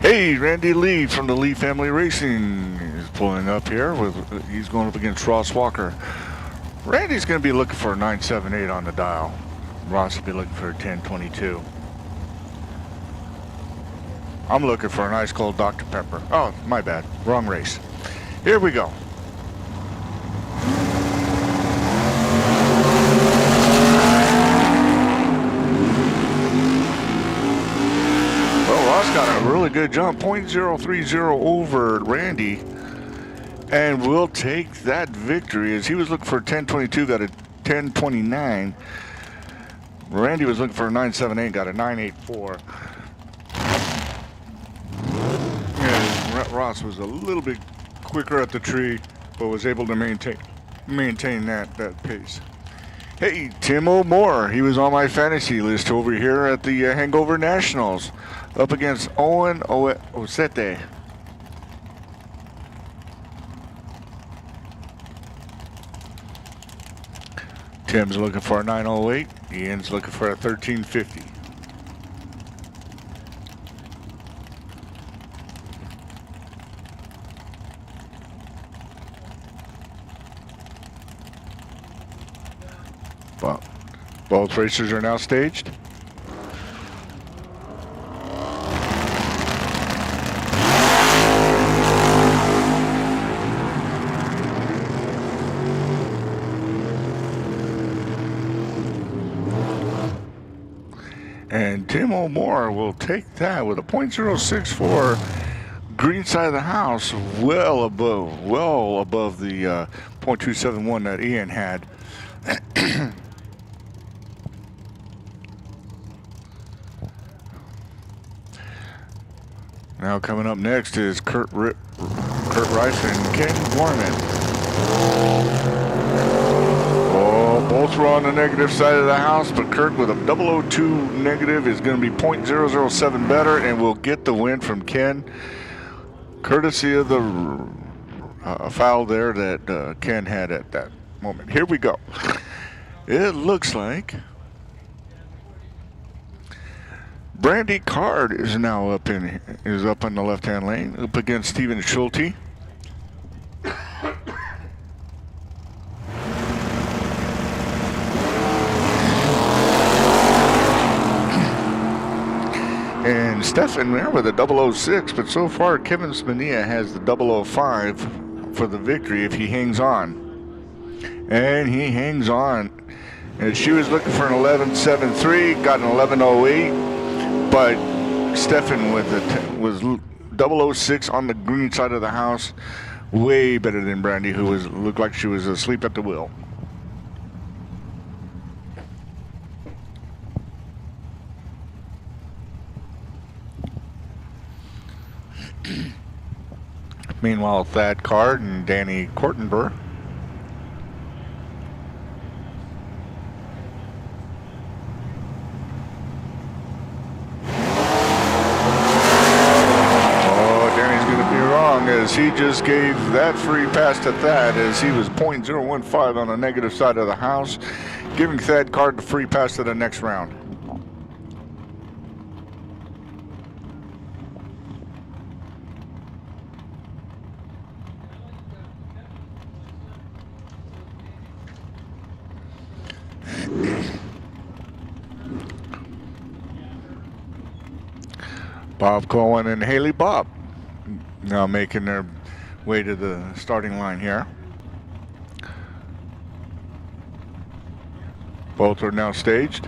Hey, Randy Lee from the Lee Family Racing is pulling up here. He's going up against Ross Walker. Randy's going to be looking for a 978 on the dial. Ross will be looking for a 1022. I'm looking for an ice cold Dr. Pepper. Oh, my bad. Wrong race. Here we go. Got a really good jump, 0.030 over Randy, and we'll take that victory as he was looking for a 1022, got a 1029. Randy was looking for a 978, got a 984. And Ross was a little bit quicker at the tree, but was able to maintain that pace. Hey, Tim O'More, he was on my fantasy list over here at the Hangover Nationals, up against Owen Osete. Tim's looking for a 908, Ian's looking for a 1350. Well, both racers are now staged. And Tim O'More will take that with a .064 green side of the house, well above the .271 that Ian had. Now coming up next is Kurt Rice and Ken Gorman. Oh, both were on the negative side of the house, but Kurt with a 002 negative is going to be .007 better and will get the win from Ken, courtesy of the foul there that Ken had at that moment. Here we go. It looks like Brandy Card is now up in the left-hand lane, up against Steven Schulte. And Stefan there with a 006, but so far Kevin Spania has the 005 for the victory if he hangs on. And he hangs on. And she was looking for an 11.73, got an 11.08, but Stefan was 006 on the green side of the house, way better than Brandy, who looked like she was asleep at the wheel. Meanwhile, Thad Card and Danny Kortenberg. Oh, Danny's going to be wrong, as he just gave that free pass to Thad, as he was .015 on the negative side of the house, giving Thad Card the free pass to the next round. Bob Cohen and Haley Bob now making their way to the starting line here. Both are now staged.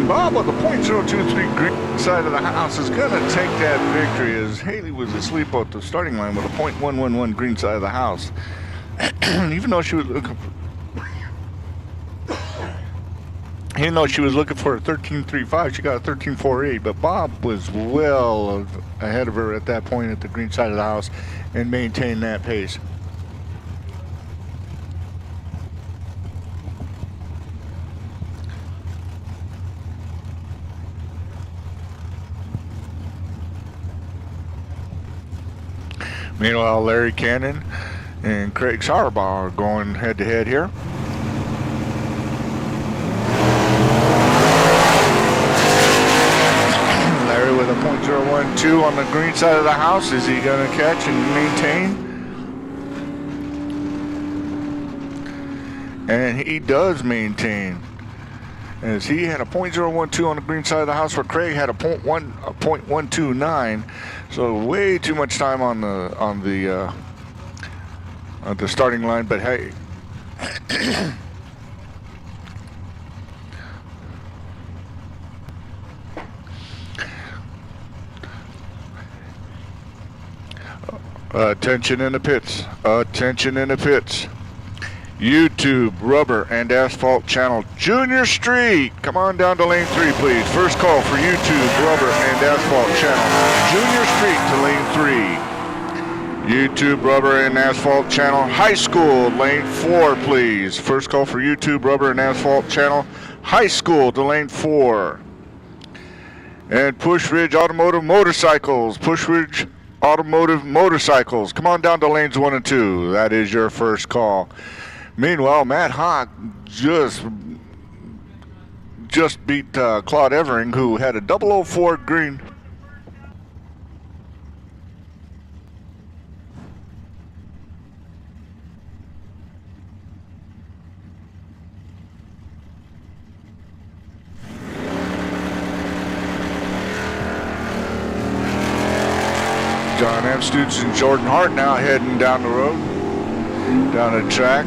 Bob with a .023 green side of the house is going to take that victory, as Haley was asleep at the starting line with a .111 green side of the house. Even though she was looking for a 13.35, she got a 13.48, but Bob was well ahead of her at that point at the green side of the house and maintained that pace. Meanwhile, Larry Cannon and Craig Sauerbaugh are going head-to-head here. Larry with a .012 on the green side of the house. Is he going to catch and maintain? And he does maintain, as he had a .012 on the green side of the house, where Craig had a .129. So way too much time on the starting line, but hey. Attention in the pits. Attention in the pits. YouTube, Rubber, and Asphalt Channel, Junior Street. Come on down to lane 3, please. First call for YouTube, Rubber, and Asphalt Channel, Junior Street to lane 3. YouTube, Rubber, and Asphalt Channel, High School, lane 4, please. First call for YouTube, Rubber, and Asphalt Channel, High School to lane 4. And Push Ridge Automotive Motorcycles, Push Ridge Automotive Motorcycles. Come on down to lanes 1 and 2. That is your first call. Meanwhile, Matt Hawk just beat Claude Evering, who had a 004 green. John M. Stutz and Jordan Hart now heading down the road, down the track.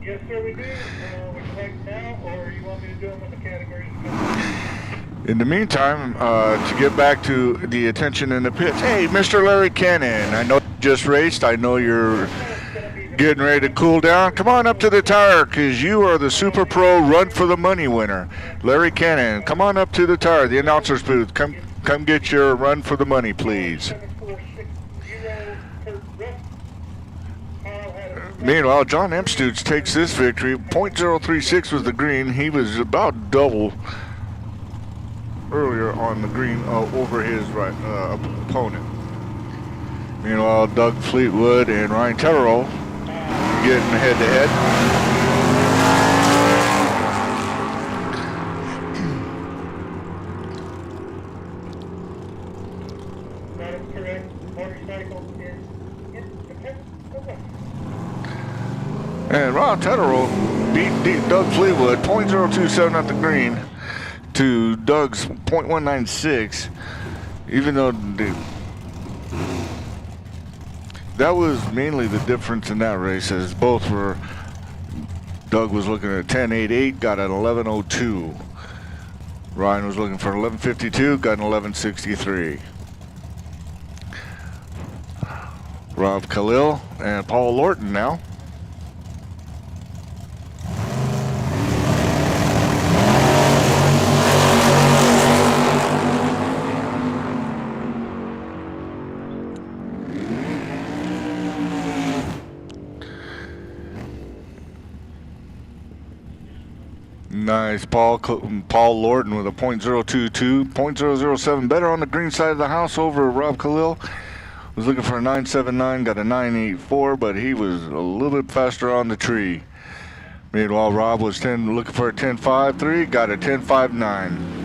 Yes, sir, we do. Would you like now, or you want me to do them when the categories come? In the meantime, to get back to the attention in the pits. Hey, Mr. Larry Cannon, I know you just raced. I know you're getting ready to cool down. Come on up to the tire, because you are the Super Pro Run for the Money winner. Larry Cannon, come on up to the tire, the announcer's booth. Come get your Run for the Money, please. Meanwhile, John Emstutz takes this victory. .036 was the green. He was about double earlier on the green over his opponent. Meanwhile, Doug Fleetwood and Ryan Tetterow getting head-to-head. That is correct. Motorcycle is independent. And Ryan Tetterow beat Doug Fleetwood .027 at the green to Doug's .196, even though that was mainly the difference in that race, as both were, Doug was looking at 10.88, got an 11.02. Ryan was looking for 11.52, got an 11.63. Rob Khalil and Paul Lorton now. Nice, Paul Lorton with a .022, .007 better on the green side of the house over Rob Khalil. Was looking for a 9.79, got a 9.84, but he was a little bit faster on the tree. Meanwhile, Rob was looking for a 10.53, got a 10.59.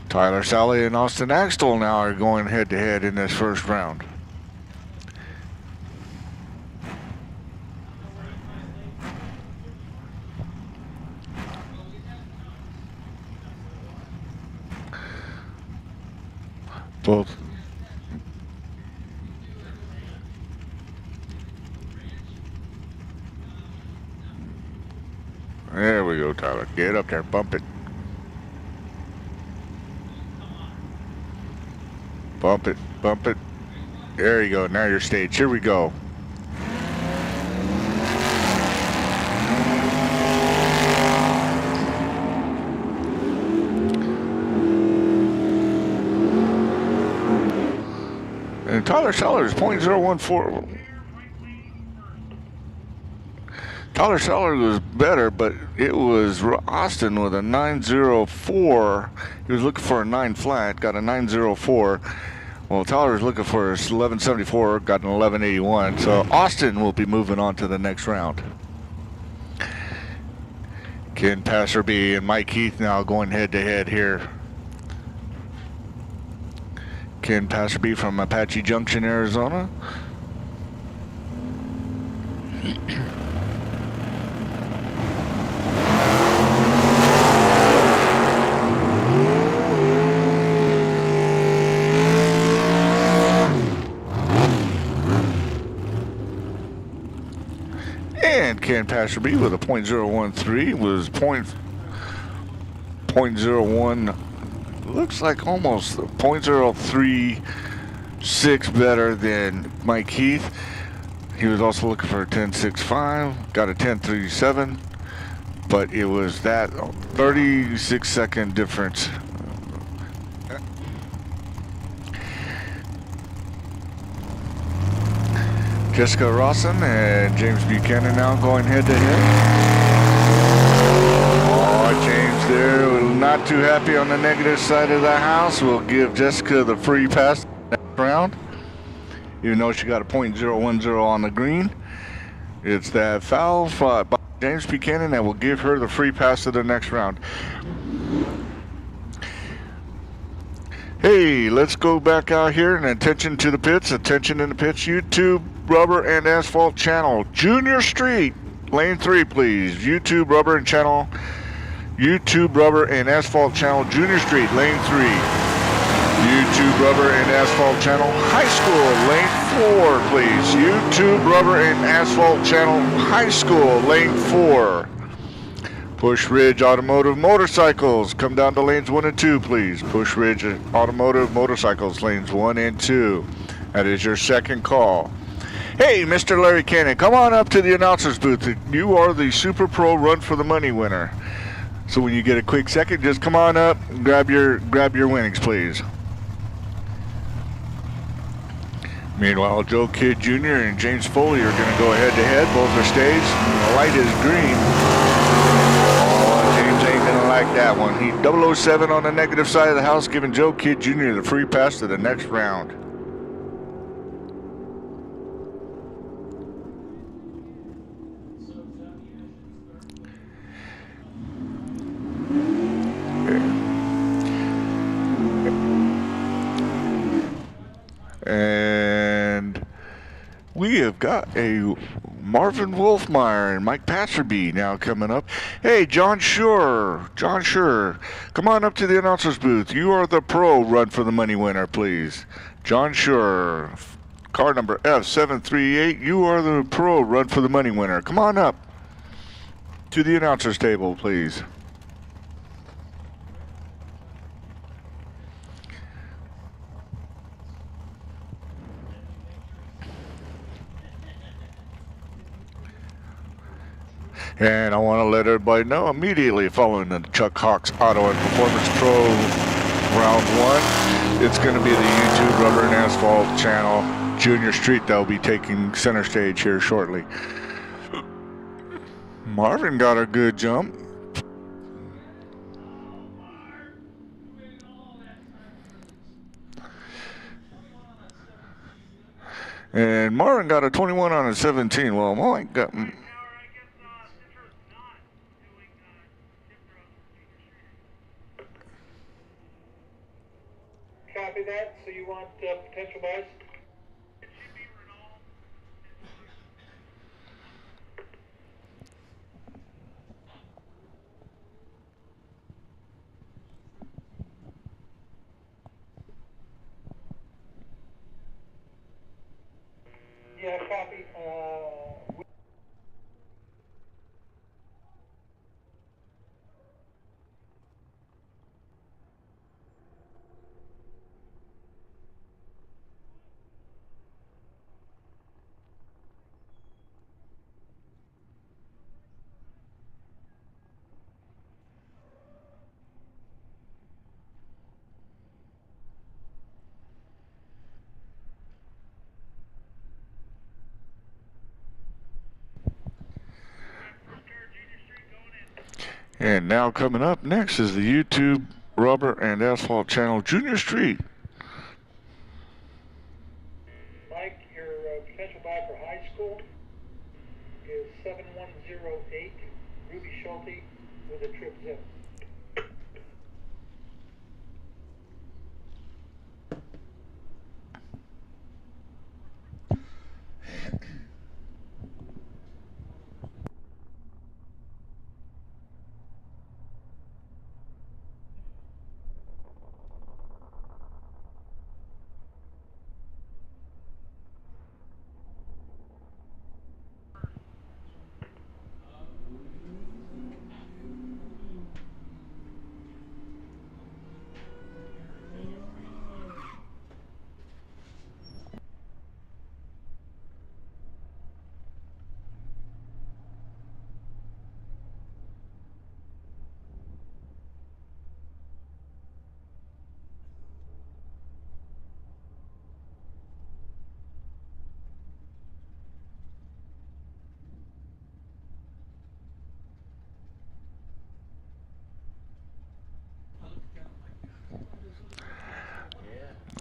Tyler Sally and Austin Axtell now are going head-to-head in this first round. Both. There we go, Tyler. Get up there, bump it. Bump it, bump it. There you go, now you're staged. Here we go. And Tyler Sellers, .014. Tyler Sellers was better, but it was Austin with a 9.04. He was looking for a 9 flat, got a 9.04. Well, Tyler was looking for a 11.74, got an 11.81. So Austin will be moving on to the next round. Ken Passerby and Mike Heath now going head-to-head here. Ken Passerby from Apache Junction, Arizona. And Ken Passerby with a .013 was .01. Looks like almost .036 better than Mike Heath. He was also looking for a 10.65, got a 10.37, but it was that 36-second difference. Jessica Rawson and James Buchanan now going head-to-head. Oh, James there, not too happy on the negative side of the house. We'll give Jessica the free pass next round, even though she got a .010 on the green. It's that foul fought by James Buchanan that will give her the free pass to the next round. Hey, let's go back out here and attention to the pits, attention in the pits, YouTube Rubber and Asphalt Channel, Junior Street, lane 3 please, YouTube Rubber and Channel, YouTube Rubber and Asphalt Channel, Junior Street, lane 3, YouTube Rubber and Asphalt Channel, High School, lane 4 please, YouTube Rubber and Asphalt Channel, High School, lane 4. Push Ridge Automotive Motorcycles, come down to lanes 1 and 2, please. Push Ridge Automotive Motorcycles, lanes 1 and 2. That is your second call. Hey, Mr. Larry Cannon, come on up to the announcer's booth. You are the Super Pro Run for the Money winner. So when you get a quick second, just come on up and grab your winnings, please. Meanwhile, Joe Kidd Jr. and James Foley are going to go head-to-head. Both are staged. The light is green. Oh, James ain't going to like that one. He 007 on the negative side of the house, giving Joe Kidd Jr. the free pass to the next round. And we have got a Marvin Wolfmeyer and Mike Passerby now coming up. Hey, John Schur, come on up to the announcer's booth. You are the pro run for the money winner, please. John Schur, car number F738, you are the pro run for the money winner. Come on up to the announcer's table, please. And I want to let everybody know immediately following the Chuck Hawks Auto and Performance Pro round one, it's going to be the YouTube Rubber and Asphalt channel, Junior Street, that will be taking center stage here shortly. Marvin got a good jump. And Marvin got a 21 on a 17. Well, Mike got... Copy that. So you want potential buys? It should be Renault. Yeah, copy. And now coming up next is the YouTube Rubber and Asphalt channel, Junior Street. Mike, your potential buy for high school is 7108 Ruby Schulte with a trip zip.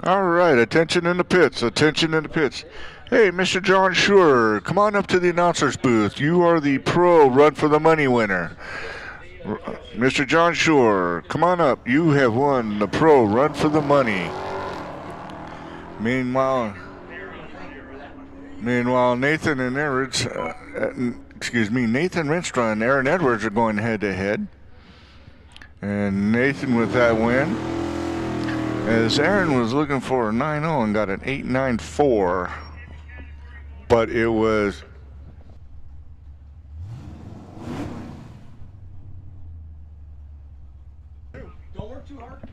All right, attention in the pits, attention in the pits. Hey, Mr. John Schur, come on up to the announcer's booth. You are the pro run for the money winner. Mr. John Schur, come on up. You have won the pro run for the money. Meanwhile, Nathan and Nathan Rinstra and Aaron Edwards are going head to head. And Nathan with that win, as Aaron was looking for a 9-0 and got an 8.94, but it was... Don't work too hard.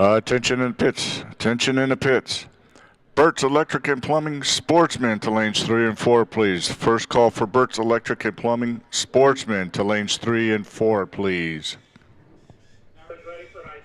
Attention in the pits. Attention in the pits. Burt's Electric and Plumbing Sportsman to lanes 3 and 4, please. First call for Burt's Electric and Plumbing Sportsman to lanes 3 and 4, please. Ready for high.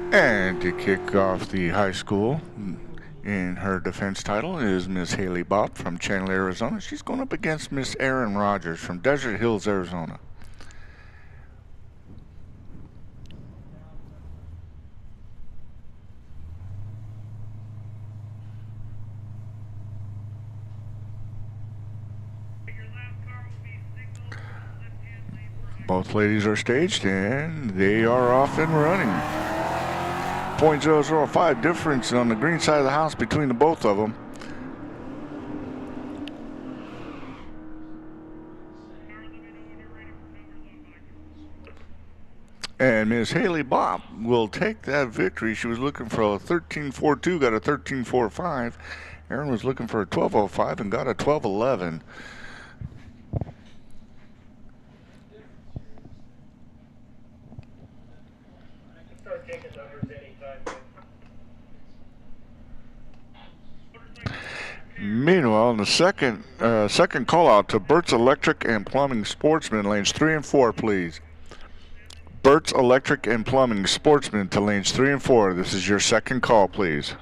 And to kick off the high school in her defense title is Miss Haley Bopp from Chandler, Arizona. She's going up against Miss Erin Rogers from Desert Hills, Arizona. Both ladies are staged and they are off and running. .005 difference on the green side of the house between the both of them. And Miss Haley Bopp will take that victory. She was looking for a 13.42, got a 13.45. Erin was looking for a 12.05 and got a 12.11. Start taking numbers anytime. Meanwhile, in the second call out to Burt's Electric and Plumbing Sportsman, lanes 3 and 4, please. Burt's Electric and Plumbing Sportsman to lanes 3 and 4. This is your second call, please.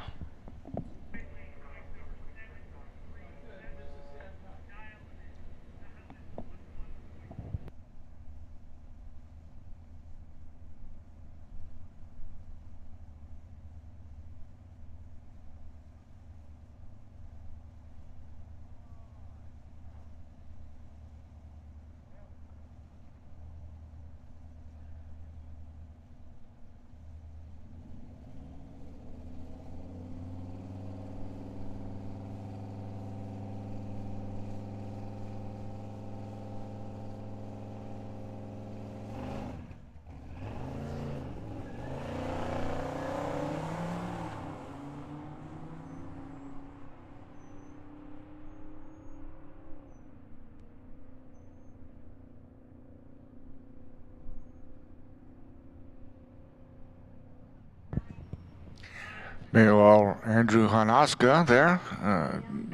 Meanwhile, Andrew Hanaska there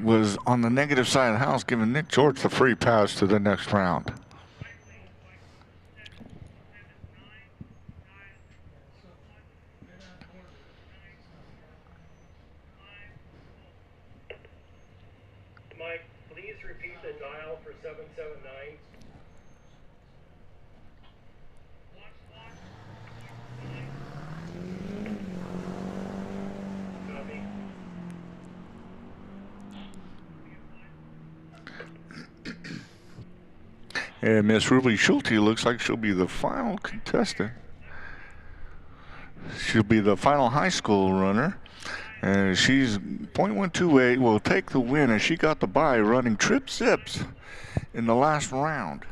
was on the negative side of the house, giving Nick George the free pass to the next round. Mike, please repeat the dial for 779. Copy. And Miss Ruby Schulte looks like she'll be the final contestant. She'll be the final high school runner. And she's .128, will take the win, and she got the bye running trip zips in the last round.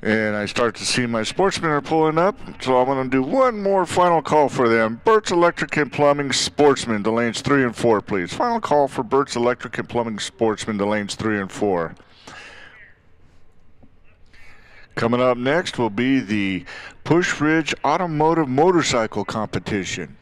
And I start to see my sportsmen are pulling up, so I'm going to do one more final call for them. Burt's Electric and Plumbing Sportsman to lanes 3 and 4, please. Final call for Burt's Electric and Plumbing Sportsman to lanes 3 and 4. Coming up next will be the Push Ridge Automotive Motorcycle Competition.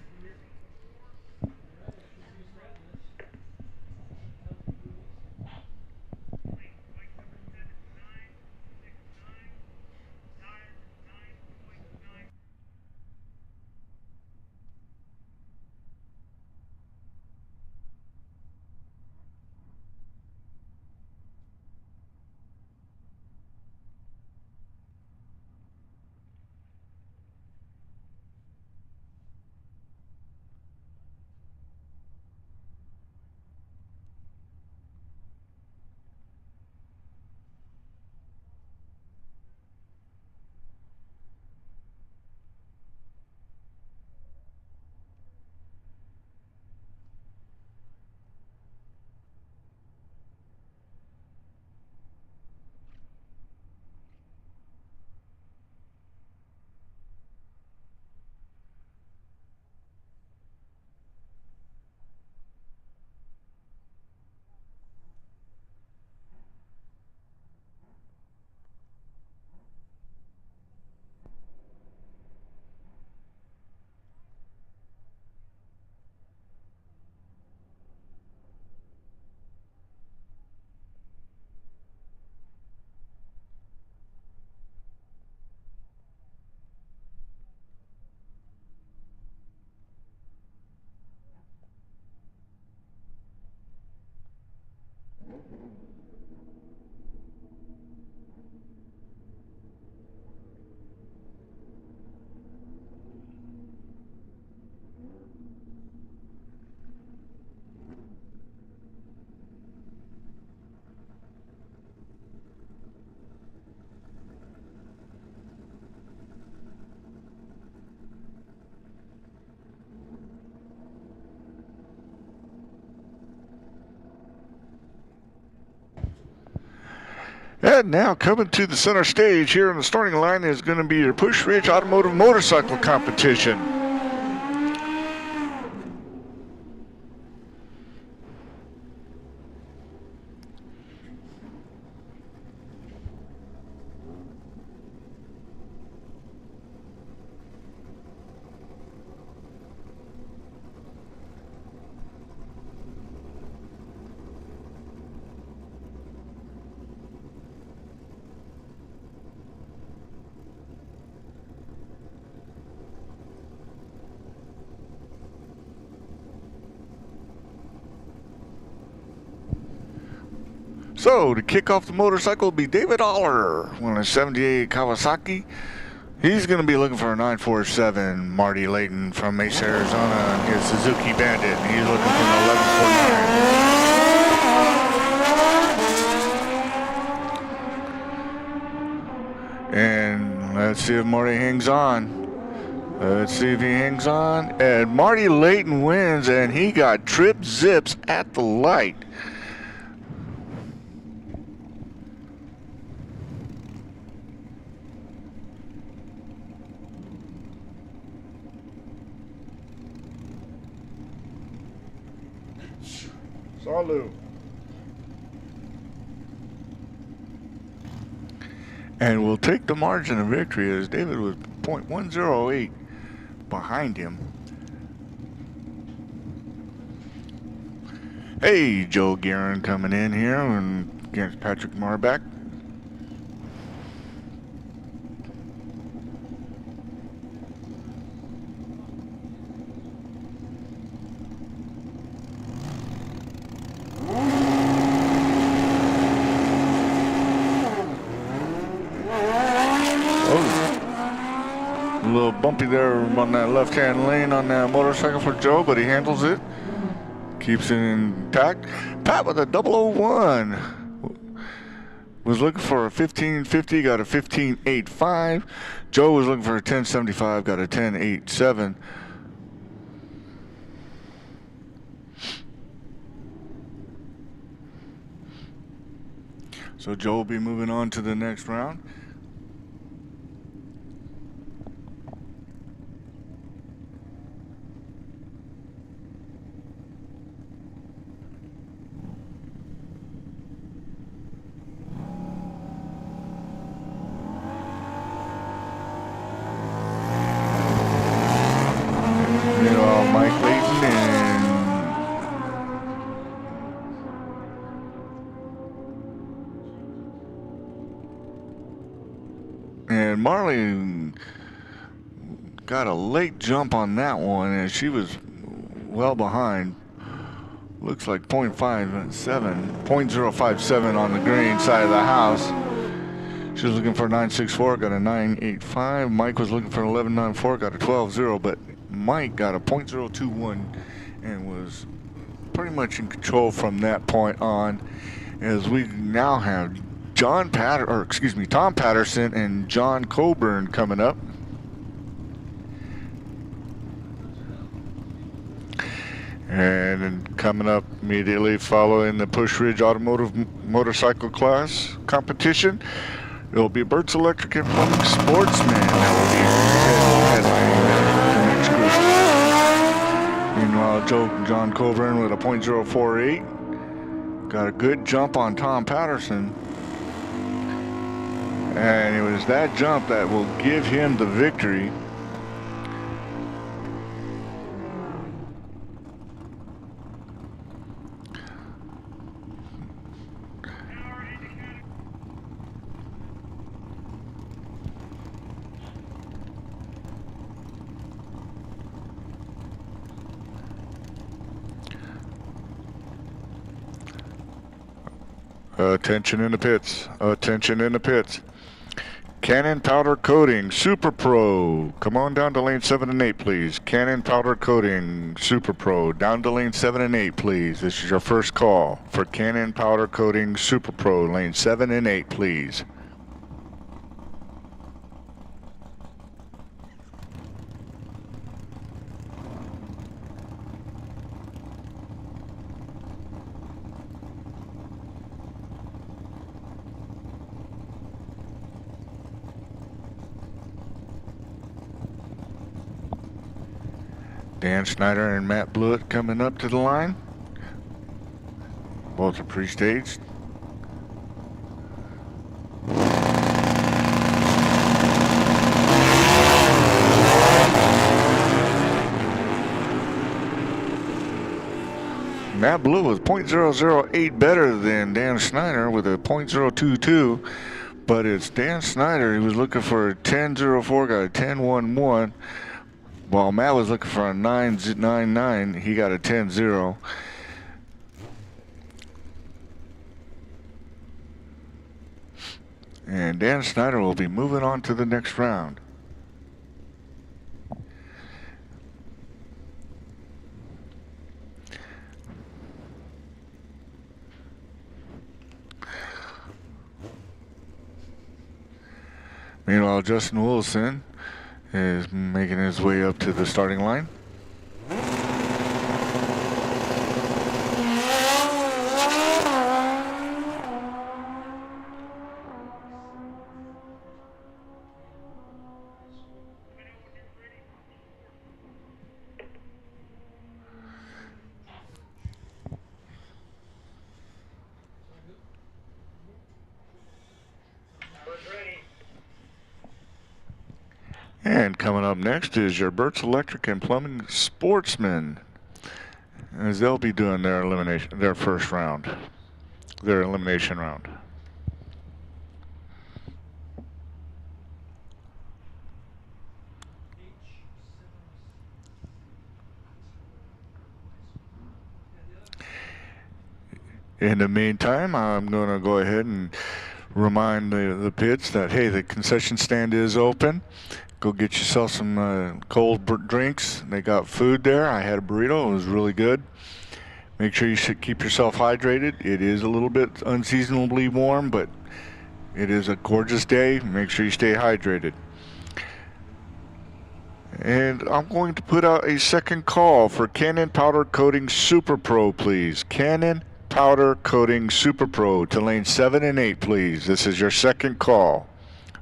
And now coming to the center stage here on the starting line is going to be your Push Ridge Automotive Motorcycle Competition. So to kick off the motorcycle will be David Aller, one of 78 Kawasaki. He's going to be looking for a 947. Marty Layton from Mesa, Arizona, his Suzuki Bandit. He's looking for an 1149. And let's see if Marty hangs on. Let's see if he hangs on. And Marty Layton wins, and he got trip zips at the light. Salud. And we'll take the margin of victory as David was .108 behind him. Hey, Joe Guerin coming in here and against Patrick Marbeck. A little bumpy there on that left-hand lane on that motorcycle for Joe, but he handles it. Keeps it intact. Pat with a 001. Was looking for a 1550, got a 1585. Joe was looking for a 1075, got a 1087. So Joe will be moving on to the next round. And Marley got a late jump on that one, and she was well behind. Looks like 0.57 on the green side of the house. She was looking for a 964, got a 985. Mike was looking for an 1194, got a 12-0, but Mike got a .021 and was pretty much in control from that point on, as we now have Tom Patterson and John Coburn coming up. And then coming up immediately following the Push Ridge Automotive Motorcycle Class competition, it will be Bert's Electric and Plumbing Sportsman that will be headlining the next group. Meanwhile, John Coburn with a .048 got a good jump on Tom Patterson. And it was that jump that will give him the victory. Attention in the pits. Attention in the pits. Cannon Powder Coating Super Pro. Come on down to lane 7 and 8, please. Cannon Powder Coating Super Pro. Down to lane 7 and 8, please. This is your first call for Cannon Powder Coating Super Pro. Lane 7 and 8, please. Dan Schneider and Matt Blewett coming up to the line. Both are pre-staged. Matt Blewett with .008 better than Dan Schneider with a .022, but it's Dan Schneider. He was looking for a 10.04, got a 10.11. While Matt was looking for a 9.99, he got a 10.0. And Dan Schneider will be moving on to the next round. Meanwhile, Justin Wilson is making his way up to the starting line. And coming up next is your Burt's Electric and Plumbing Sportsman, as they'll be doing their elimination, their first round, their elimination round. In the meantime, I'm going to go ahead and remind the pits that, hey, the concession stand is open. Go get yourself some cold drinks. They got food there. I had a burrito. It was really good. Make sure you should keep yourself hydrated. It is a little bit unseasonably warm, but it is a gorgeous day. Make sure you stay hydrated. And I'm going to put out a second call for Canon Powder Coating Super Pro, please. Canon Powder Coating Super Pro to lane 7 and 8, please. This is your second call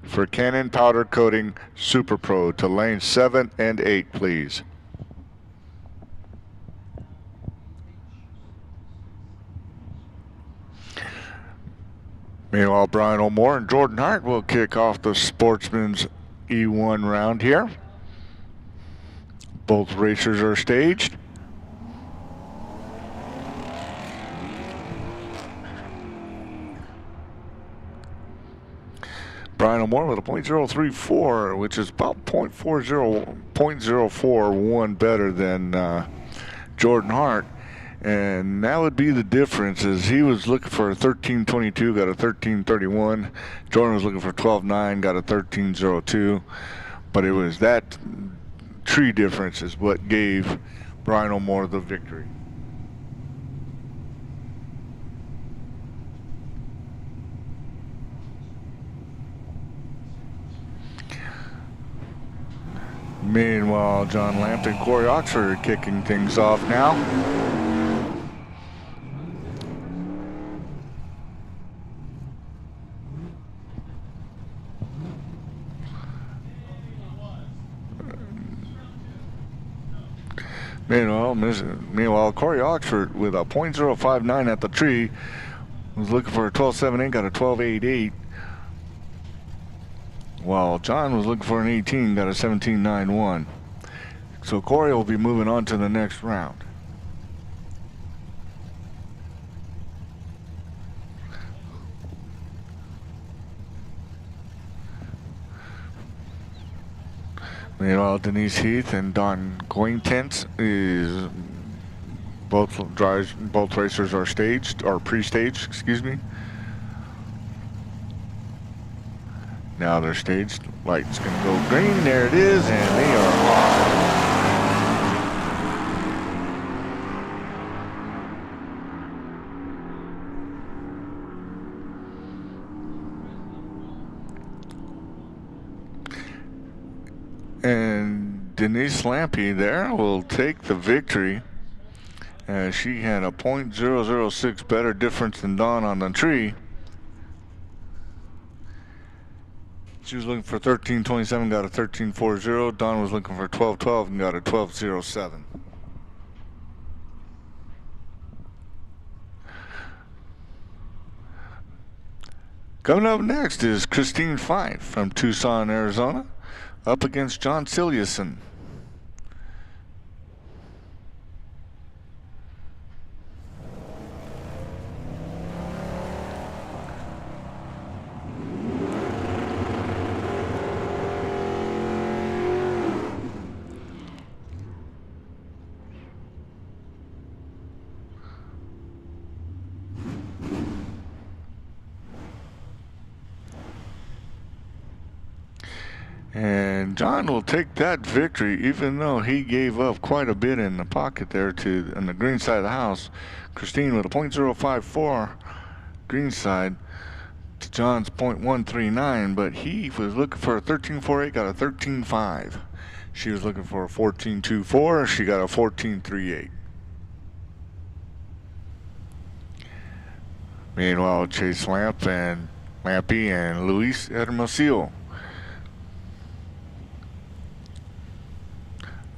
for Canon Powder Coating Super Pro to lane 7 and 8, please. Meanwhile, Brian O'More and Jordan Hart will kick off the Sportsman's E1 round here. Both racers are staged. Brian O'More with a .034, which is about .041 better than Jordan Hart. And that would be the difference, is he was looking for a 13.22, got a 13.31. Jordan was looking for 12.9, got a 13.02. But it was that tree difference is what gave Brian O'More the victory. Meanwhile, John Lamp and Corey Oxford are kicking things off now. Meanwhile, Corey Oxford with a .059 at the tree was looking for a 12.78, got a 12.88. While John was looking for an 18, got a 17.91. So Corey will be moving on to the next round. Meanwhile, Denise Heath and Don Gointens is both racers are staged, or pre-staged, excuse me. Now they're staged. Light's gonna go green. There it is, and they are on. And Denise Lampy there will take the victory, as she had a .006 better difference than Dawn on the tree. She was looking for 13.27, got a 13.40. Don was looking for 12.12 and got a 12.07. Coming up next is Christine Fife from Tucson, Arizona, up against John Siliuson. And John will take that victory, even though he gave up quite a bit in the pocket there on the green side of the house. Christine with a .054 green side to John's .139, but he was looking for a 13.48, got a 13.5. She was looking for a 14.24, she got a 14.38. Meanwhile, Chase Lampy and Luis Hermosillo.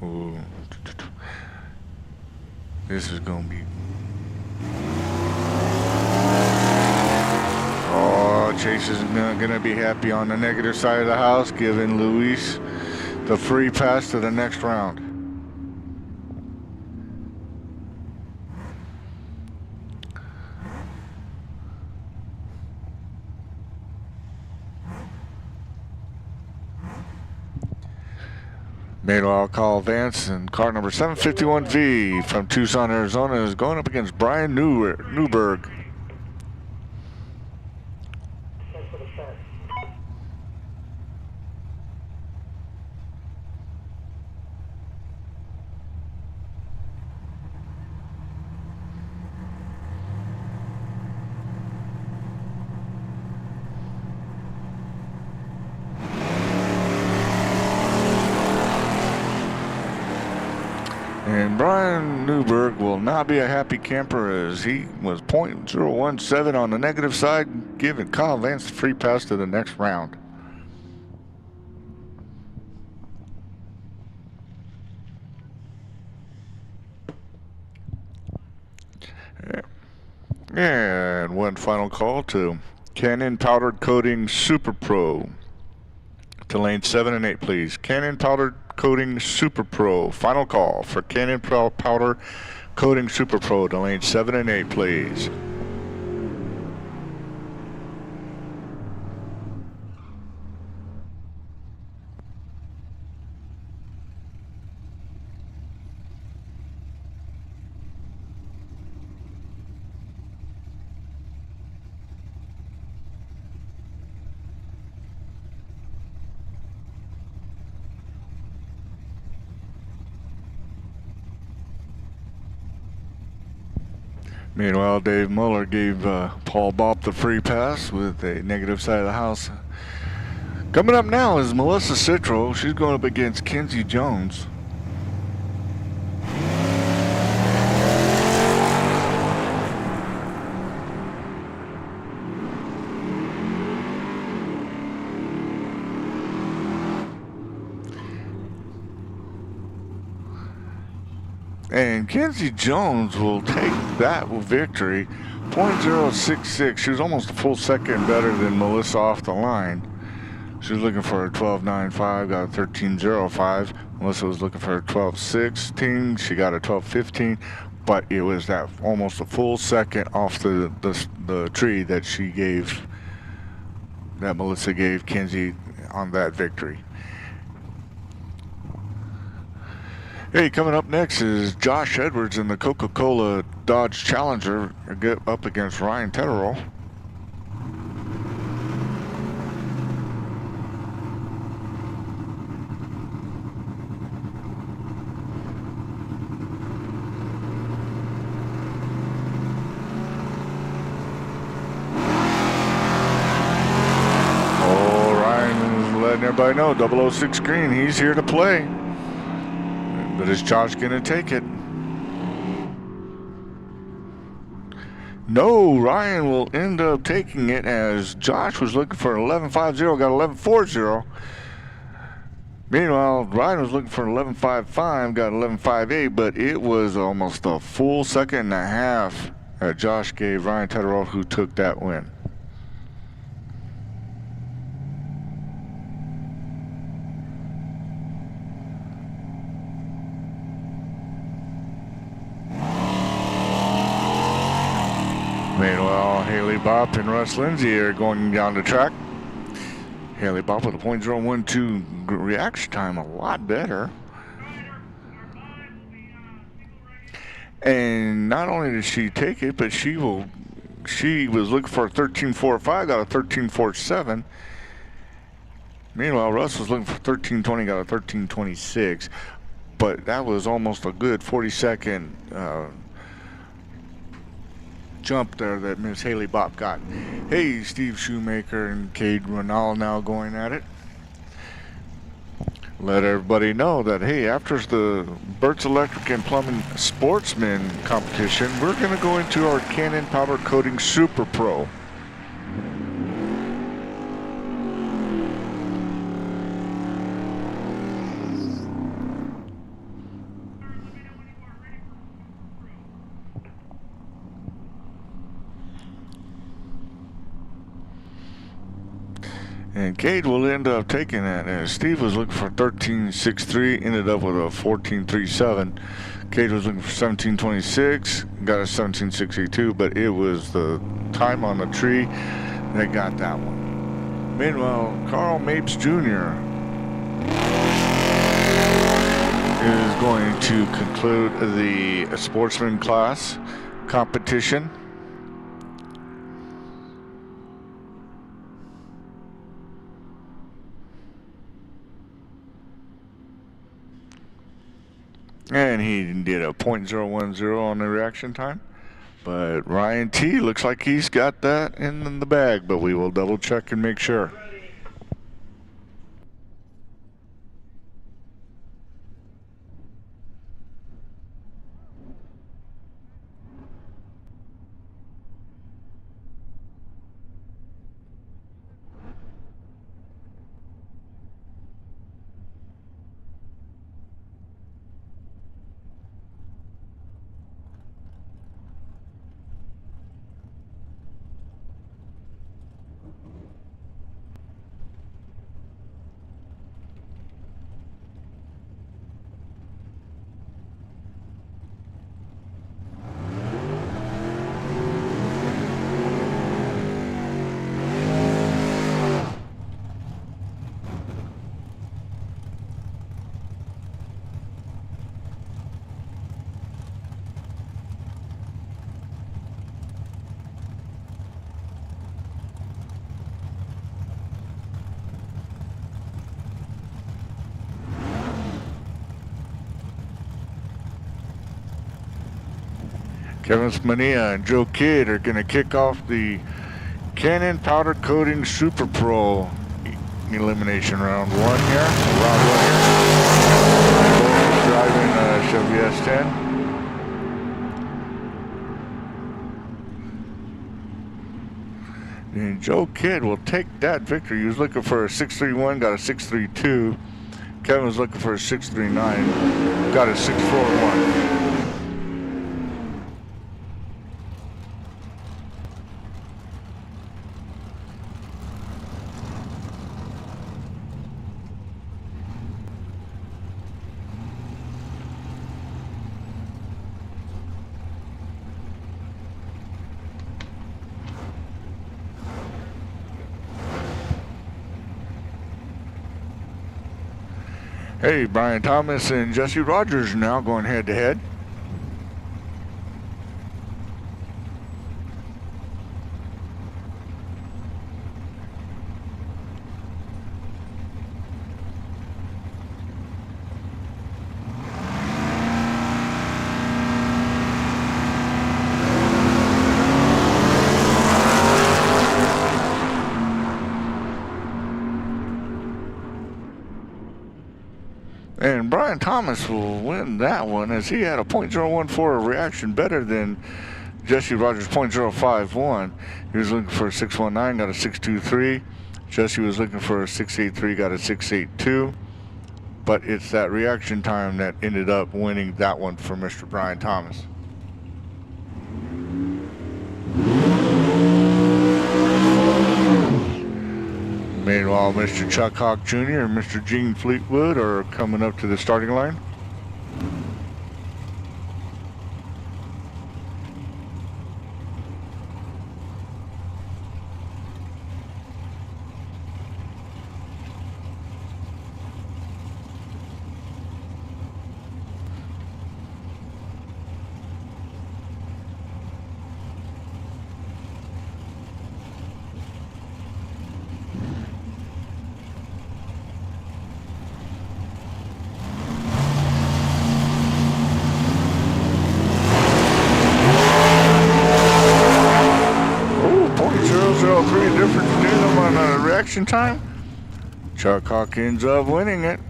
Ooh. This is gonna be. Oh, Chase is not gonna be happy on the negative side of the house, giving Luis the free pass to the next round. Meanwhile, Carl Vance and car number 751V from Tucson, Arizona is going up against Brian Newberg. And Brian Newberg will not be a happy camper, as he was .017 on the negative side, giving Kyle Vance the free pass to the next round. And one final call to Cannon Powdered Coating Super Pro. To lane 7 and 8, please. Cannon Powdered Coating Super Pro. Final call for Cannon Powder Coating Super Pro to lane 7 and 8, please. Meanwhile, Dave Muller gave Paul Bopp the free pass with a negative side of the house. Coming up now is Melissa Citro. She's going up against Kenzie Jones. And Kenzie Jones will take that victory, .066. She was almost a full second better than Melissa off the line. She was looking for a 12.95, got a 13.05. Melissa was looking for a 12.16. She got a 12.15, but it was that almost a full second off the tree that Melissa gave Kenzie on that victory. Hey, coming up next is Josh Edwards in the Coca-Cola Dodge Challenger up against Ryan Tetterall. Oh, Ryan is letting everybody know, 006 green, he's here to play. But is Josh going to take it? No, Ryan will end up taking it as Josh was looking for 11.50, got 11.40. Meanwhile, Ryan was looking for 11.55, got 11.58, but it was almost a full second and a half that Josh gave Ryan Tedorov, who took that win. Meanwhile, Haley Bopp and Russ Lindsay are going down the track. Haley Bopp with a .012 reaction time, a lot better. And not only did she take it, but she was looking for a 13.45, got a 13.47. Meanwhile, Russ was looking for 13.20, got a 13.26. But that was almost a good 40-second jump there that Miss Haley Bopp got. Hey, Steve Shoemaker and Cade Ronald now going at it. Let everybody know that, hey, after the Burt's Electric and Plumbing Sportsman competition, we're going to go into our Cannon Powder Coating Super Pro. And Cade will end up taking that as Steve was looking for 13.63, ended up with a 14.37. Cade was looking for 17.26, got a 17.62, but it was the time on the tree that got that one. Meanwhile, Carl Mapes Jr. is going to conclude the sportsman class competition. And he did a .010 on the reaction time. But Ryan T looks like he's got that in the bag, but we will double check and make sure. Kevin Smania and Joe Kidd are going to kick off the Cannon Powder Coating Super Pro elimination round one here. Both driving a Chevy S10. And Joe Kidd will take that victory. He was looking for a 6.31, got a 6.32. Kevin was looking for a 6.39, got a 6.41. Hey, Brian Thomas and Jesse Rogers now going head to head. And Brian Thomas will win that one as he had a .014 reaction better than Jesse Rogers .051. He was looking for a 619, got a 623. Jesse was looking for a 683, got a 682. But it's that reaction time that ended up winning that one for Mr. Brian Thomas. Meanwhile, Mr. Chuck Hawk Jr. and Mr. Gene Fleetwood are coming up to the starting line. Difference between them on reaction time. Chuck Hawk ends up winning it.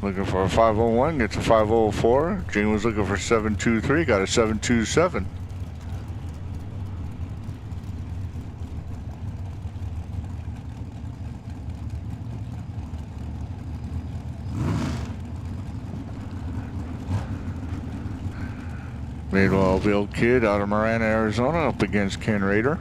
Looking for a 501, gets a 504. Gene was looking for 723, got a 727. Meanwhile, Bill Kidd out of Marana, Arizona, up against Ken Rader.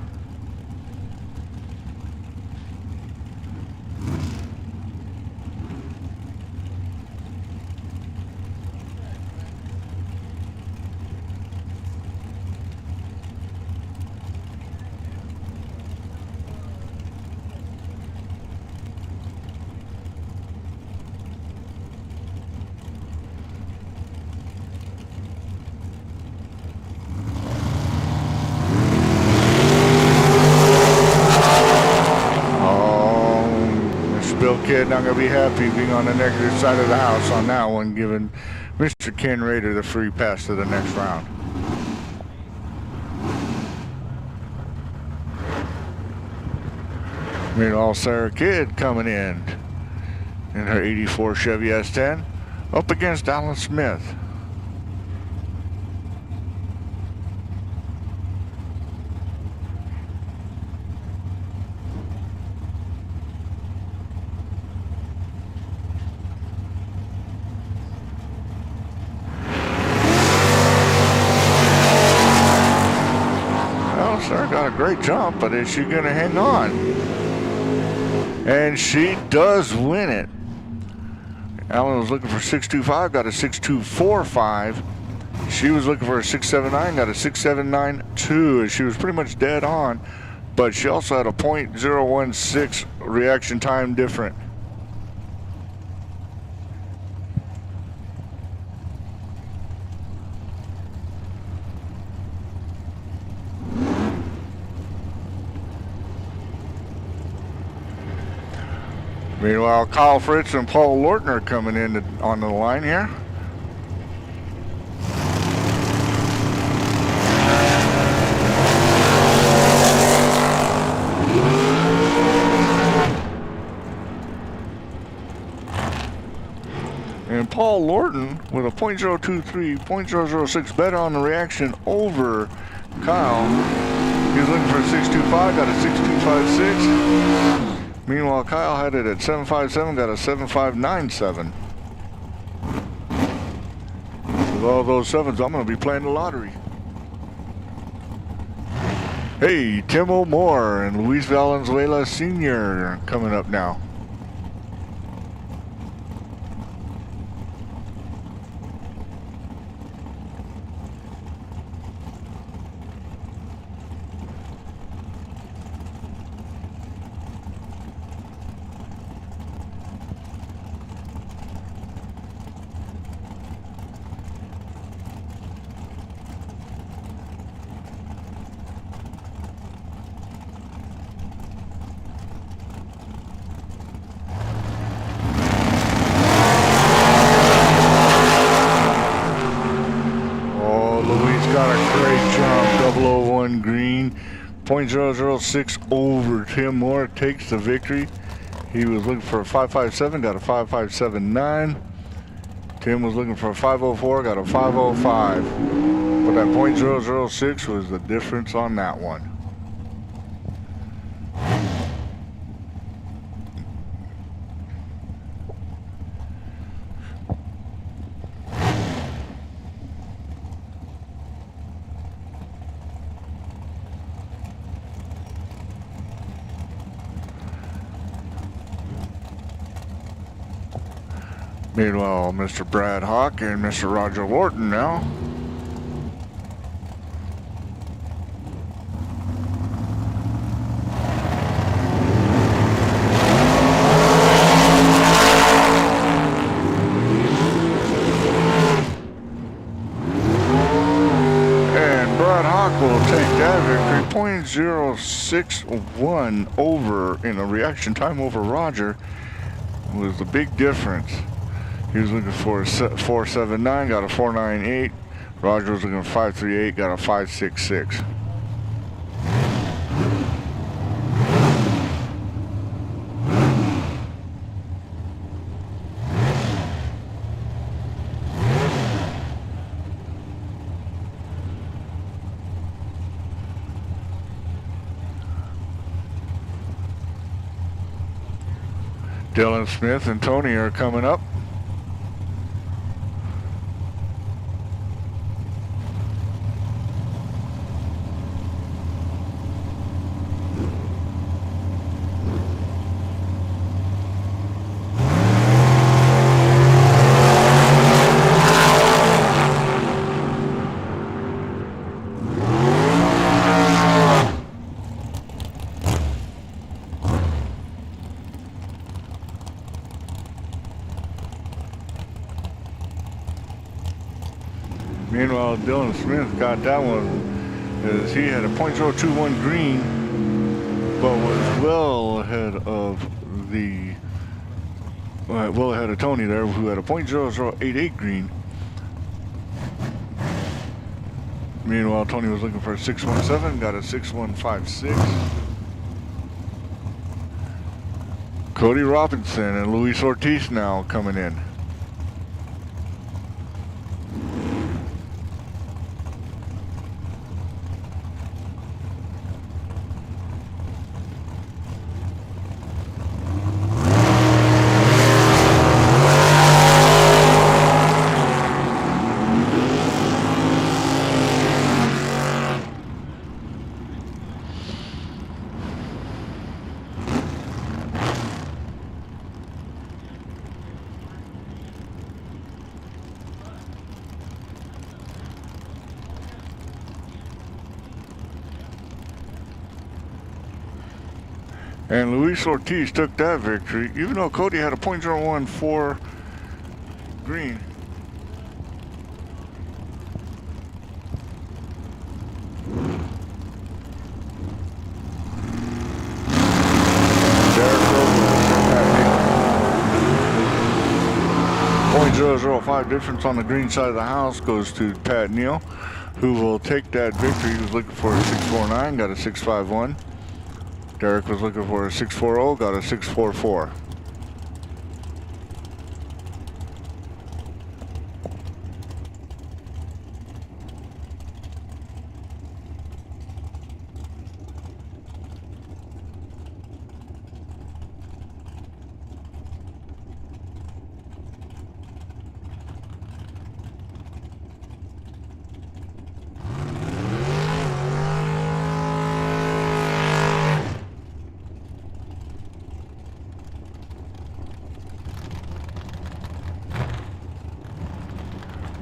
Bill Kidd not going to be happy being on the negative side of the house on that one, giving Mr. Ken Rader the free pass to the next round. Meanwhile, Sarah Kidd coming in her 84 Chevy S10 up against Alan Smith. Sarah got a great jump, but is she going to hang on? And she does win it. Alan was looking for 625, got a 6245. She was looking for a 679, got a 6792. She was pretty much dead on, but she also had a .016 reaction time different. Meanwhile, Kyle Fritz and Paul Lorton are coming in on the line here. And Paul Lorton with a .023, .006 better on the reaction over Kyle. He was looking for a 625, got a 6256. Meanwhile, Kyle had it at 757, got a 7597. With all those sevens, I'm going to be playing the lottery. Hey, Tim O'More and Luis Valenzuela Sr. coming up now. Green, .006 over Tim Moore takes the victory. He was looking for a 557, got a 5579. Tim was looking for a 504, got a 505. But that .006 was the difference on that one. Meanwhile, Mr. Brad Hawk and Mr. Roger Lorton now. And Brad Hawk will take that victory. .061 over in the reaction time over Roger was the big difference. He was looking for a 479, got a 498. Roger was looking for 538, got a 566. Dylan Smith and Tony are coming up. Meanwhile, Dylan Smith got that one as he had a .021 green, but was well ahead of Tony there, who had a .0088 green. Meanwhile, Tony was looking for a 617, got a 6156. Cody Robinson and Luis Ortiz now coming in. And Luis Ortiz took that victory, even though Cody had a .014 green. .005 difference on the green side of the house goes to Pat Neal, who will take that victory. He was looking for a 649, got a 651. Derek was looking for a 640, got a 644.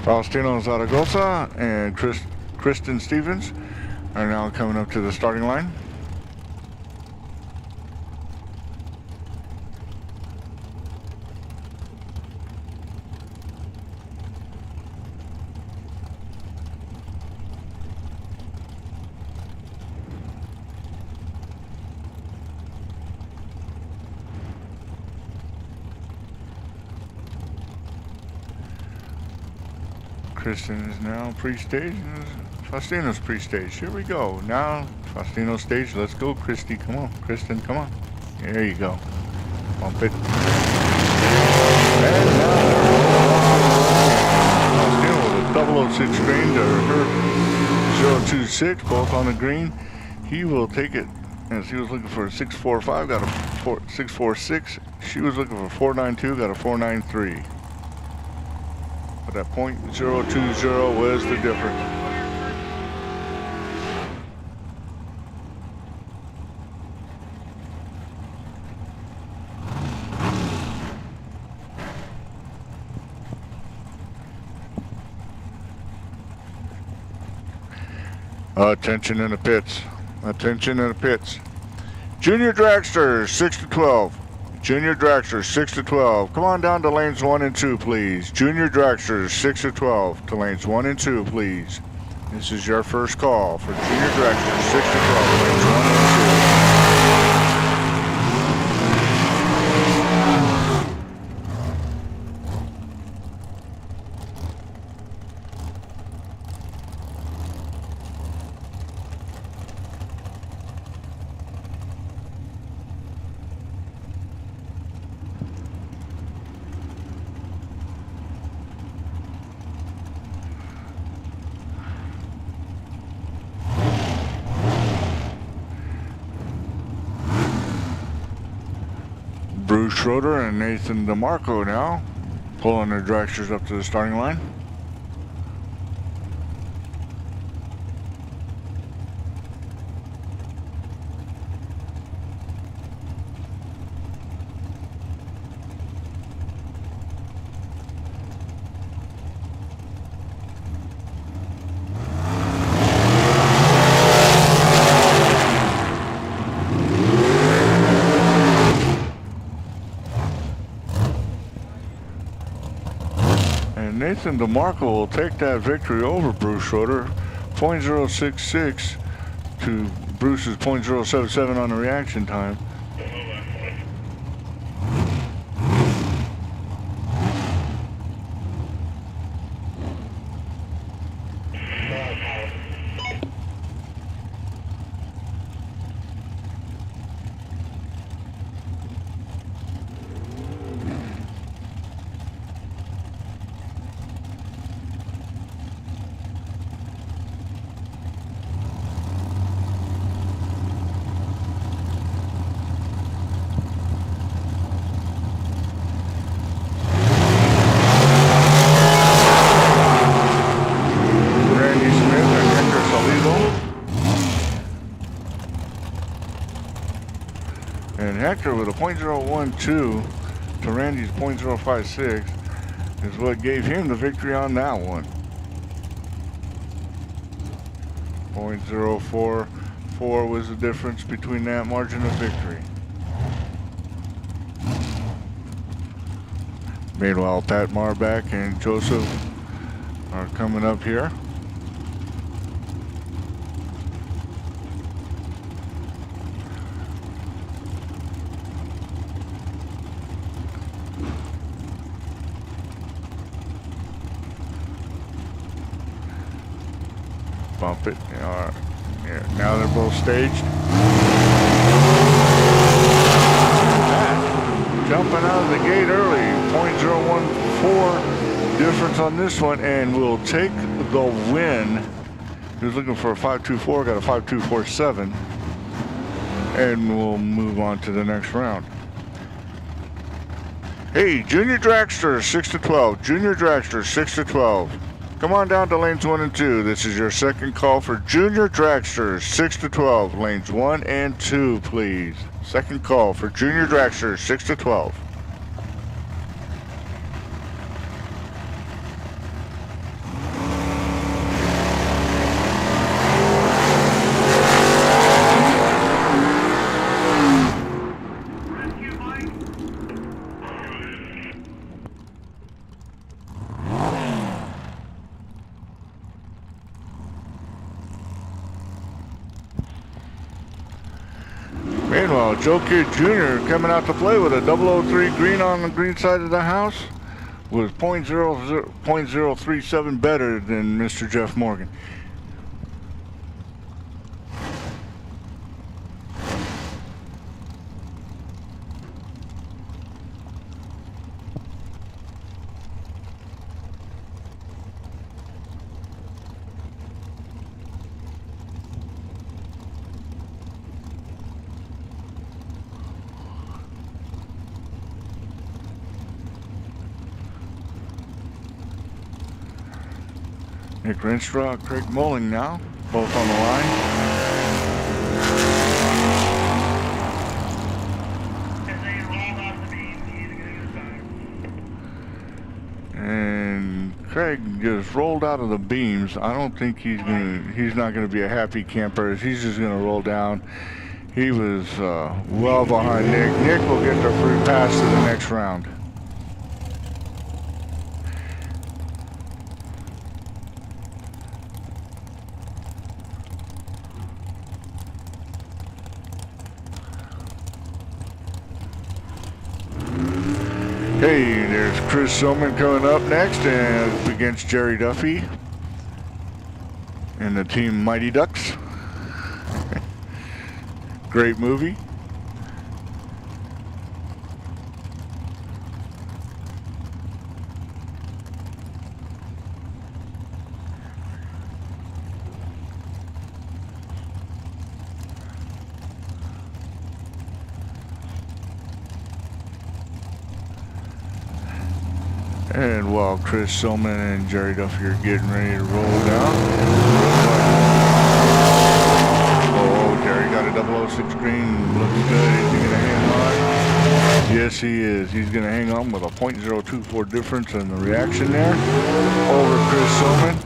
Faustino Zaragoza and Kristen Stevens are now coming up to the starting line. Kristen is now pre-stage. Faustino's pre-stage. Here we go. Now Faustino's stage. Let's go, Christy. Come on, Kristen. Come on. There you go. Bump it. And now Faustino with a 006 grain to her 026, both on the green. He will take it, as he was looking for a 645, got a 646. She was looking for 492, got a 493. But that .020 was the difference. Attention in the pits. Attention in the pits. Junior Dragster, 6 to 12. Junior Dragster, 6 to 12. Come on down to lanes 1 and 2, please. Junior Dragster, 6 to 12. To lanes 1 and 2, please. This is your first call for Junior Dragster, 6 to 12. Lanes 1 and 2. Bruce Schroeder and Nathan DeMarco now pulling their dragsters up to the starting line. Nathan DeMarco will take that victory over Bruce Schroeder, .066 to Bruce's .077 on the reaction time. And Hector with a .012 to Randy's .056 is what gave him the victory on that one. .044 was the difference between that margin of victory. Meanwhile, Pat Marbach and Joseph are coming up here. Bump it. Yeah, now they're both staged. Jumping out of the gate early. .014 difference on this one, and will take the win. He was looking for a 5.24, got a 5.247, and we'll move on to the next round. Hey, Junior Dragster, 6 to 12. Junior Dragster, 6 to 12. Come on down to lanes 1 and 2. This is your second call for Junior Dragster, 6 to 12. Lanes 1 and 2, please. Second call for Junior Dragster, 6 to 12. Meanwhile, Joe Kidd Jr. coming out to play with a 003 green on the green side of the house was .037 better than Mr. Jeff Morgan. Nick Renstraw, Craig Mulling now, both on the line. As they roll off the beam, he's going to get a time. And Craig just rolled out of the beams. I don't think he's not gonna be a happy camper. He's just gonna roll down. He was well behind Nick. Nick will get the free pass to the next round. Hey, there's Chris Soman coming up next and against Jerry Duffy and the team Mighty Ducks. Great movie. And while Chris Soman and Jerry Duffy are getting ready to roll down. Oh, Jerry got a 006 green. Looks good. Is he going to hang on? Yes, he is. He's going to hang on with a .024 difference in the reaction there over Chris Soman.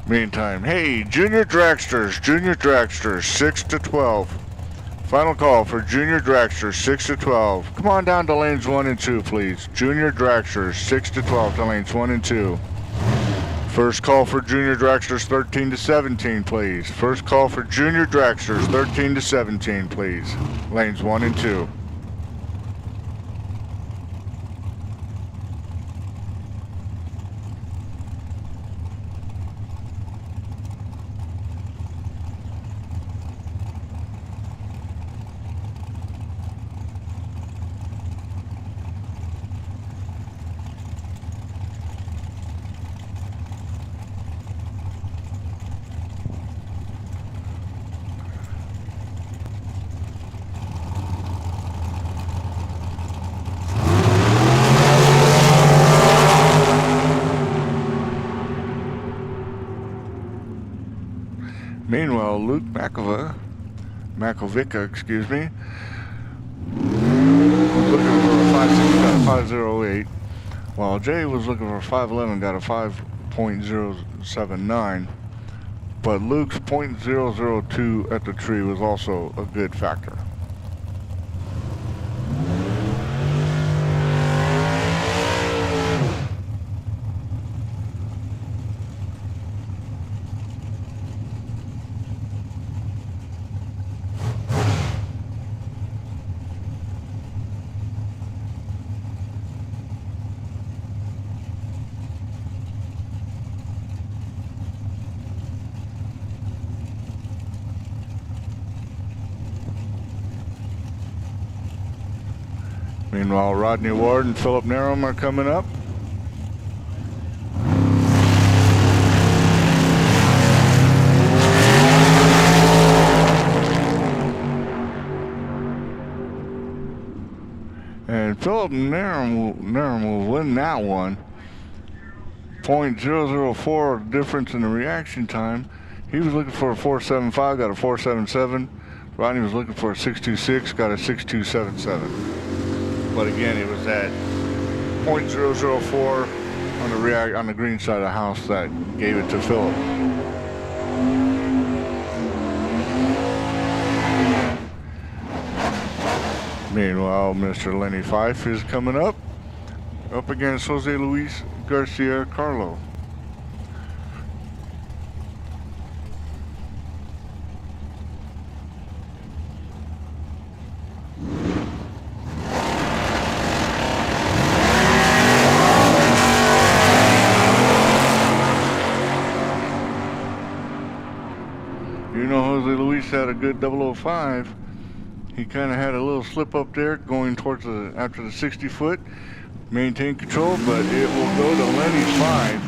Meantime, hey, Junior Dragsters, 6-12. Final call for Junior Dragsters, 6-12. Come on down to lanes 1 and 2, please. Junior Dragsters, 6-12 to lanes 1 and 2. First call for Junior Dragsters, 13-17, please. First call for Junior Dragsters, 13-17, please. Lanes 1 and 2. Meanwhile, Luke Makovica, excuse me, was looking for a 5.6, got a 5.08, while Jay was looking for a 5.11, got a 5.079, but Luke's .002 at the tree was also a good factor. Meanwhile, Rodney Ward and Philip Narum are coming up. And Philip Narum will win that one. .004 difference in the reaction time. He was looking for a 4.75, got a 4.77. Rodney was looking for a 6.26, got a 6.277. But again, it was that .004 on the green side of the house that gave it to Philip. Meanwhile, Mr. Lenny Fife is coming up against Jose Luis Garcia Carlo. You know, Jose Luis had a good 005. He kind of had a little slip up there going towards after the 60 foot. Maintain control, but it will go to Lenny 5.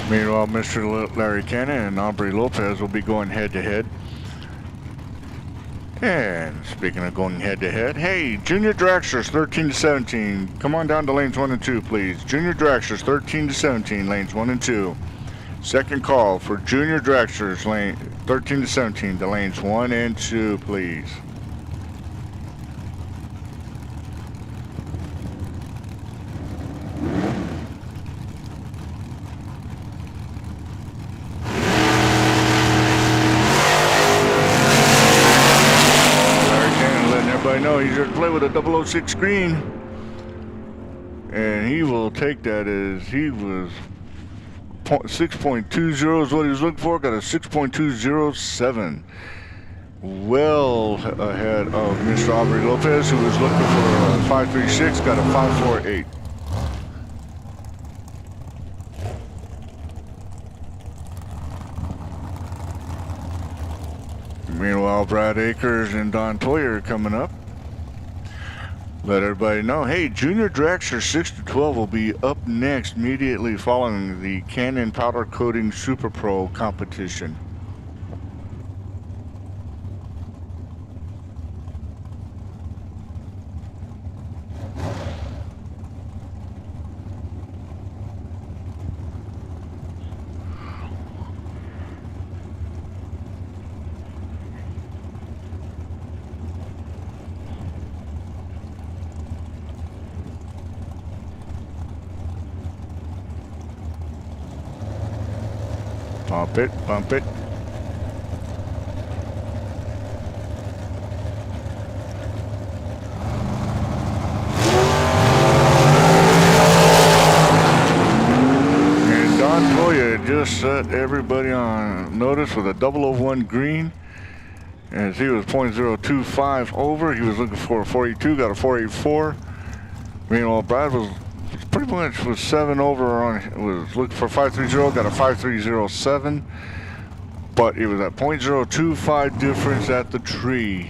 Meanwhile, Mr. Larry Cannon and Aubrey Lopez will be going head to head. And speaking of going head to head, hey, Junior Dragsters 13 to 17. Come on down to lanes 1 and 2, please. Junior Dragsters 13 to 17, lanes 1 and 2. Second call for Junior Dragsters, lane 13 to 17, to lanes 1 and 2, please. Everybody know he's here to play with a 006 green, and he will take that as he was 6.20 is what he was looking for. Got a 6.207, well ahead of Mr. Aubrey Lopez, who was looking for a 536. Got a 548. Meanwhile, Brad Akers and Don Toyer are coming up. Let everybody know, hey, Junior Dragster 6 to 12 will be up next immediately following the Canon Powder Coating Super Pro competition. Bump it, bump it. And Don Toya just set everybody on notice with a 001 green, as he was 0.025 over. He was looking for a 42, got a 484. Meanwhile, Brad was pretty much was 7 over on, was looking for 530, got a 5307, but it was a 0.025 difference at the tree.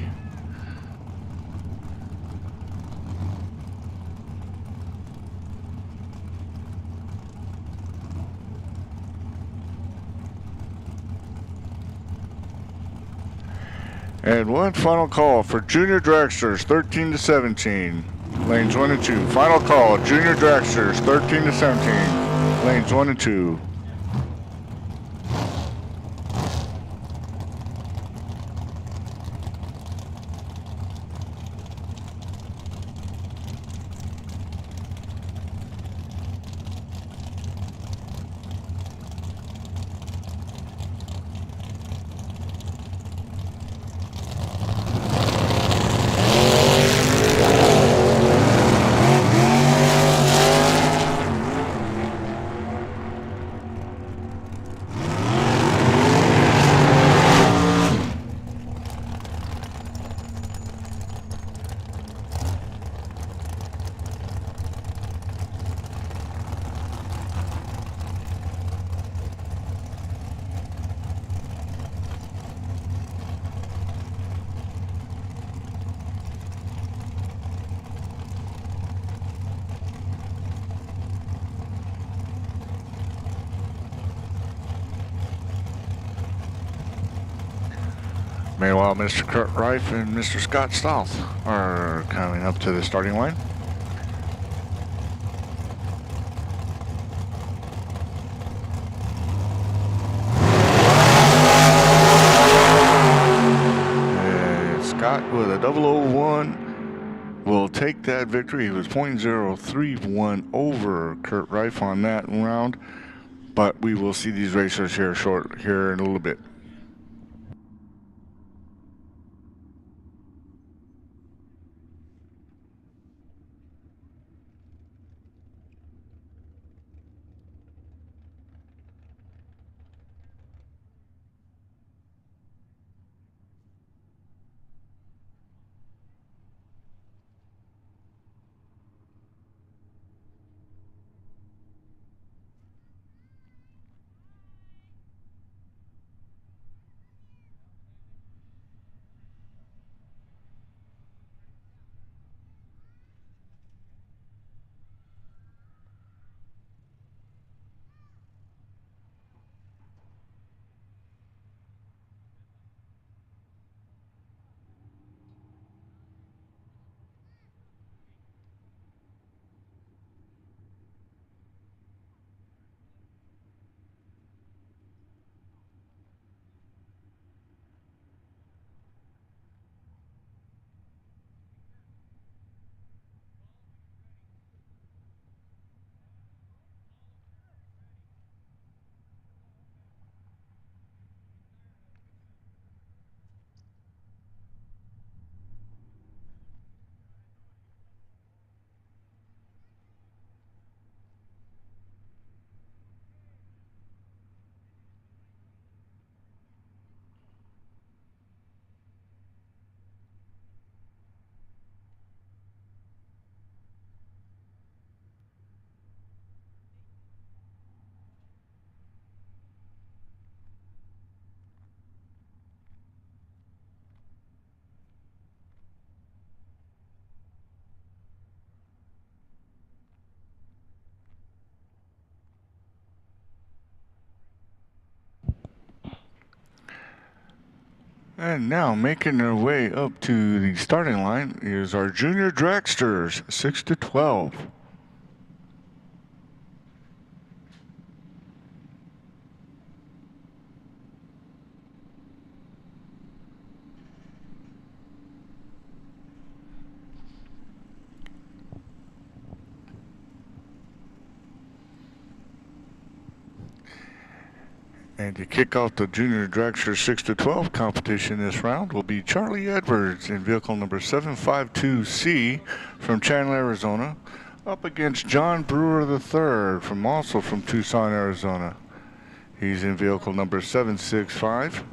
And one final call for Junior Dragsters 13 to 17. Lanes 1 and 2. Final call, Junior Dragsters, 13 to 17. Lanes 1 and 2. Meanwhile, Mr. Kurt Reif and Mr. Scott Stouth are coming up to the starting line. And Scott with a 001 will take that victory. He was 0.031 over Kurt Reif on that round, but we will see these racers here in a little bit. And now making their way up to the starting line is our junior dragsters, 6 to 12. And to kick off the junior dragster 6 to 12 competition this round will be Charlie Edwards in vehicle number 752C from Chandler, Arizona, up against John Brewer III from also from Tucson, Arizona. He's in vehicle number 765.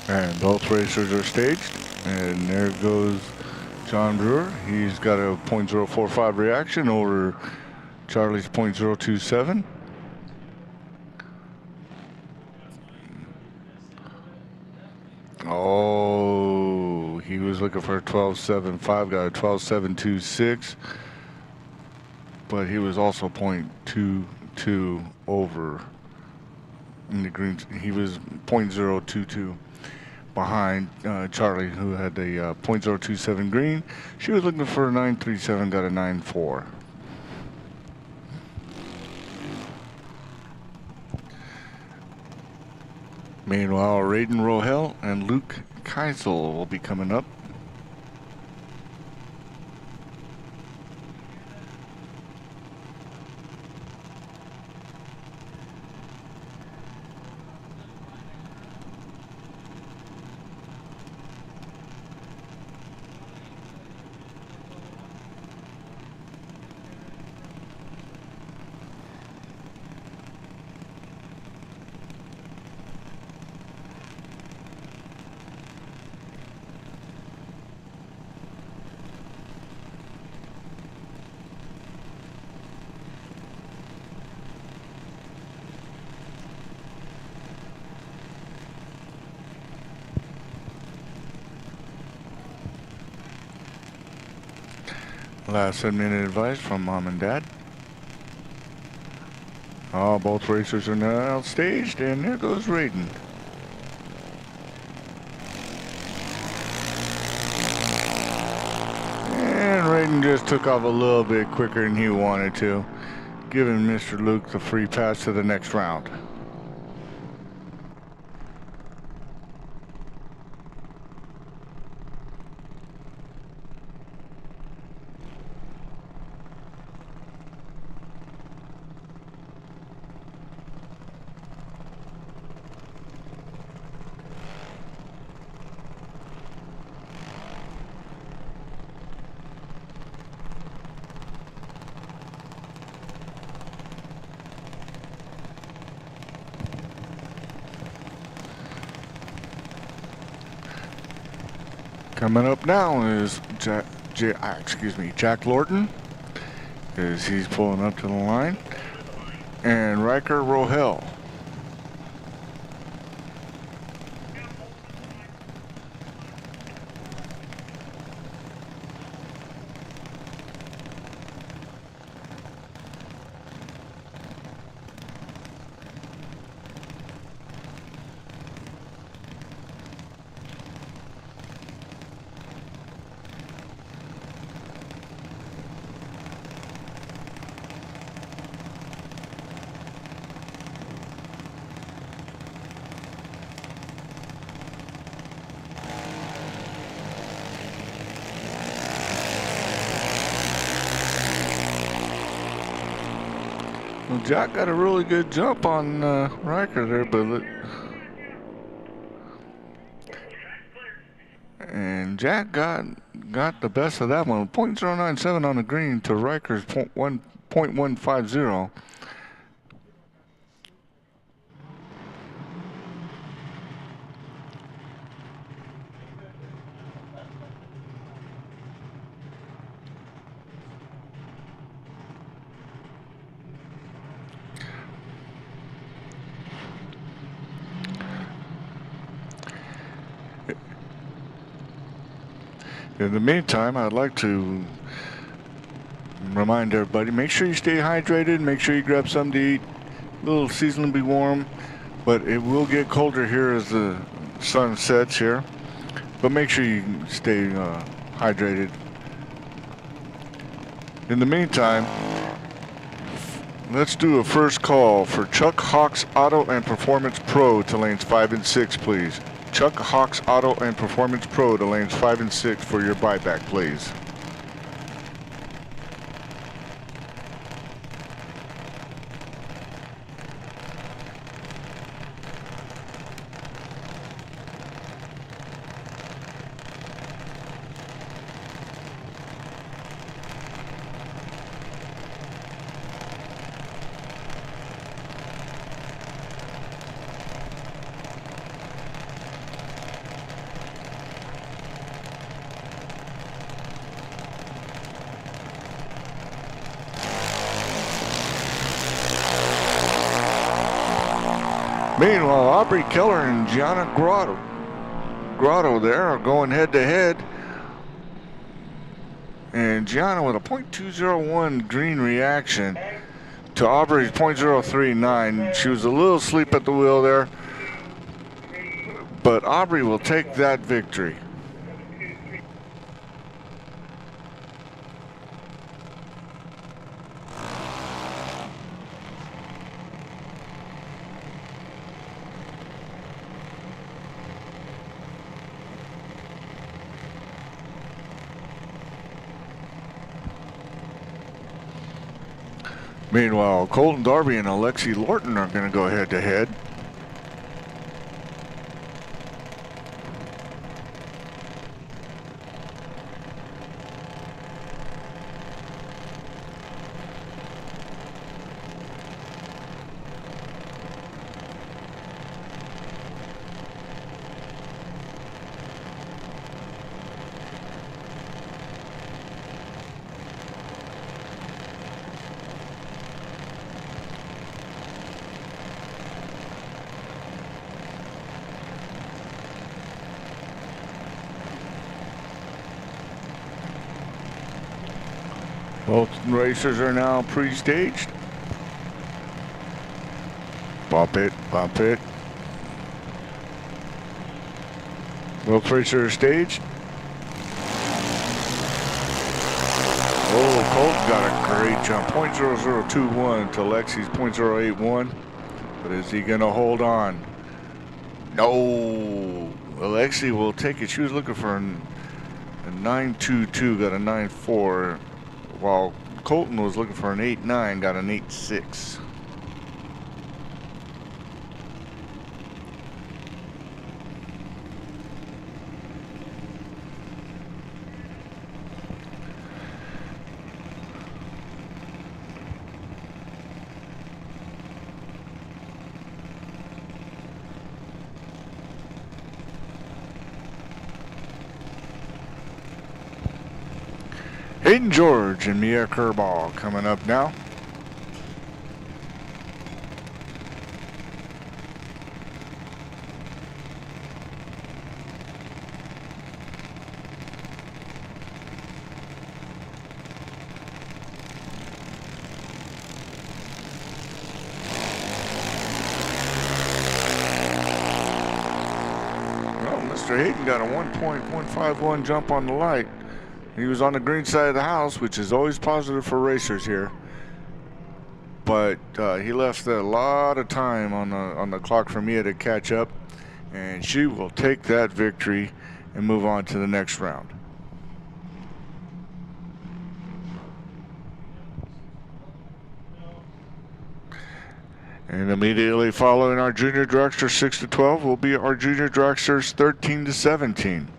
And both racers are staged. And there goes John Brewer. He's got a .045 reaction over Charlie's .027. Oh, he was looking for a 12.75, got a 12.726. But he was also .22 over in the green. He was .022 behind Charlie, who had a .027 green. She was looking for a 937, got a 94. Meanwhile, Raiden Rohel and Luke Keisel will be coming up. Last minute advice from Mom and Dad. Oh, both racers are now staged, and there goes Raiden. And Raiden just took off a little bit quicker than he wanted to, giving Mr. Luke the free pass to the next round. Coming up now is Jack Lorton, as he's pulling up to the line, and Riker Rohel. Well, Jack got a really good jump on Riker there, but Jack got the best of that one. .097 on the green to Riker's .150. In the meantime, I'd like to remind everybody, make sure you stay hydrated, make sure you grab something to eat. A little seasonably warm, but it will get colder here as the sun sets here. But make sure you stay hydrated. In the meantime, let's do a first call for Chuck Hawks Auto and Performance Pro to lanes 5 and 6, please. Chuck Hawks Auto and Performance Pro to lanes 5 and 6 for your buyback, please. Meanwhile, Aubrey Keller and Gianna Grotto there are going head to head. And Gianna with a .201 green reaction to Aubrey's .039. She was a little asleep at the wheel there, but Aubrey will take that victory. Meanwhile, Colton Darby and Alexi Lorton are going to go head to head. Both racers are now pre-staged. Bump it, bump it. Both racers are staged. Oh, Colton got a great jump. .0021 to Lexi's .081. But is he going to hold on? No. Alexi will take it. She was looking for a 9.22, got a 9.4. While Colton was looking for an 8.9, got an 8.6. Hayden George and Mia Kerball coming up now. Well, Mr. Hayden got a 1.151 jump on the light. He was on the green side of the house, which is always positive for racers here. But he left a lot of time on the clock for Mia to catch up, and she will take that victory and move on to the next round. And immediately following our junior dragster 6 to 12 will be our junior dragsters 13 to 17.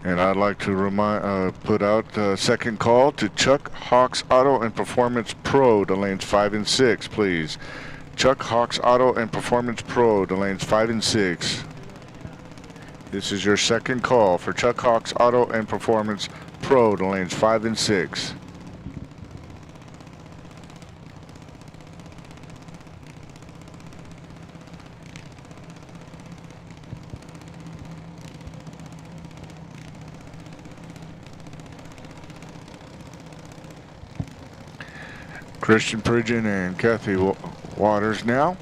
And I'd like to put out second call to Chuck Hawks Auto and Performance Pro to lanes 5 and 6, please. Chuck Hawks Auto and Performance Pro to lanes 5 and 6. This is your second call for Chuck Hawks Auto and Performance Pro to lanes 5 and 6. Christian Pridgeon and Kathy Waters now.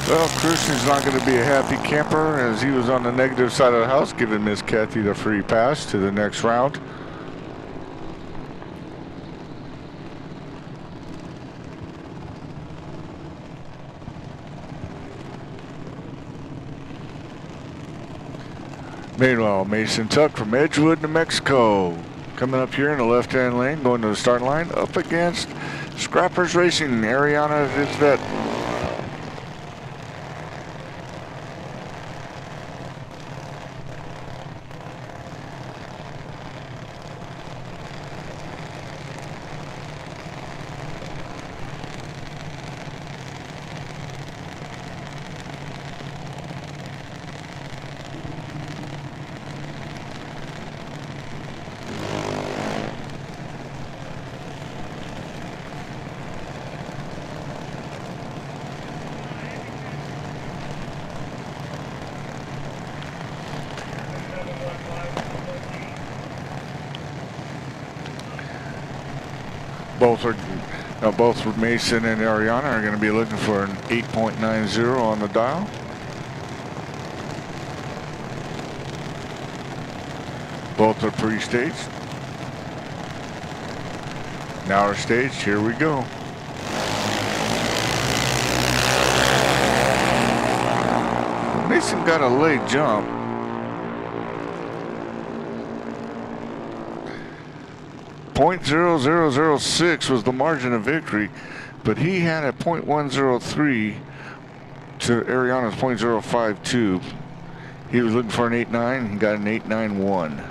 Well, Christian's not going to be a happy camper as he was on the negative side of the house, giving Miss Kathy the free pass to the next round. Meanwhile, Mason Tuck from Edgewood, New Mexico, coming up here in the left-hand lane, going to the start line, up against Scrappers Racing, Ariana Visvet. Both Mason and Ariana are going to be looking for an 8.90 on the dial. Both are pre-staged. Now we're staged. Here we go. Mason got a late jump. .0006 was the margin of victory, but he had a .103 to Ariana's .052. He was looking for an 8.9. He got an 8.91.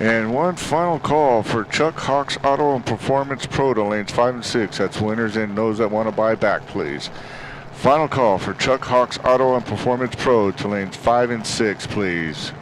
And one final call for Chuck Hawks Auto and Performance Pro to lanes 5 and 6. That's winners and those that want to buy back, please. Final call for Chuck Hawks Auto and Performance Pro to lanes 5 and 6, please.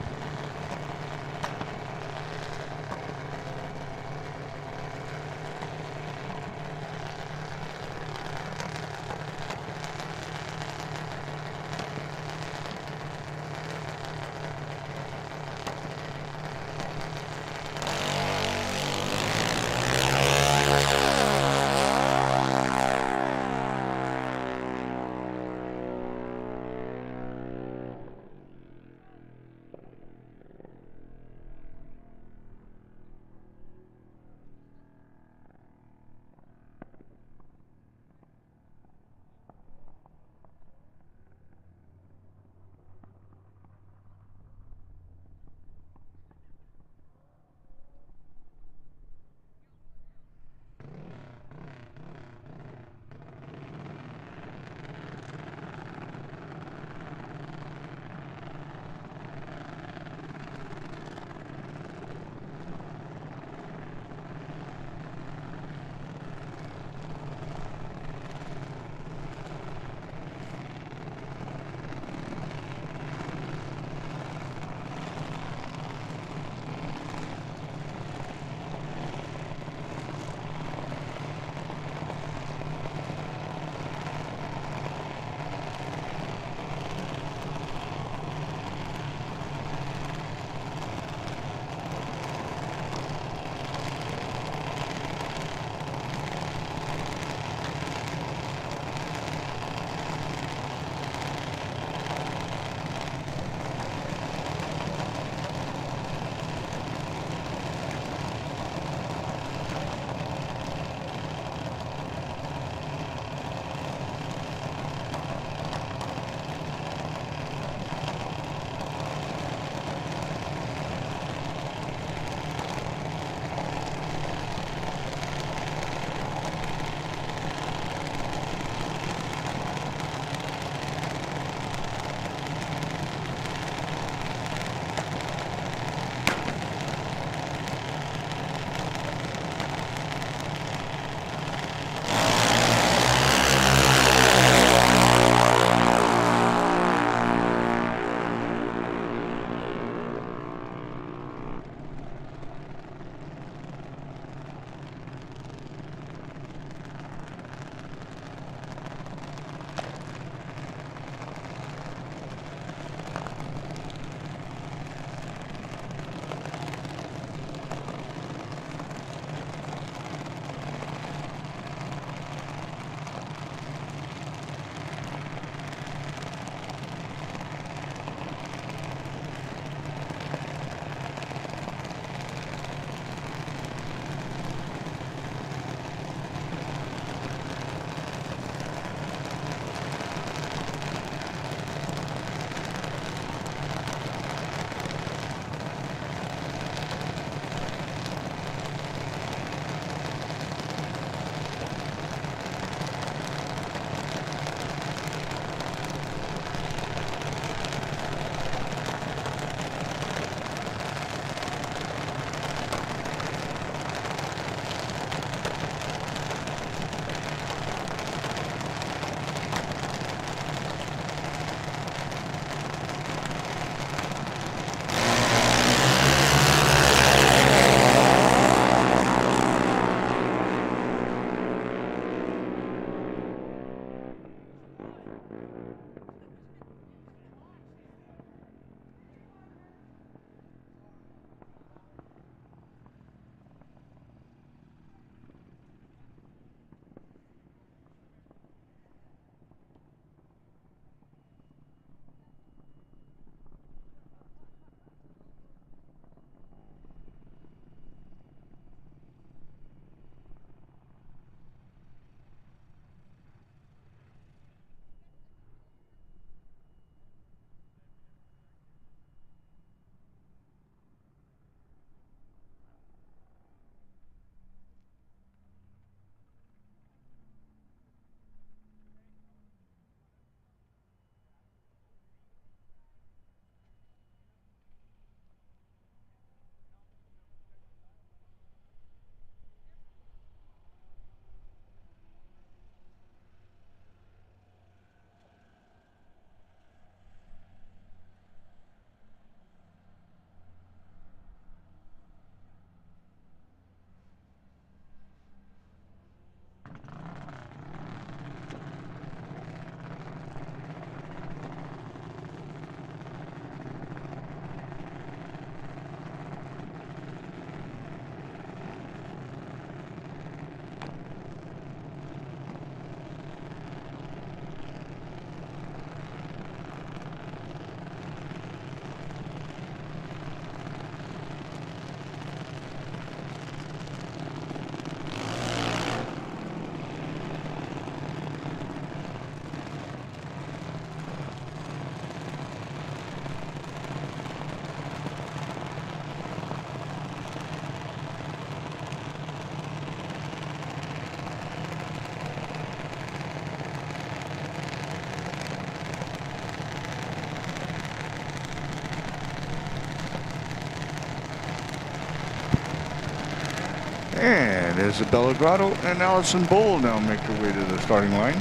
And Isabella Grotto and Allison Bull now make their way to the starting line.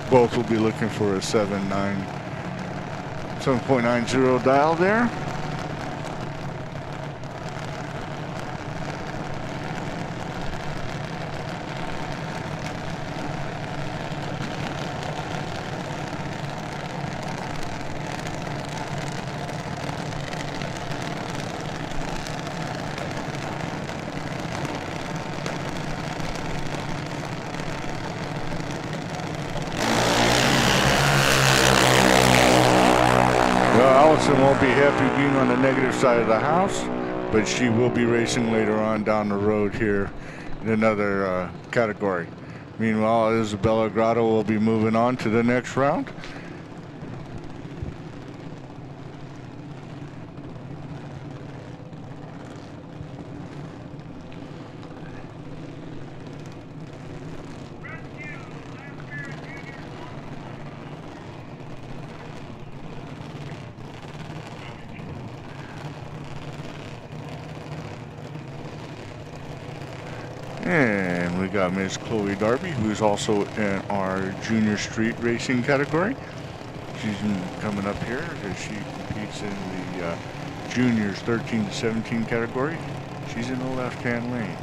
Both will be looking for a 7.90 dial there. Allison won't be happy being on the negative side of the house, but she will be racing later on down the road here in another category. Meanwhile, Isabella Grotto will be moving on to the next round. And we got Miss Chloe Darby, who's also in our junior street racing category. She's coming up here as she competes in the juniors 13 to 17 category. She's in the left-hand lane.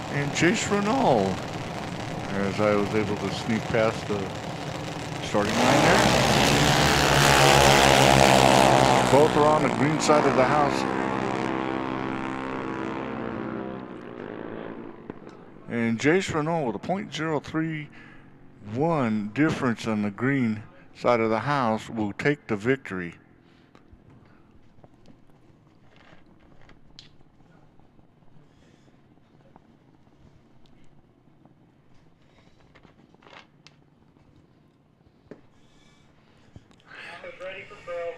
And Chase Renault, as I was able to sneak past the starting line there. Both are on the green side of the house. And Chase Renault with a .031 difference on the green side of the house will take the victory. Ready for Pro.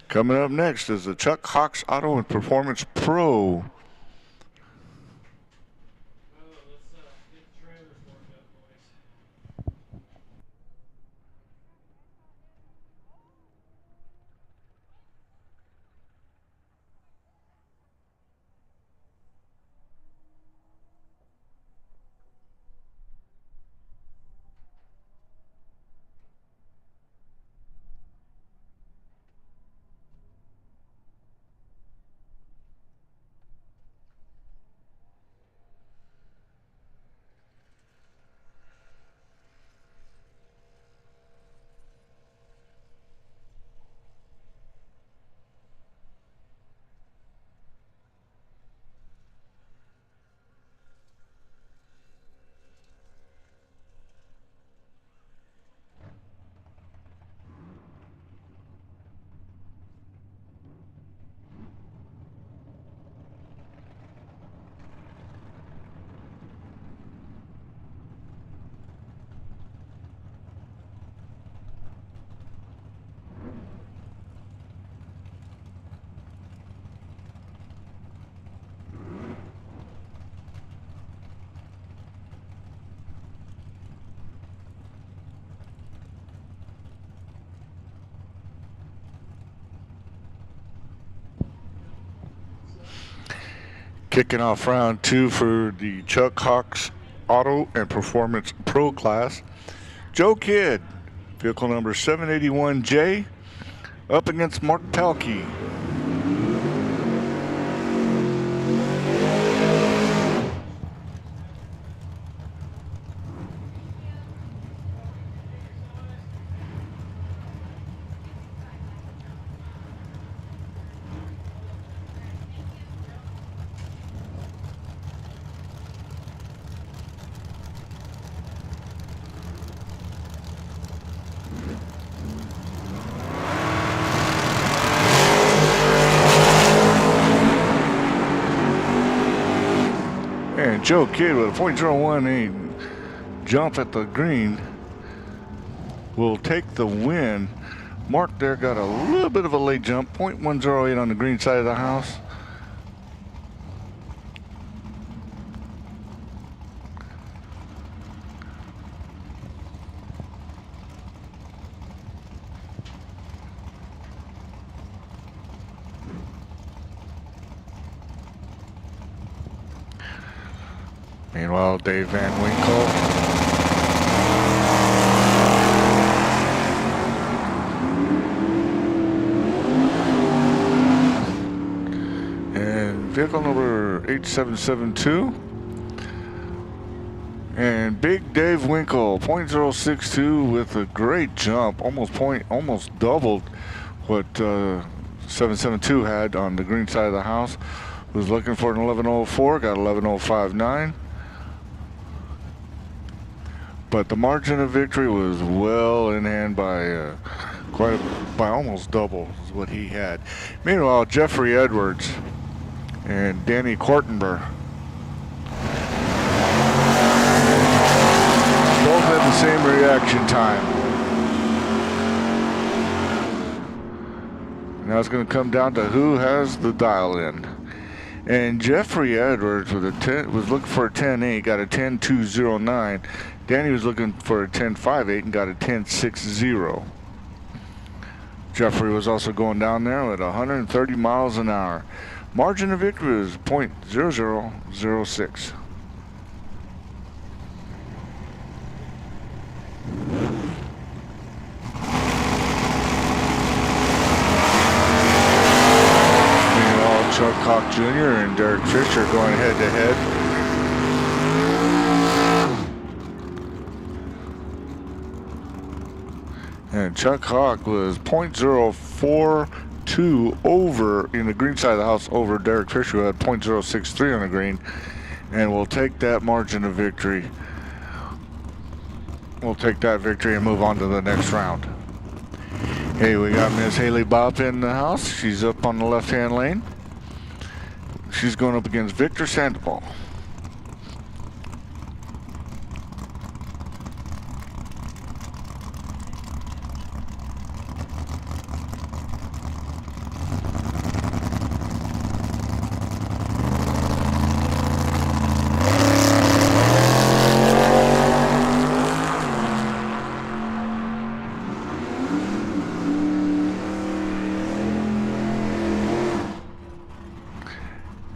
Coming up next is the Chuck Hawks Auto and Performance Pro. Let's get the trailers warmed up, boys. Kicking off round two for the Chuck Hawks Auto and Performance Pro class. Joe Kidd, vehicle number 781J, up against Mark Palkey. And Joe Kidd with a .018 jump at the green will take the win Mark there got a little bit of a late jump, 0.108 on the green side of the house. Meanwhile, Dave Van Winkle. And vehicle number 8772. And Big Dave Winkle, 0.062 with a great jump, almost doubled what 772 had on the green side of the house. Was looking for an 1104, got 11059. But the margin of victory was well in hand by by almost double is what he had. Meanwhile, Jeffrey Edwards and Danny Kortenberg both had the same reaction time. Now it's going to come down to who has the dial in. And Jeffrey Edwards with was looking for a 10.8, got a 10.209. Danny was looking for a 10.58 and got a 10.60. Jeffrey was also going down there at 130 miles an hour. Margin of victory was 0.0006. Meanwhile, Chuck Hawk Jr. and Derek Fisher going head to head. And Chuck Hawk was 0.042 over in the green side of the house over Derek Fisher, who had 0.063 on the green. And we'll take that margin of victory. We'll take that victory and move on to the next round. Hey, we got Miss Haley Bopp in the house. She's up on the left-hand lane. She's going up against Victor Sandoval.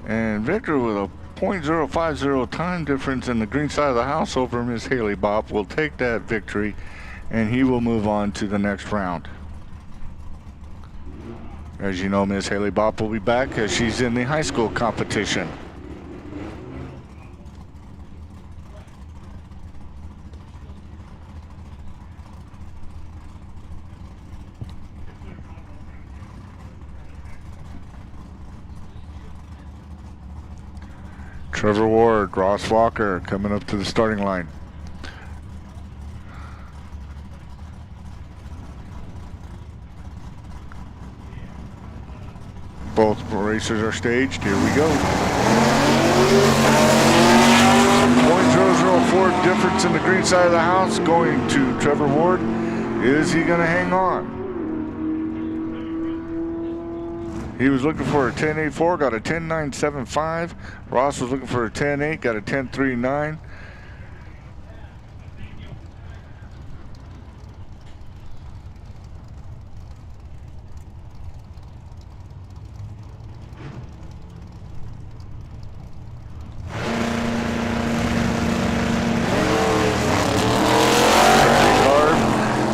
And Victor with a 0.050 time difference in the green side of the house over Miss Haley Bopp will take that victory, and he will move on to the next round. As you know, Miss Haley Bopp will be back as she's in the high school competition. Trevor Ward, Ross Walker coming up to the starting line. Both racers are staged. Here we go. 0.004 difference in the green side of the house going to Trevor Ward. Is he going to hang on? He was looking for a 10.84, got a 10.975. Ross was looking for a 10.8, got a 10.39.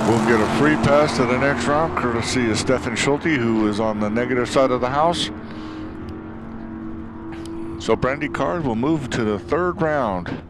We'll get a free pass to the next round, courtesy of Stefan Schulte, who is on the negative side of the house. So Brandy Card will move to the third round.